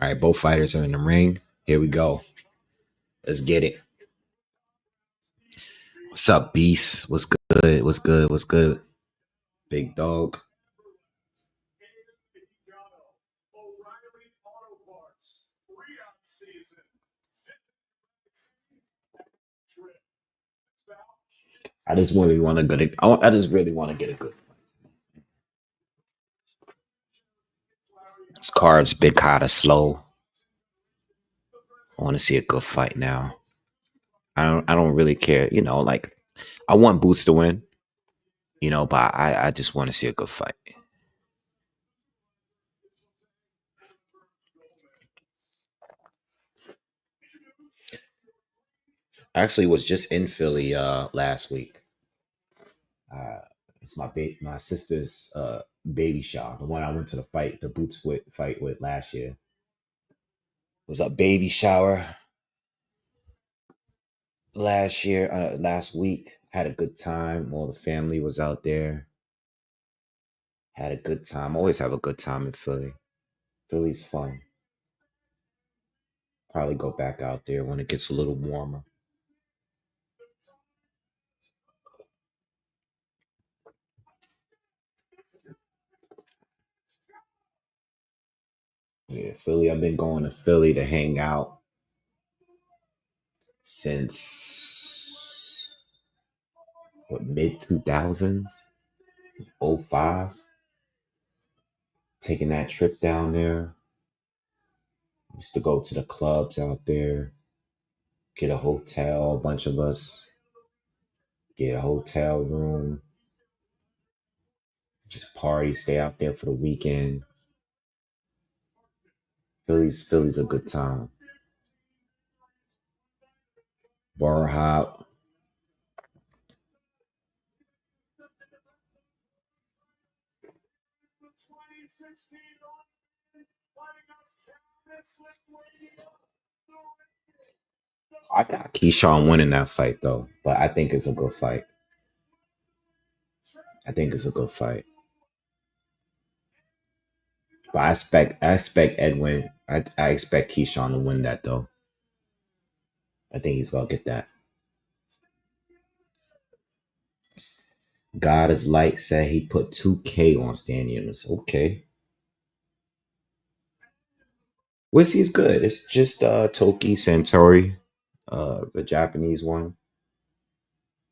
All right, both fighters are in the ring. Here we go. Let's get it. What's up, Beast? What's good? What's good? What's good? Big dog. I just really want to get. I just really want to get a good. This card's been kind of slow. I want to see a good fight now. I don't really care. Like I want Boots to win. But I just want to see a good fight. I actually was just in Philly last week. Uh, it's my sister's baby shower. The one I went to the Boots fight with last year. It was a baby shower last week. Had a good time. All the family was out there. Had a good time. Always have a good time in Philly. Philly's fun. Probably go back out there when it gets a little warmer. Yeah, Philly. I've been going to Philly to hang out since what, mid 2000s, 05. Taking that trip down there. Used to go to the clubs out there, get a hotel, a bunch of us, get a hotel room, just party, stay out there for the weekend. Philly's a good time. Bar hop. I got Keyshawn winning that fight though, but I think it's a good fight. I think it's a good fight. But I expect Edwin. I expect Keyshawn to win that though. I think he's gonna get that. God is Light said he put 2K on Stanionis. Okay. Whiskey's good. It's just Toki Santori, the Japanese one.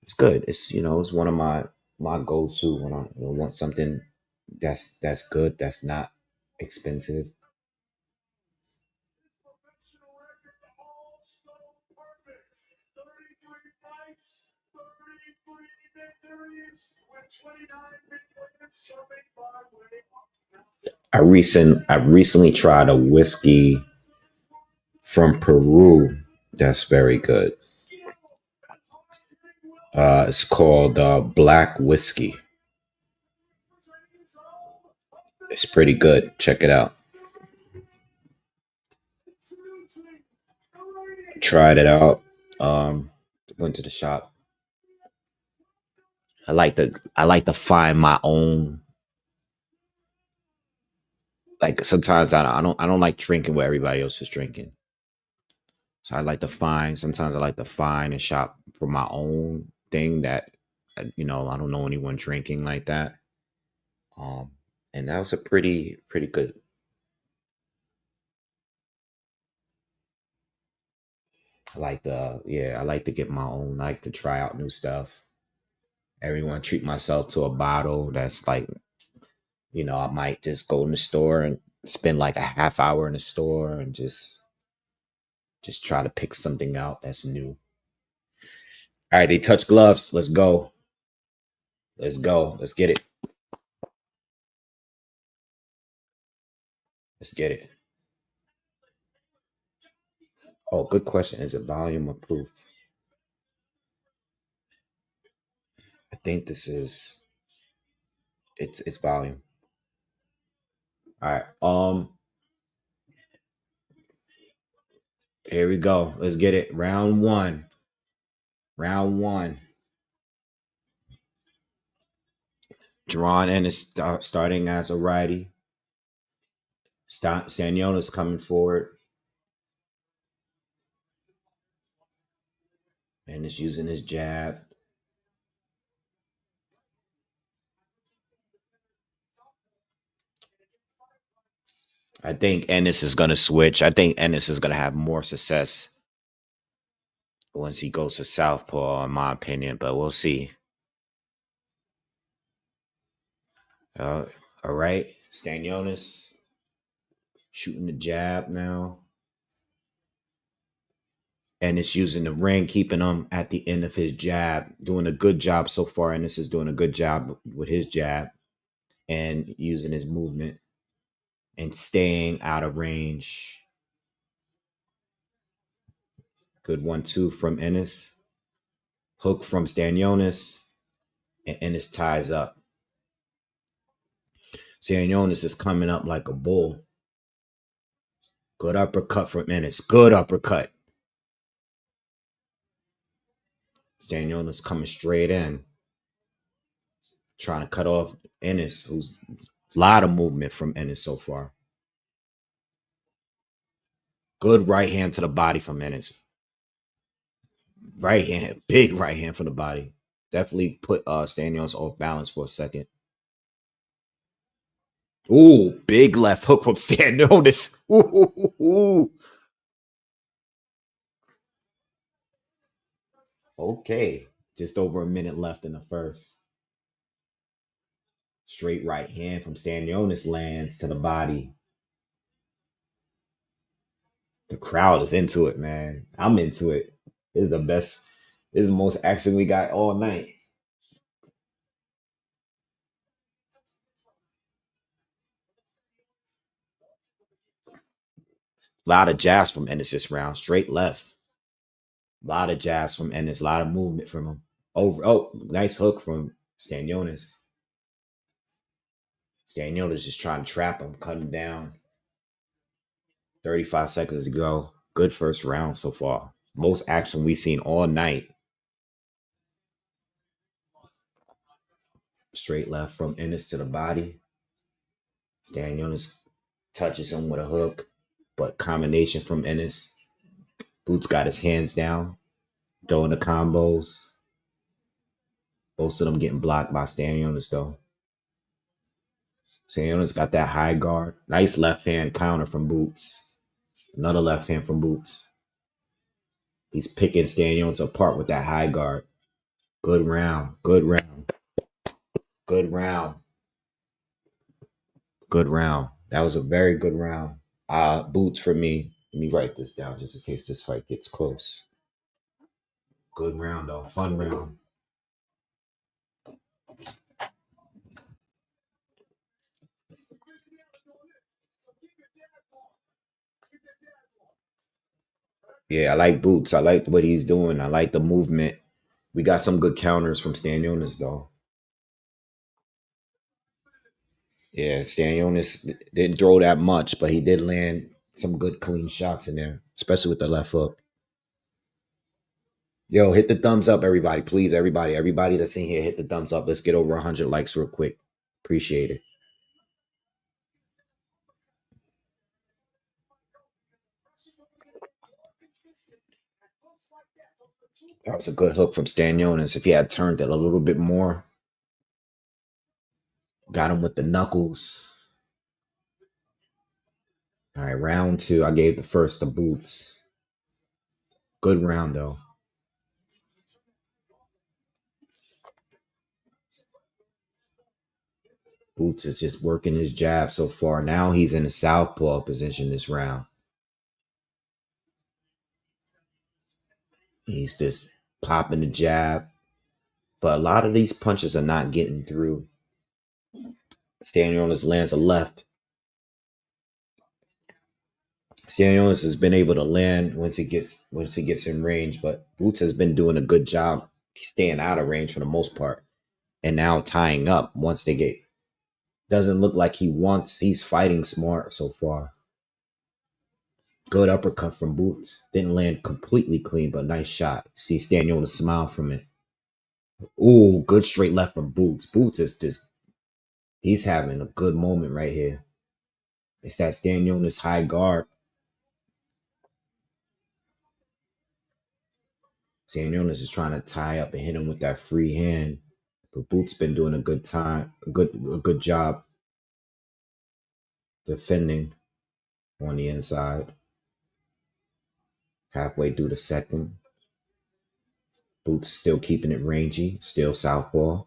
It's good. It's it's one of my go-to when I want something that's good, that's not expensive. I recently tried a whiskey from Peru that's very good. It's called Black Whiskey. It's pretty good. Check it out. Tried it out. Um, Went to the shop. I like to find my own. Like sometimes I don't like drinking what everybody else is drinking. So I like to find. Sometimes I like to find and shop for my own thing that I don't know anyone drinking like that. Um, and that was a pretty good. I like to get my own. I like to try out new stuff. Everyone treat myself to a bottle that's like, I might just go in the store and spend like a half hour in the store and just try to pick something out that's new. All right, they touch gloves. Let's go. Let's go. Let's get it. Let's get it. Oh, good question. Is it volume or proof? I think this is it's volume. All right. Here we go. Let's get it. Round one. Round one. Drawn in is starting as a righty. Stanionis coming forward and is using his jab. I think Ennis is going to switch. I think Ennis is going to have more success once he goes to Southpaw, in my opinion, but we'll see. Uh, all right. Stanionis shooting the jab now. Ennis using the ring, keeping him at the end of his jab, doing a good job so far. Ennis is doing a good job with his jab and using his movement and staying out of range. Good 1-2 from Ennis. Hook from Stanionis. And Ennis ties up. Stanionis is coming up like a bull. Good uppercut from Ennis. Good uppercut. Stanionis coming straight in. Trying to cut off Ennis, who's a lot of movement from Ennis so far. Good right hand to the body from Ennis. Right hand, big right hand from the body. Definitely put Stanionis off balance for a second. Ooh, big left hook from Stanionis. Ooh. Okay, just over a minute left in the first. Straight right hand from Stanionis lands to the body. The crowd is into it, man. I'm into it. This is the best. This is the most action we got all night. A lot of jabs from Ennis this round. Straight left. A lot of jabs from Ennis. A lot of movement from him. Nice hook from Stanionis. Stanionis just trying to trap him, cut him down. 35 seconds to go. Good first round so far. Most action we've seen all night. Straight left from Ennis to the body. Stanionis touches him with a hook, but combination from Ennis. Boots got his hands down, throwing the combos. Most of them getting blocked by Stanionis though. Stanionis got that high guard. Nice left hand counter from Boots. Another left hand from Boots. He's picking Stanionis apart with that high guard. Good round. Good round. Good round. Good round. That was a very good round. Boots for me. Let me write this down just in case this fight gets close. Good round though. Fun round. Yeah, I like Boots. I like what he's doing. I like the movement. We got some good counters from Stanionis though. Yeah, Stanionis didn't throw that much, but he did land some good clean shots in there, especially with the left hook. Yo, hit the thumbs up, everybody. Please, everybody that's in here, hit the thumbs up. Let's get over 100 likes real quick. Appreciate it. That was a good hook from Stanionis. If he had turned it a little bit more, got him with the knuckles. All right, round 2. I gave the first to Boots. Good round, though. Boots is just working his jab so far. Now he's in a southpaw position this round. He's just popping the jab. But a lot of these punches are not getting through. Stanionis lands a left. Stanionis has been able to land once he gets in range, but Boots has been doing a good job staying out of range for the most part. And now tying up once they get. Doesn't look like he's fighting smart so far. Good uppercut from Boots. Didn't land completely clean, but nice shot. See Stanionis smile from it. Ooh, good straight left from Boots. Boots is just, he's having a good moment right here. It's that Stanionis high guard. Stanionis is trying to tie up and hit him with that free hand. But Boots been doing a good job defending on the inside. Halfway through the second. Boots still keeping it rangy, still southpaw.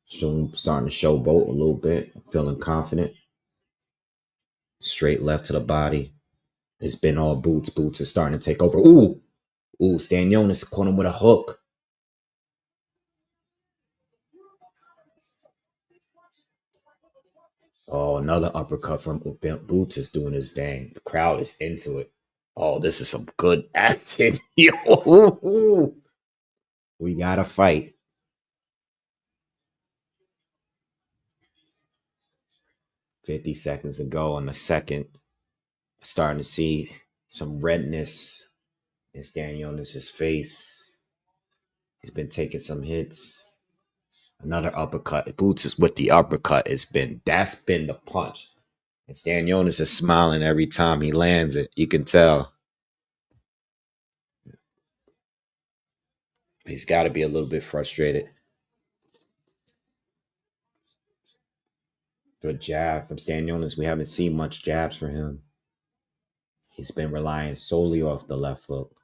Still starting to showboat a little bit, feeling confident. Straight left to the body. It's been all Boots. Boots is starting to take over. Ooh, Stanionis caught him with a hook. Oh, another uppercut from Boots is doing his thing. The crowd is into it. Oh, this is some good action. Yo, we got to fight. $50 seconds to go on the second. Starting to see some redness in Stanionis' face. He's been taking some hits. Another uppercut. Boots is with the uppercut. That's been the punch. And Stanionis is smiling every time he lands it. You can tell. He's got to be a little bit frustrated. Good jab from Stanionis. We haven't seen much jabs for him. He's been relying solely off the left hook.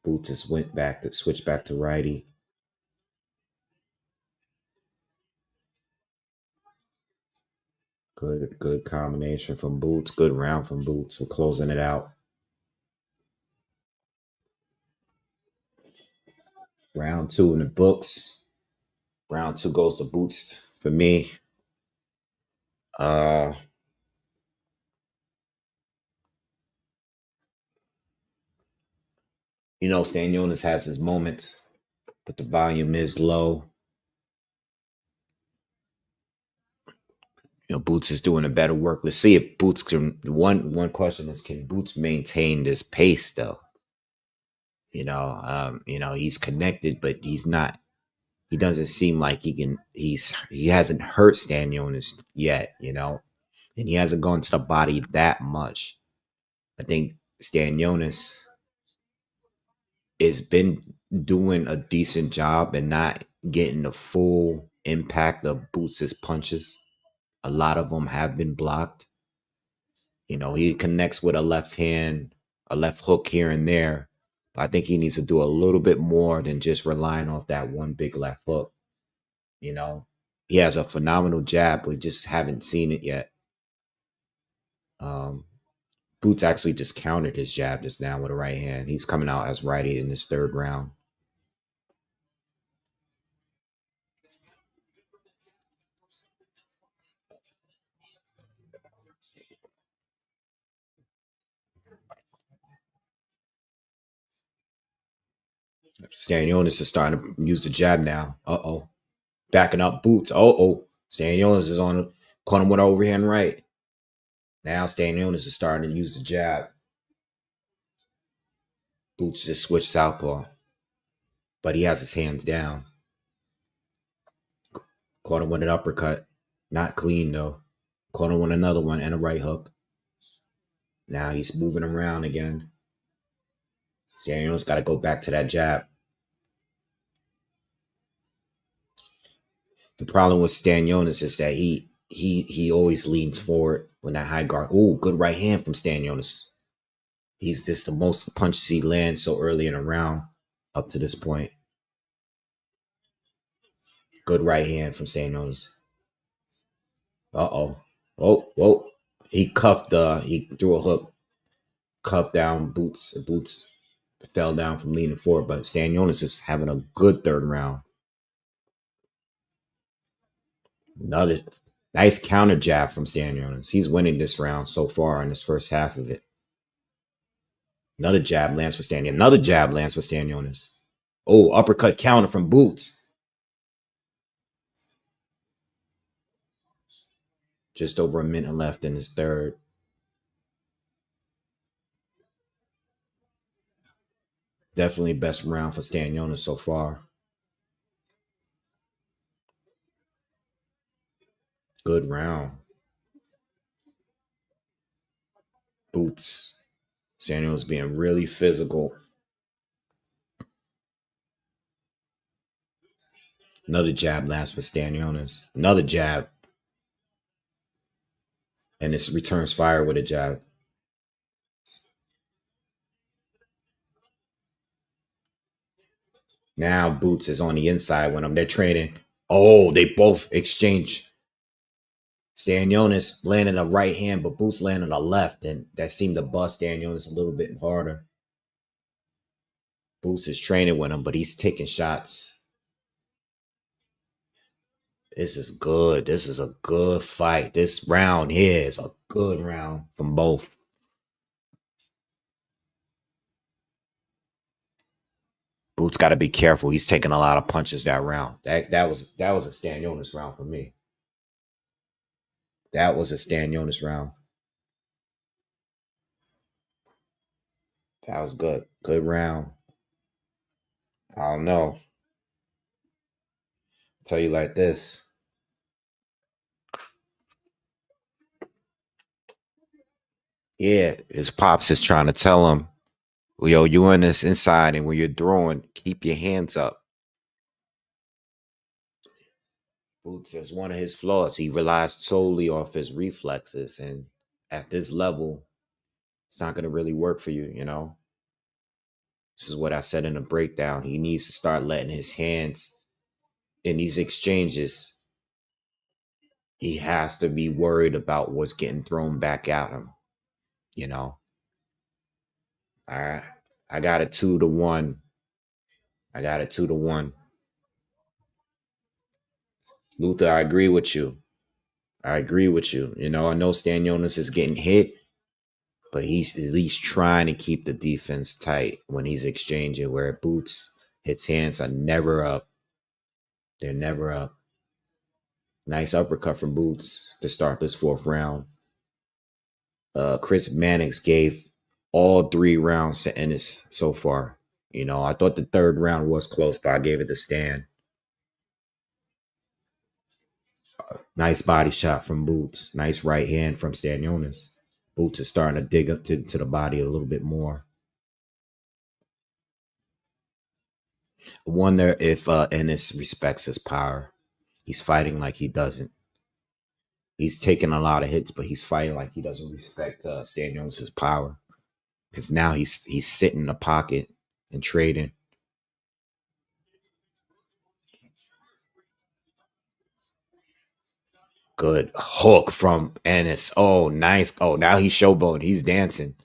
Boots has switched back to righty. Good combination from Boots. Good round from Boots. We're closing it out. Round 2 in the books. Round 2 goes to Boots for me. Stanionis has his moments, but the volume is low. Boots is doing a better work. Let's see if Boots can. One question is, can Boots maintain this pace though? He's connected, but he's not. He doesn't seem like he can. He hasn't hurt Stanionis yet, and he hasn't gone to the body that much. I think Stanionis has been doing a decent job and not getting the full impact of Boots' punches. A lot of them have been blocked. You know, he connects with a left hand, a left hook here and there. But I think he needs to do a little bit more than just relying off that one big left hook. You know, he has a phenomenal jab. We just haven't seen it yet. Um, Boots actually just countered his jab just now with a right hand. He's coming out as righty in this third round. Stanionis is starting to use the jab now. Uh-oh. Backing up Boots. Uh-oh. Stanionis is on caught him with an overhand right. Now Stanionis is starting to use the jab. Boots just switched southpaw. But he has his hands down. Caught him with an uppercut. Not clean though. Caught him with another one and a right hook. Now he's moving around again. Stanionis got to go back to that jab. The problem with Stanionis is that he always leans forward when that high guard. Oh, good right hand from Stanionis. He's just the most punches he lands so early in a round up to this point. Good right hand from Stanionis. Uh-oh. Oh, whoa. He he threw a hook, cuffed down Boots. Boots fell down from leaning forward, but Stanionis is having a good third round. Another nice counter jab from Stanionis. He's winning this round so far in this first half of it. Another jab lands for Stanionis. Another jab lands for Stanionis. Oh, uppercut counter from Boots. Just over a minute left in his third. Definitely best round for Stanionis so far. Good round. Boots. Stanionis being really physical. Another jab lands for Stanionis. Another jab. And this returns fire with a jab. Now Boots is on the inside when they're trading. Oh, they both exchange. Stanionis landing a right hand, but Boots landing a left, and that seemed to bust Stanionis a little bit harder. Boots is training with him, but he's taking shots. This is good. This is a good fight. This round here is a good round from both. Boots got to be careful. He's taking a lot of punches that round. That was a Stanionis round for me. That was a Stanionis round. That was good. Good round. I don't know. I'll tell you like this. Yeah, his pops is trying to tell him, yo, you in this inside, and when you're throwing, keep your hands up. Boots is one of his flaws. He relies solely off his reflexes, and at this level, it's not going to really work for you, you know? This is what I said in the breakdown. He needs to start letting his hands in these exchanges. He has to be worried about what's getting thrown back at him, you know? All right. I got a 2-1. I got a 2-1. Luther, I agree with you. I agree with you. You know, I know Stanionis is getting hit, but he's at least trying to keep the defense tight when he's exchanging, where Boots, his hands are never up. They're never up. Nice uppercut from Boots to start this fourth round. Chris Mannix gave all 3 rounds to Ennis so far. You know, I thought the third round was close, but I gave it to Stan. Nice body shot from Boots. Nice right hand from Stanionis. Boots is starting to dig up to the body a little bit more. I wonder if Ennis respects his power. He's fighting like he doesn't. He's taking a lot of hits, but he's fighting like he doesn't respect Stanionis' power. Because now he's sitting in the pocket and trading. Good hook from Ennis. Oh, nice. Oh, now he's showboating. He's dancing.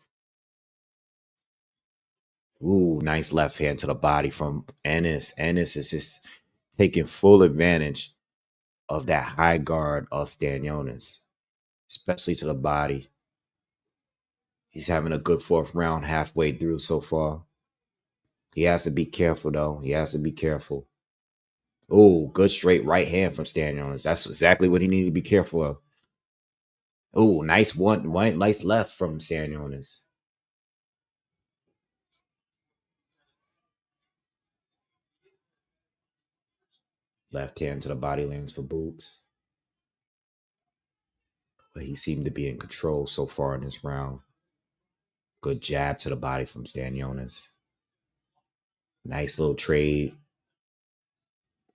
Ooh, nice left hand to the body from Ennis. Ennis is just taking full advantage of that high guard of Stanionis, especially to the body. He's having a good fourth round halfway through so far. He has to be careful, though. He has to be careful. Oh, good straight right hand from Stanionis. That's exactly what he needed to be careful of. Oh, nice one nice left from Stanionis. Left hand to the body lands for Boots. But he seemed to be in control so far in this round. Good jab to the body from Stanionis. Nice little trade.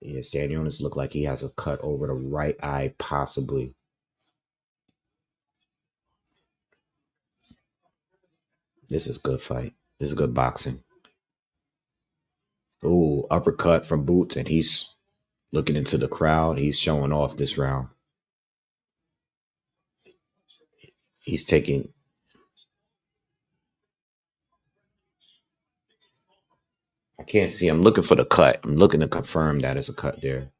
Yeah, Stanionis looked like he has a cut over the right eye, possibly. This is good fight. This is good boxing. Ooh, uppercut from Boots, and he's looking into the crowd. He's showing off this round. He's taking. I can't see. I'm looking for the cut. I'm looking to confirm that it's a cut there.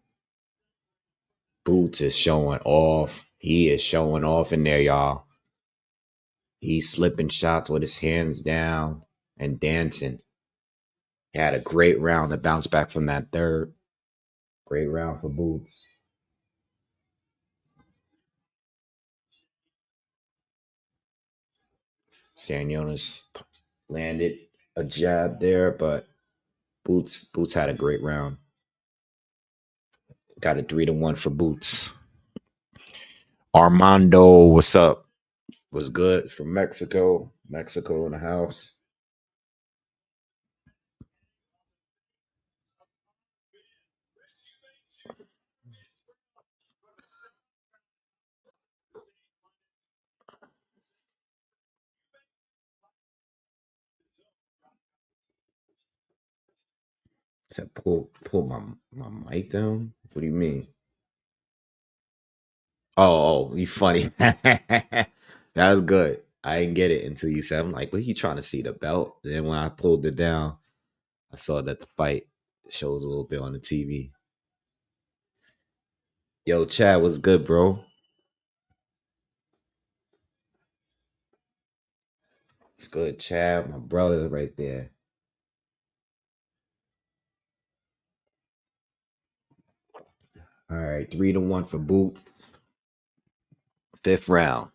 Boots is showing off. He is showing off in there, y'all. He's slipping shots with his hands down and dancing. He had a great round to bounce back from that third. Great round for Boots. Stanionis landed a jab there, but Boots had a great round. Got a 3-1 for Boots. Armando, what's up? Was good from Mexico. Mexico in the house. Said pull my mic down. What do you mean? Oh, you funny. That was good. I didn't get it until you said. I'm like, what are you trying to see the belt? Then when I pulled it down, I saw that the fight shows a little bit on the TV. Yo, Chad, what's good, bro? It's good, Chad. My brother right there. All right, 3-1 for Boots. Fifth round.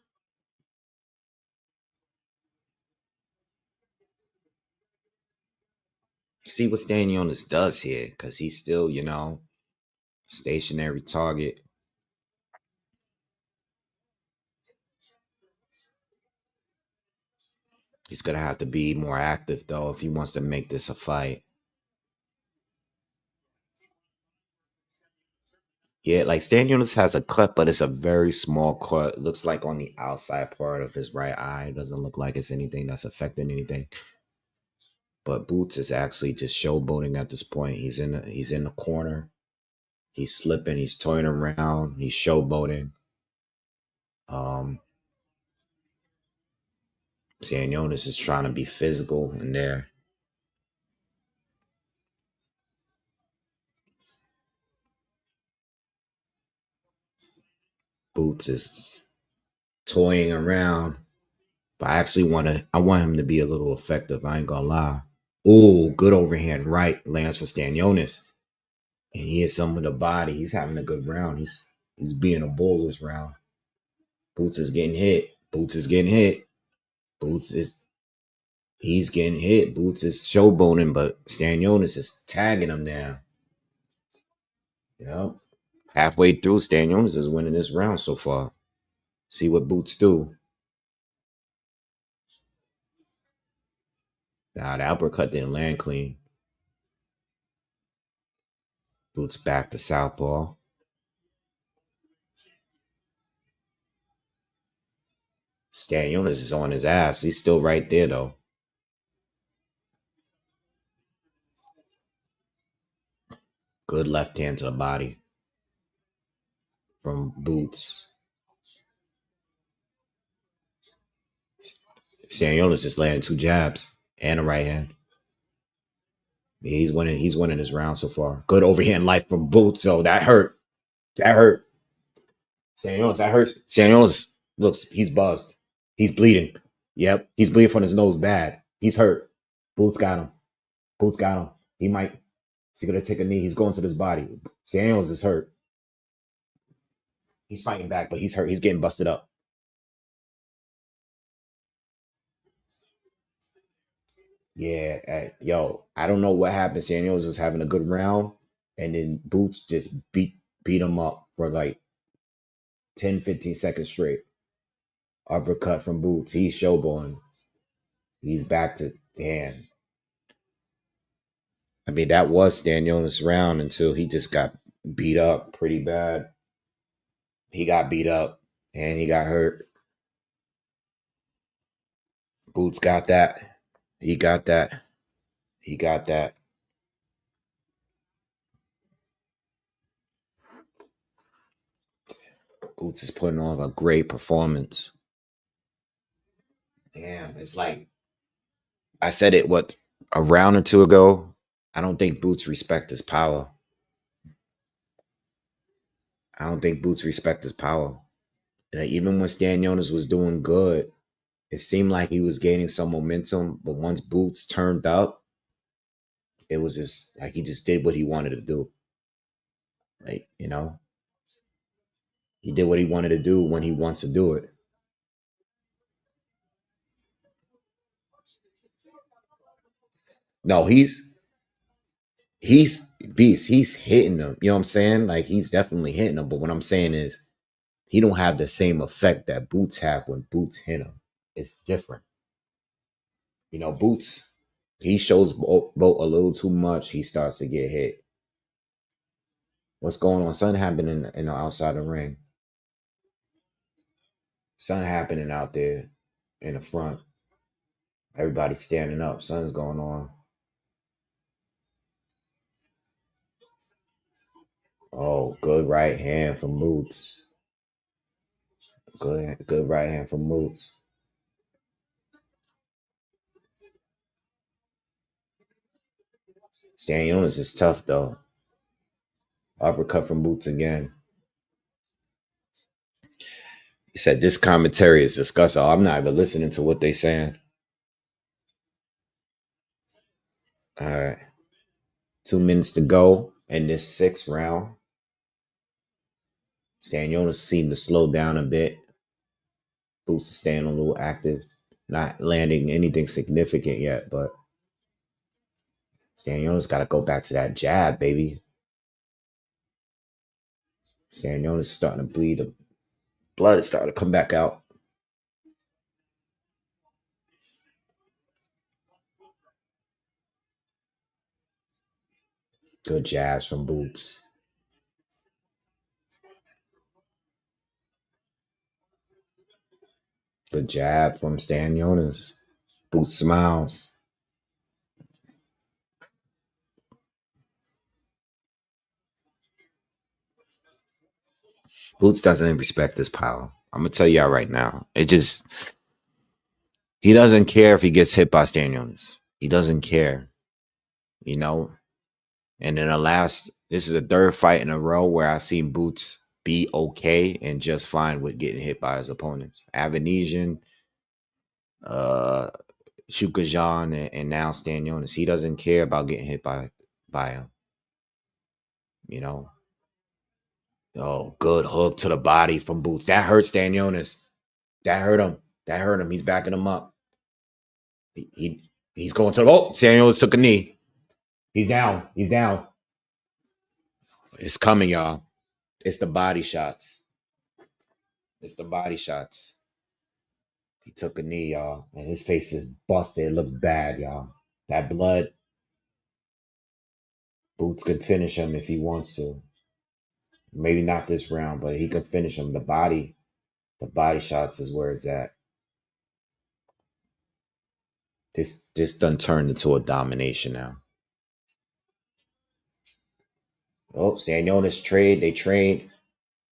See what Stanionis does here, because he's still, stationary target. He's gonna have to be more active though if he wants to make this a fight. Yeah, like Stanionis has a cut, but it's a very small cut. It looks like on the outside part of his right eye. It doesn't look like it's anything that's affecting anything. But Boots is actually just showboating at this point. He's in the corner. He's slipping. He's toying around. He's showboating. Um, Stanionis is trying to be physical in there. Boots is toying around, but I want him to be a little effective. I ain't gonna lie. Oh, good overhand right lands for Stanionis, and he hits some of the body. He's having a good round. He's being a bull this round. Boots is getting hit. Boots is getting hit. Boots is he's getting hit. Boots is showboating, but Stanionis is tagging him down. Yep. Halfway through, Stanionis is winning this round so far. See what Boots do. Nah, the uppercut didn't land clean. Boots back to southpaw. Stanionis is on his ass. He's still right there, though. Good left hand to the body from Boots. Stanionis just landing 2 jabs and a right hand. Yeah, he's winning. He's winning this round so far. Good overhand life from Boots. So that hurt. That hurt. Stanionis, that hurts. Stanionis looks. He's buzzed. He's bleeding. Yep, he's bleeding from his nose bad. He's hurt. Boots got him. Boots got him. He might. Is he gonna take a knee? He's going to this body. Stanionis is hurt. He's fighting back, but he's hurt. He's getting busted up. Yeah, yo, I don't know what happened. Stanionis was having a good round, and then Boots just beat him up for like 10, 15 seconds straight. Uppercut from Boots. He's showboating. He's back to damn. I mean, that was Stanionis' round until he just got beat up pretty bad. He got beat up and he got hurt. Boots got that. He got that. He got that. Boots is putting on a great performance. Damn, it's like I said it a round or two ago. I don't think Boots respect his power. I don't think Boots respect his power. Like, even when Stanionis was doing good, it seemed like he was gaining some momentum. But once Boots turned up, it was just like he just did what he wanted to do. Like, he did what he wanted to do when he wants to do it. No, he's beast. He's hitting them. You know what I'm saying? Like, he's definitely hitting them. But what I'm saying is he don't have the same effect that Boots have when Boots hit him. It's different. Boots, he shows both a little too much. He starts to get hit. What's going on? Something happening in the outside the ring. Something happening out there in the front. Everybody's standing up. Something's going on. Oh, good right hand from Boots. Good right hand from Boots. Stanionis is tough though. Uppercut from Boots again. He said this commentary is disgusting. I'm not even listening to what they saying. All right. 2 minutes to go in this 6th round. Stanionis seemed to slow down a bit. Boots is staying a little active. Not landing anything significant yet, but Stanionis got to go back to that jab, baby. Stanionis is starting to bleed. The blood is starting to come back out. Good jabs from Boots. Good jab from Stanionis. Boots smiles. Boots doesn't respect his power. I'm gonna tell y'all right now. He doesn't care if he gets hit by Stanionis. He doesn't care. And in this is the 3rd fight in a row where I've seen Boots be okay and just fine with getting hit by his opponents. Avanesian, Shukajan, and now Stanionis. He doesn't care about getting hit by him. Oh, good hook to the body from Boots. That hurt Stanionis. That hurt him. He's backing him up. He's going to Stanionis took a knee. He's down. It's coming, y'all. It's the body shots. He took a knee, y'all, and his face is busted. It looks bad, y'all. That blood. Boots could finish him if he wants to. Maybe not this round, but he could finish him. The body shots is where it's at. This done turned into a domination now. Oh, Stanionis trade. They trade.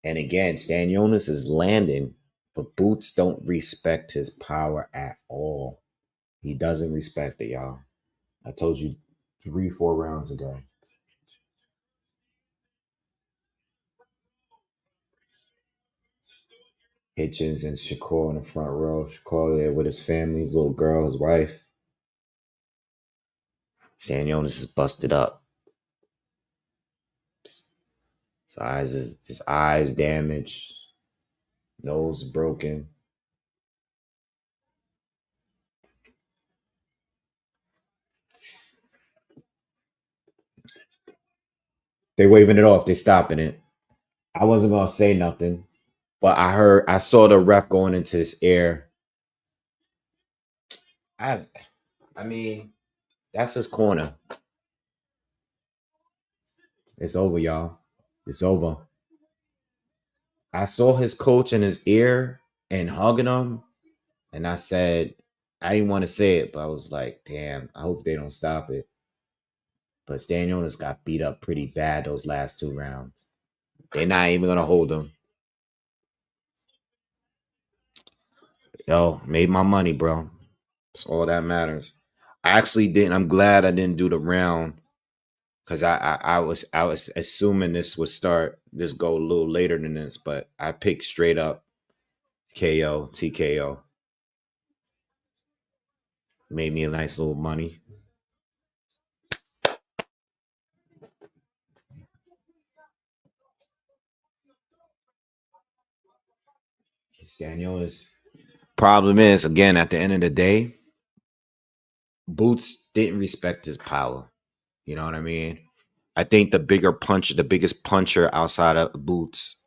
And again, Stanionis is landing, but Boots don't respect his power at all. He doesn't respect it, y'all. I told you 3, 4 rounds ago. Hitchens and Shakur in the front row. Shakur there with his family, his little girl, his wife. Stanionis is busted up. His eyes damaged, nose broken. They waving it off. They stopping it. I wasn't gonna say nothing, but I saw the ref going into his ear. I, I mean, that's his corner. It's over, y'all. It's over. I saw his coach in his ear and hugging him, and I said, I didn't want to say it, but I was like, damn, I hope they don't stop it. But Stanionis got beat up pretty bad those last 2 rounds. They're not even gonna hold him. Yo, made my money, bro. That's all that matters. I actually didn't. I'm glad I didn't do the round because I was assuming this go a little later than this, but I picked straight up KO TKO. Made me a nice little money. Stanionis. Problem is, again, at the end of the day, Boots didn't respect his power. You know what I mean? I think the biggest puncher outside of Boots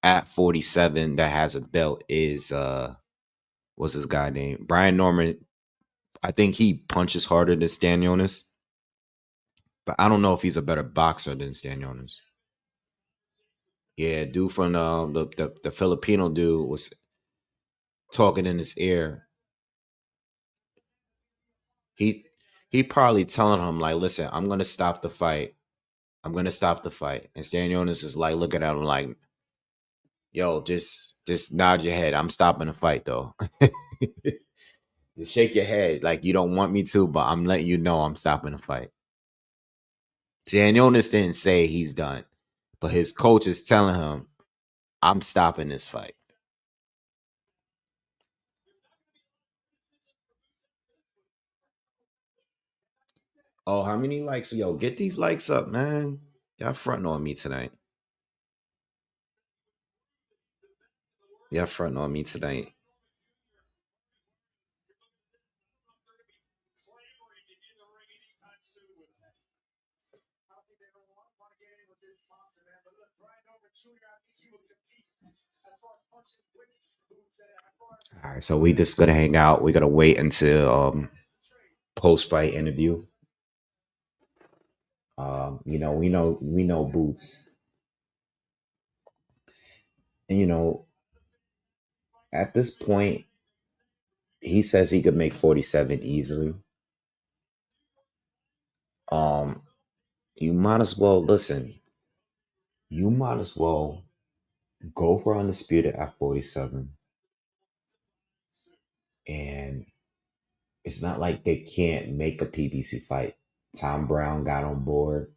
at 47 that has a belt is what's his guy name? Brian Norman. I think he punches harder than Stanionis, but I don't know if he's a better boxer than Stanionis. Yeah, dude from the Filipino dude was talking in his ear. He he probably telling him like, listen, I'm gonna stop the fight. I'm gonna stop the fight. And Stanionis is like looking at him like, yo, just nod your head. I'm stopping the fight though. Just shake your head like you don't want me to, but I'm letting you know I'm stopping the fight. Stanionis didn't say he's done, but his coach is telling him, I'm stopping this fight. Oh, how many likes? Yo, get these likes up, man. Y'all fronting on me tonight. Y'all fronting on me tonight. All right, so we just gonna hang out. We gotta wait until post fight interview. We know Boots, and at this point, he says he could make 47 easily. Um, you might as well listen. You might as well go for undisputed at 47, and it's not like they can't make a PBC fight. Tom Brown got on board.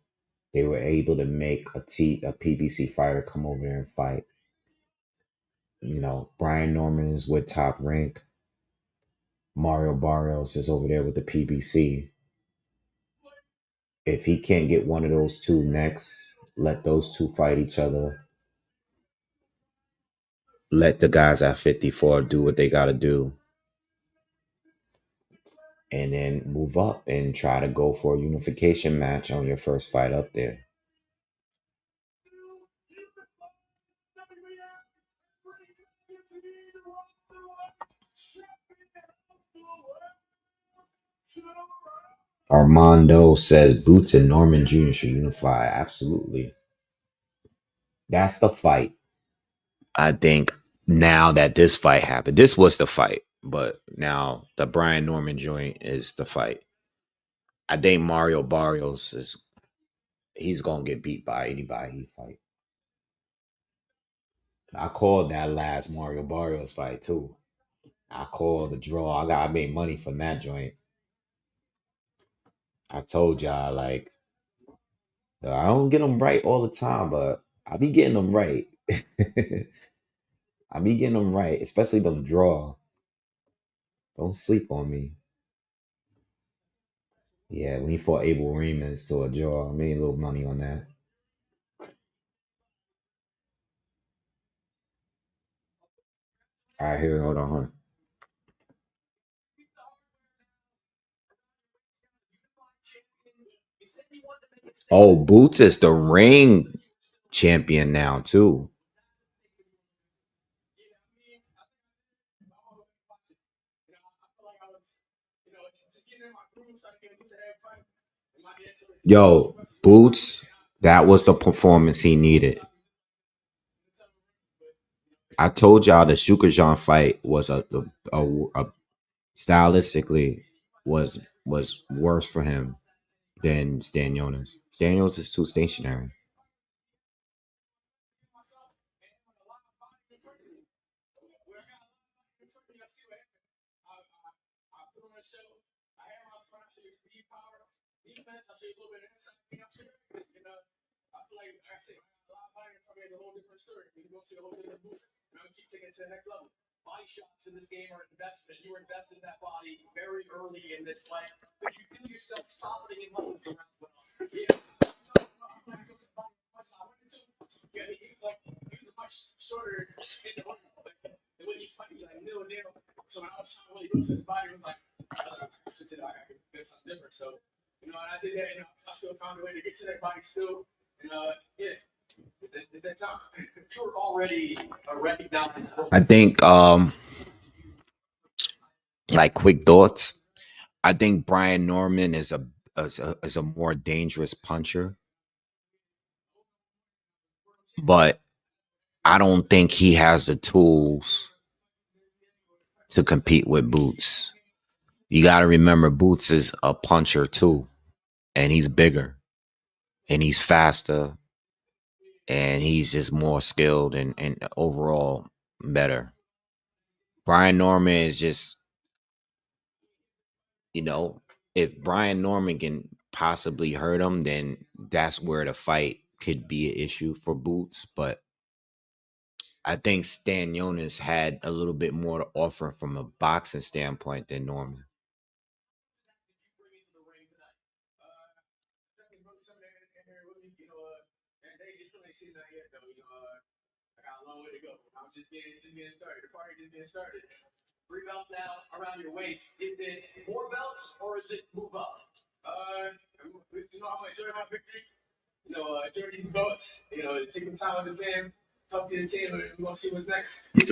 They were able to make a PBC fighter come over there and fight. Brian Norman is with Top Rank. Mario Barrios is over there with the PBC. If he can't get one of those two next, let those two fight each other. Let the guys at 54 do what they got to do. And then move up and try to go for a unification match on your first fight up there. Armando says Boots and Norman Jr. should unify. Absolutely. That's the fight. I think now that this fight happened, this was the fight, but now the Brian Norman joint is the fight. I think Mario Barrios he's gonna get beat by anybody he fight. I called that last Mario Barrios fight too. I called the draw. I made money from that joint. I told y'all like I don't get them right all the time, but I be getting them right. I be getting them right, especially them draw. Don't sleep on me. Yeah, when he fought Abel Raymond to a draw, I made a little money on that. All right, here, hold on, hold on. Oh, Boots is the ring champion now too. Yo, Boots, that was the performance he needed. I told y'all the Shukajan fight was a stylistically was worse for him than Stanionis. Stanionis is too stationary. I think like quick thoughts. I think Brian Norman is a more dangerous puncher, but I don't think he has the tools to compete with Boots. You got to remember Boots is a puncher too, and he's bigger and he's faster and he's just more skilled and overall better. Brian Norman is just, you know, if Brian Norman can possibly hurt him, then that's where the fight could be an issue for Boots. But I think Stanionis had a little bit more to offer from a boxing standpoint than Norman.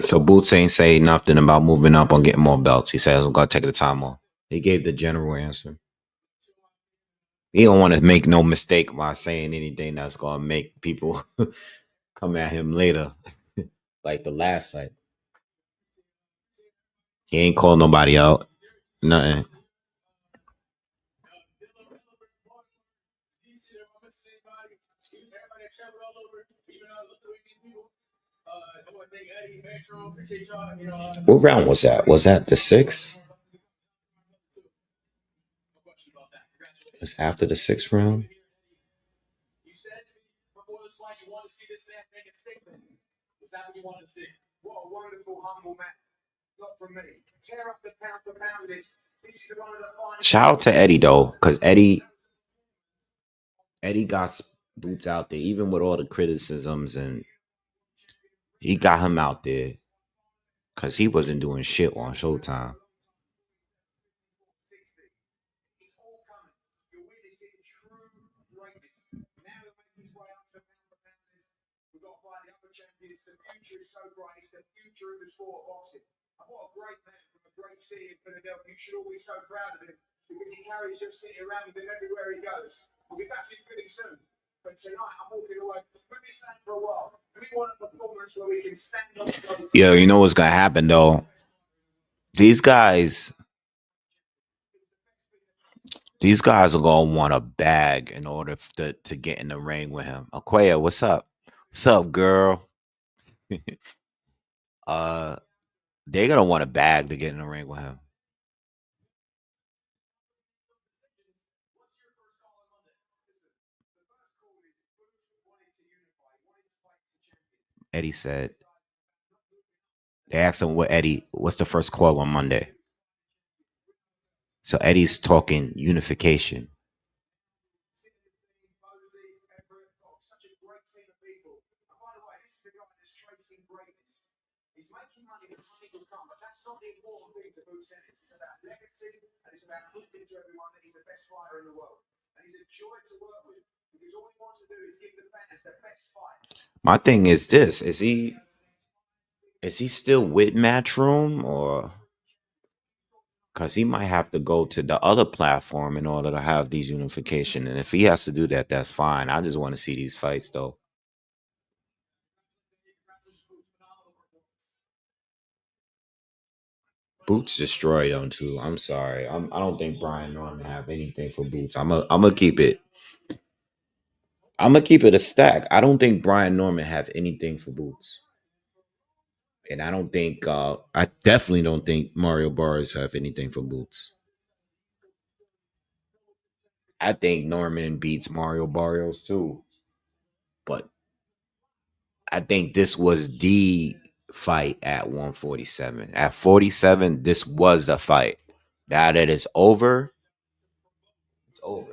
So Boots ain't say nothing about moving up or getting more belts. He says I'm gonna take the time off. He gave the general answer. He don't want to make no mistake by saying anything that's gonna make people come at him later, like the last fight. He ain't called nobody out. Nothing. What round was that? Was that the sixth? It was after the sixth round. Shout out to Eddie though, because Eddie got Boots out there, even with all the criticisms, and he got him out there because he wasn't doing shit on Showtime. Yeah, you know what's gonna happen though? These guys, these guys are gonna want a bag in order to get in the ring with him. Aquia, what's up? What's up, girl? uh, they're gonna want a bag to get in the ring with him. Eddie said they asked him what's the first call on Monday. So Eddie's talking unification. My thing is this: is he still with Matchroom, or because he might have to go to the other platform in order to have these unification? And if he has to do that, that's fine. I just want to see these fights though. Boots destroyed them too. I'm sorry. I don't think Brian Norman have anything for Boots. I'm gonna keep it. I'm gonna keep it a stack. I don't think Brian Norman have anything for Boots, and I don't think. I definitely don't think Mario Barnes have anything for Boots. I think Norman beats Mario Barrios too, but I think this was the fight at 147. At 47, this was the fight. Now that it's over, it's over.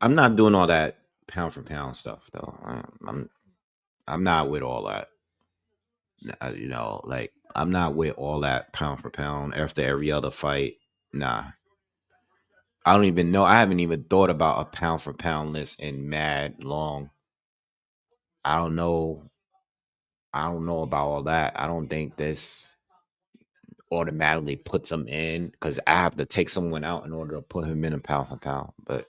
I'm not doing all that pound for pound stuff though. I'm not with all that. Like I'm not with all that pound for pound after every other fight. Nah, I don't even know. I haven't even thought about a pound for pound list in mad long. I don't know. I don't know about all that. I don't think this automatically puts him in because I have to take someone out in order to put him in a pound for pound. But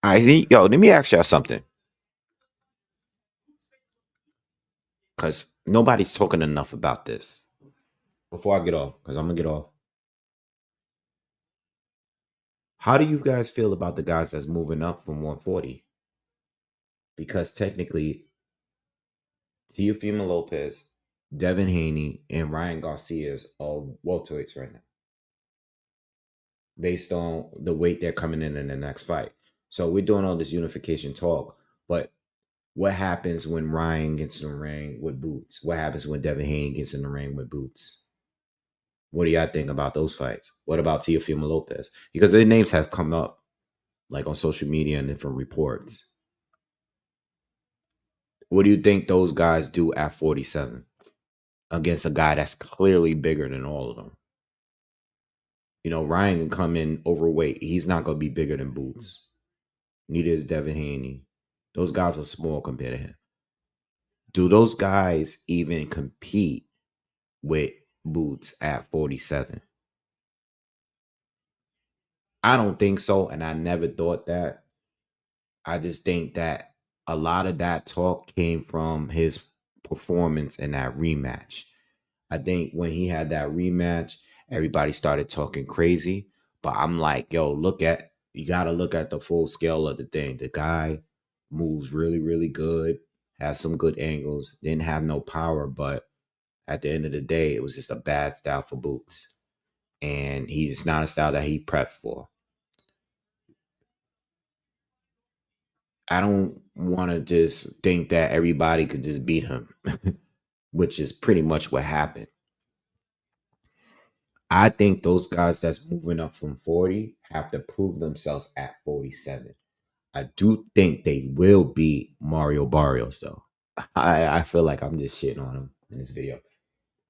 I see. Yo, let me ask y'all something because nobody's talking enough about this. Before I get off, because I'm gonna get off. How do you guys feel about the guys that's moving up from 140? Because technically, Teofimo Lopez, Devin Haney, and Ryan Garcia's are welterweights right now, based on the weight they're coming in the next fight. So we're doing all this unification talk, but what happens when Ryan gets in the ring with Boots? What happens when Devin Haney gets in the ring with Boots? What do y'all think about those fights? What about Teofimo Lopez? Because their names have come up like on social media and different reports. What do you think those guys do at 47 against a guy that's clearly bigger than all of them? Ryan can come in overweight. He's not going to be bigger than Boots. Neither is Devin Haney. Those guys are small compared to him. Do those guys even compete with Boots at 47? I don't think so, and I never thought that. I just think that a lot of that talk came from his performance in that rematch. I think when he had that rematch, everybody started talking crazy. But I'm like, yo, you got to look at the full scale of the thing. The guy moves really, really good, has some good angles, didn't have no power, but at the end of the day, it was just a bad style for Boots. And he's not a style that he prepped for. I don't want to just think that everybody could just beat him, which is pretty much what happened. I think those guys that's moving up from 40 have to prove themselves at 47. I do think they will beat Mario Barrios, though. I feel like I'm just shitting on him in this video.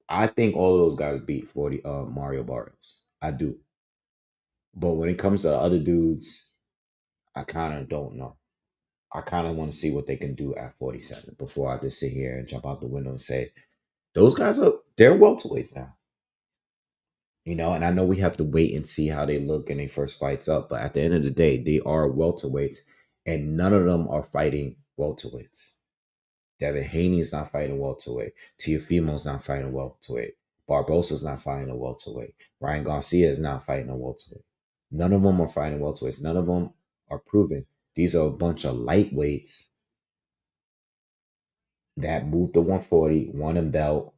I think all of those guys beat 40 Mario Barrios. I do. But when it comes to the other dudes, I kind of don't know. I kind of want to see what they can do at 47 before I just sit here and jump out the window and say, those guys are, they're welterweights now. You know, and I know we have to wait and see how they look in their first fights up, but at the end of the day, they are welterweights, and none of them are fighting welterweights. Devin Haney's not fighting welterweight. Teofimo's not fighting welterweight. Barbosa's not fighting a welterweight. Ryan Garcia is not fighting a welterweight. None of them are fighting welterweights. None of them are proven. These are a bunch of lightweights that moved to 140, won a belt,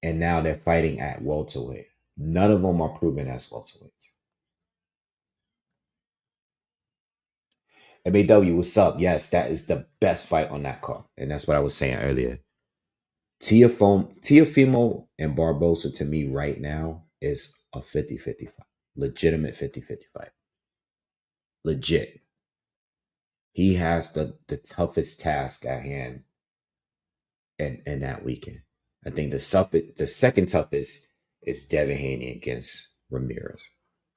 and now they're fighting at welterweight. None of them are proven as welterweights. MAW, what's up? Yes, that is the best fight on that card. And that's what I was saying earlier. Teofimo and Barbosa to me right now is a 50-50 fight. Legitimate 50-50 fight. Legit. He has the toughest task at hand in that weekend. I think the second toughest is Devin Haney against Ramirez.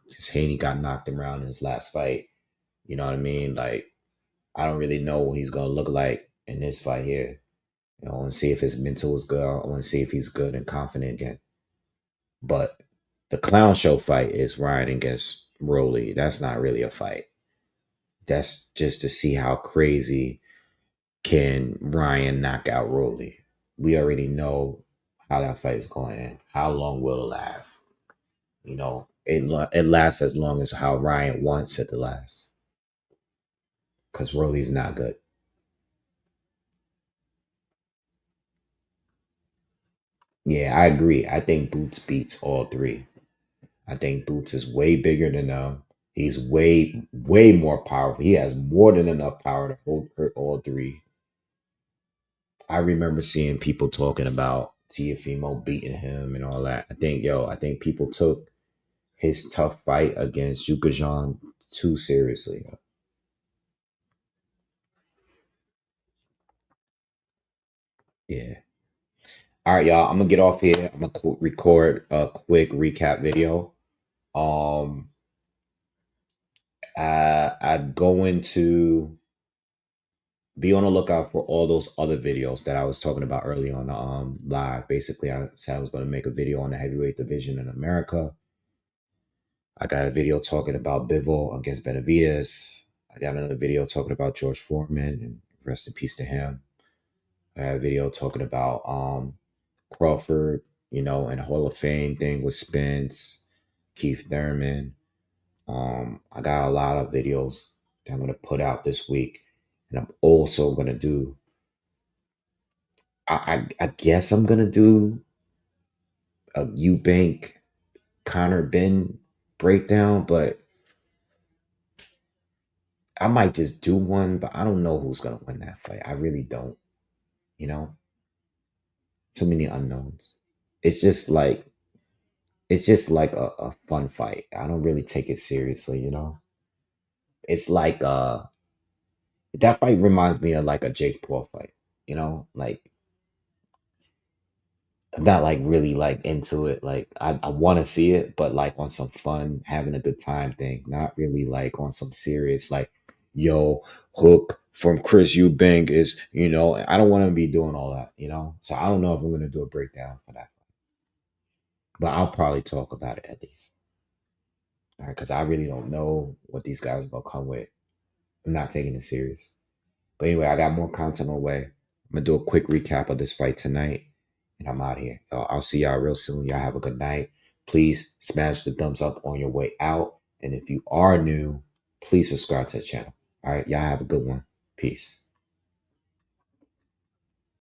Because Haney got knocked around in his last fight. You know what I mean? Like, I don't really know what he's gonna look like in this fight here. I want to see if his mental is good. I want to see if he's good and confident again. But the clown show fight is Ryan against Rolly. That's not really a fight. That's just to see how crazy can Ryan knock out Rolly. We already know how that fight is going in. How long will it last? You know, it lasts as long as how Ryan wants it to last. Because Rolly's not good. Yeah, I agree. I think Boots beats all three. I think Boots is way bigger than them. He's way more powerful. He has more than enough power to hurt all three. I remember seeing people talking about Teofimo beating him and all that. I think people took his tough fight against Yukajan too seriously. Yeah. All right, y'all. I'm gonna get off here. I'm gonna record a quick recap video. Um, I'm going to be on the lookout for all those other videos that I was talking about earlier on the live. Basically, I said I was going to make a video on the heavyweight division in America. I got a video talking about Bivol against Benavides. I got another video talking about George Foreman, and rest in peace to him. I had a video talking about Crawford, you know, and Hall of Fame thing with Spence, Keith Thurman. I got a lot of videos that I'm going to put out this week. And I'm also going to do, I guess I'm going to do a Eubank Connor Benn breakdown, but I might just do one, but I don't know who's going to win that fight. I really don't, you know, too many unknowns. It's just like, it's just like a fun fight. I don't really take it seriously, you know. It's like that fight reminds me of like a Jake Paul fight, you know, like I'm not like really like into it. Like I want to see it, but like on some fun, having a good time thing, not really like on some serious like, yo, hook from Chris Eubank is, you know, I don't want to be doing all that, you know. So I don't know if I'm gonna do a breakdown for that, but I'll probably talk about it at least. All right, because I really don't know what these guys are gonna come with. I'm not taking it serious. But anyway, I got more content on the way. I'm gonna do a quick recap of this fight tonight, and I'm out here. I'll see y'all real soon. Y'all have a good night. Please smash the thumbs up on your way out. And if you are new, please subscribe to the channel. All right, y'all have a good one. Peace.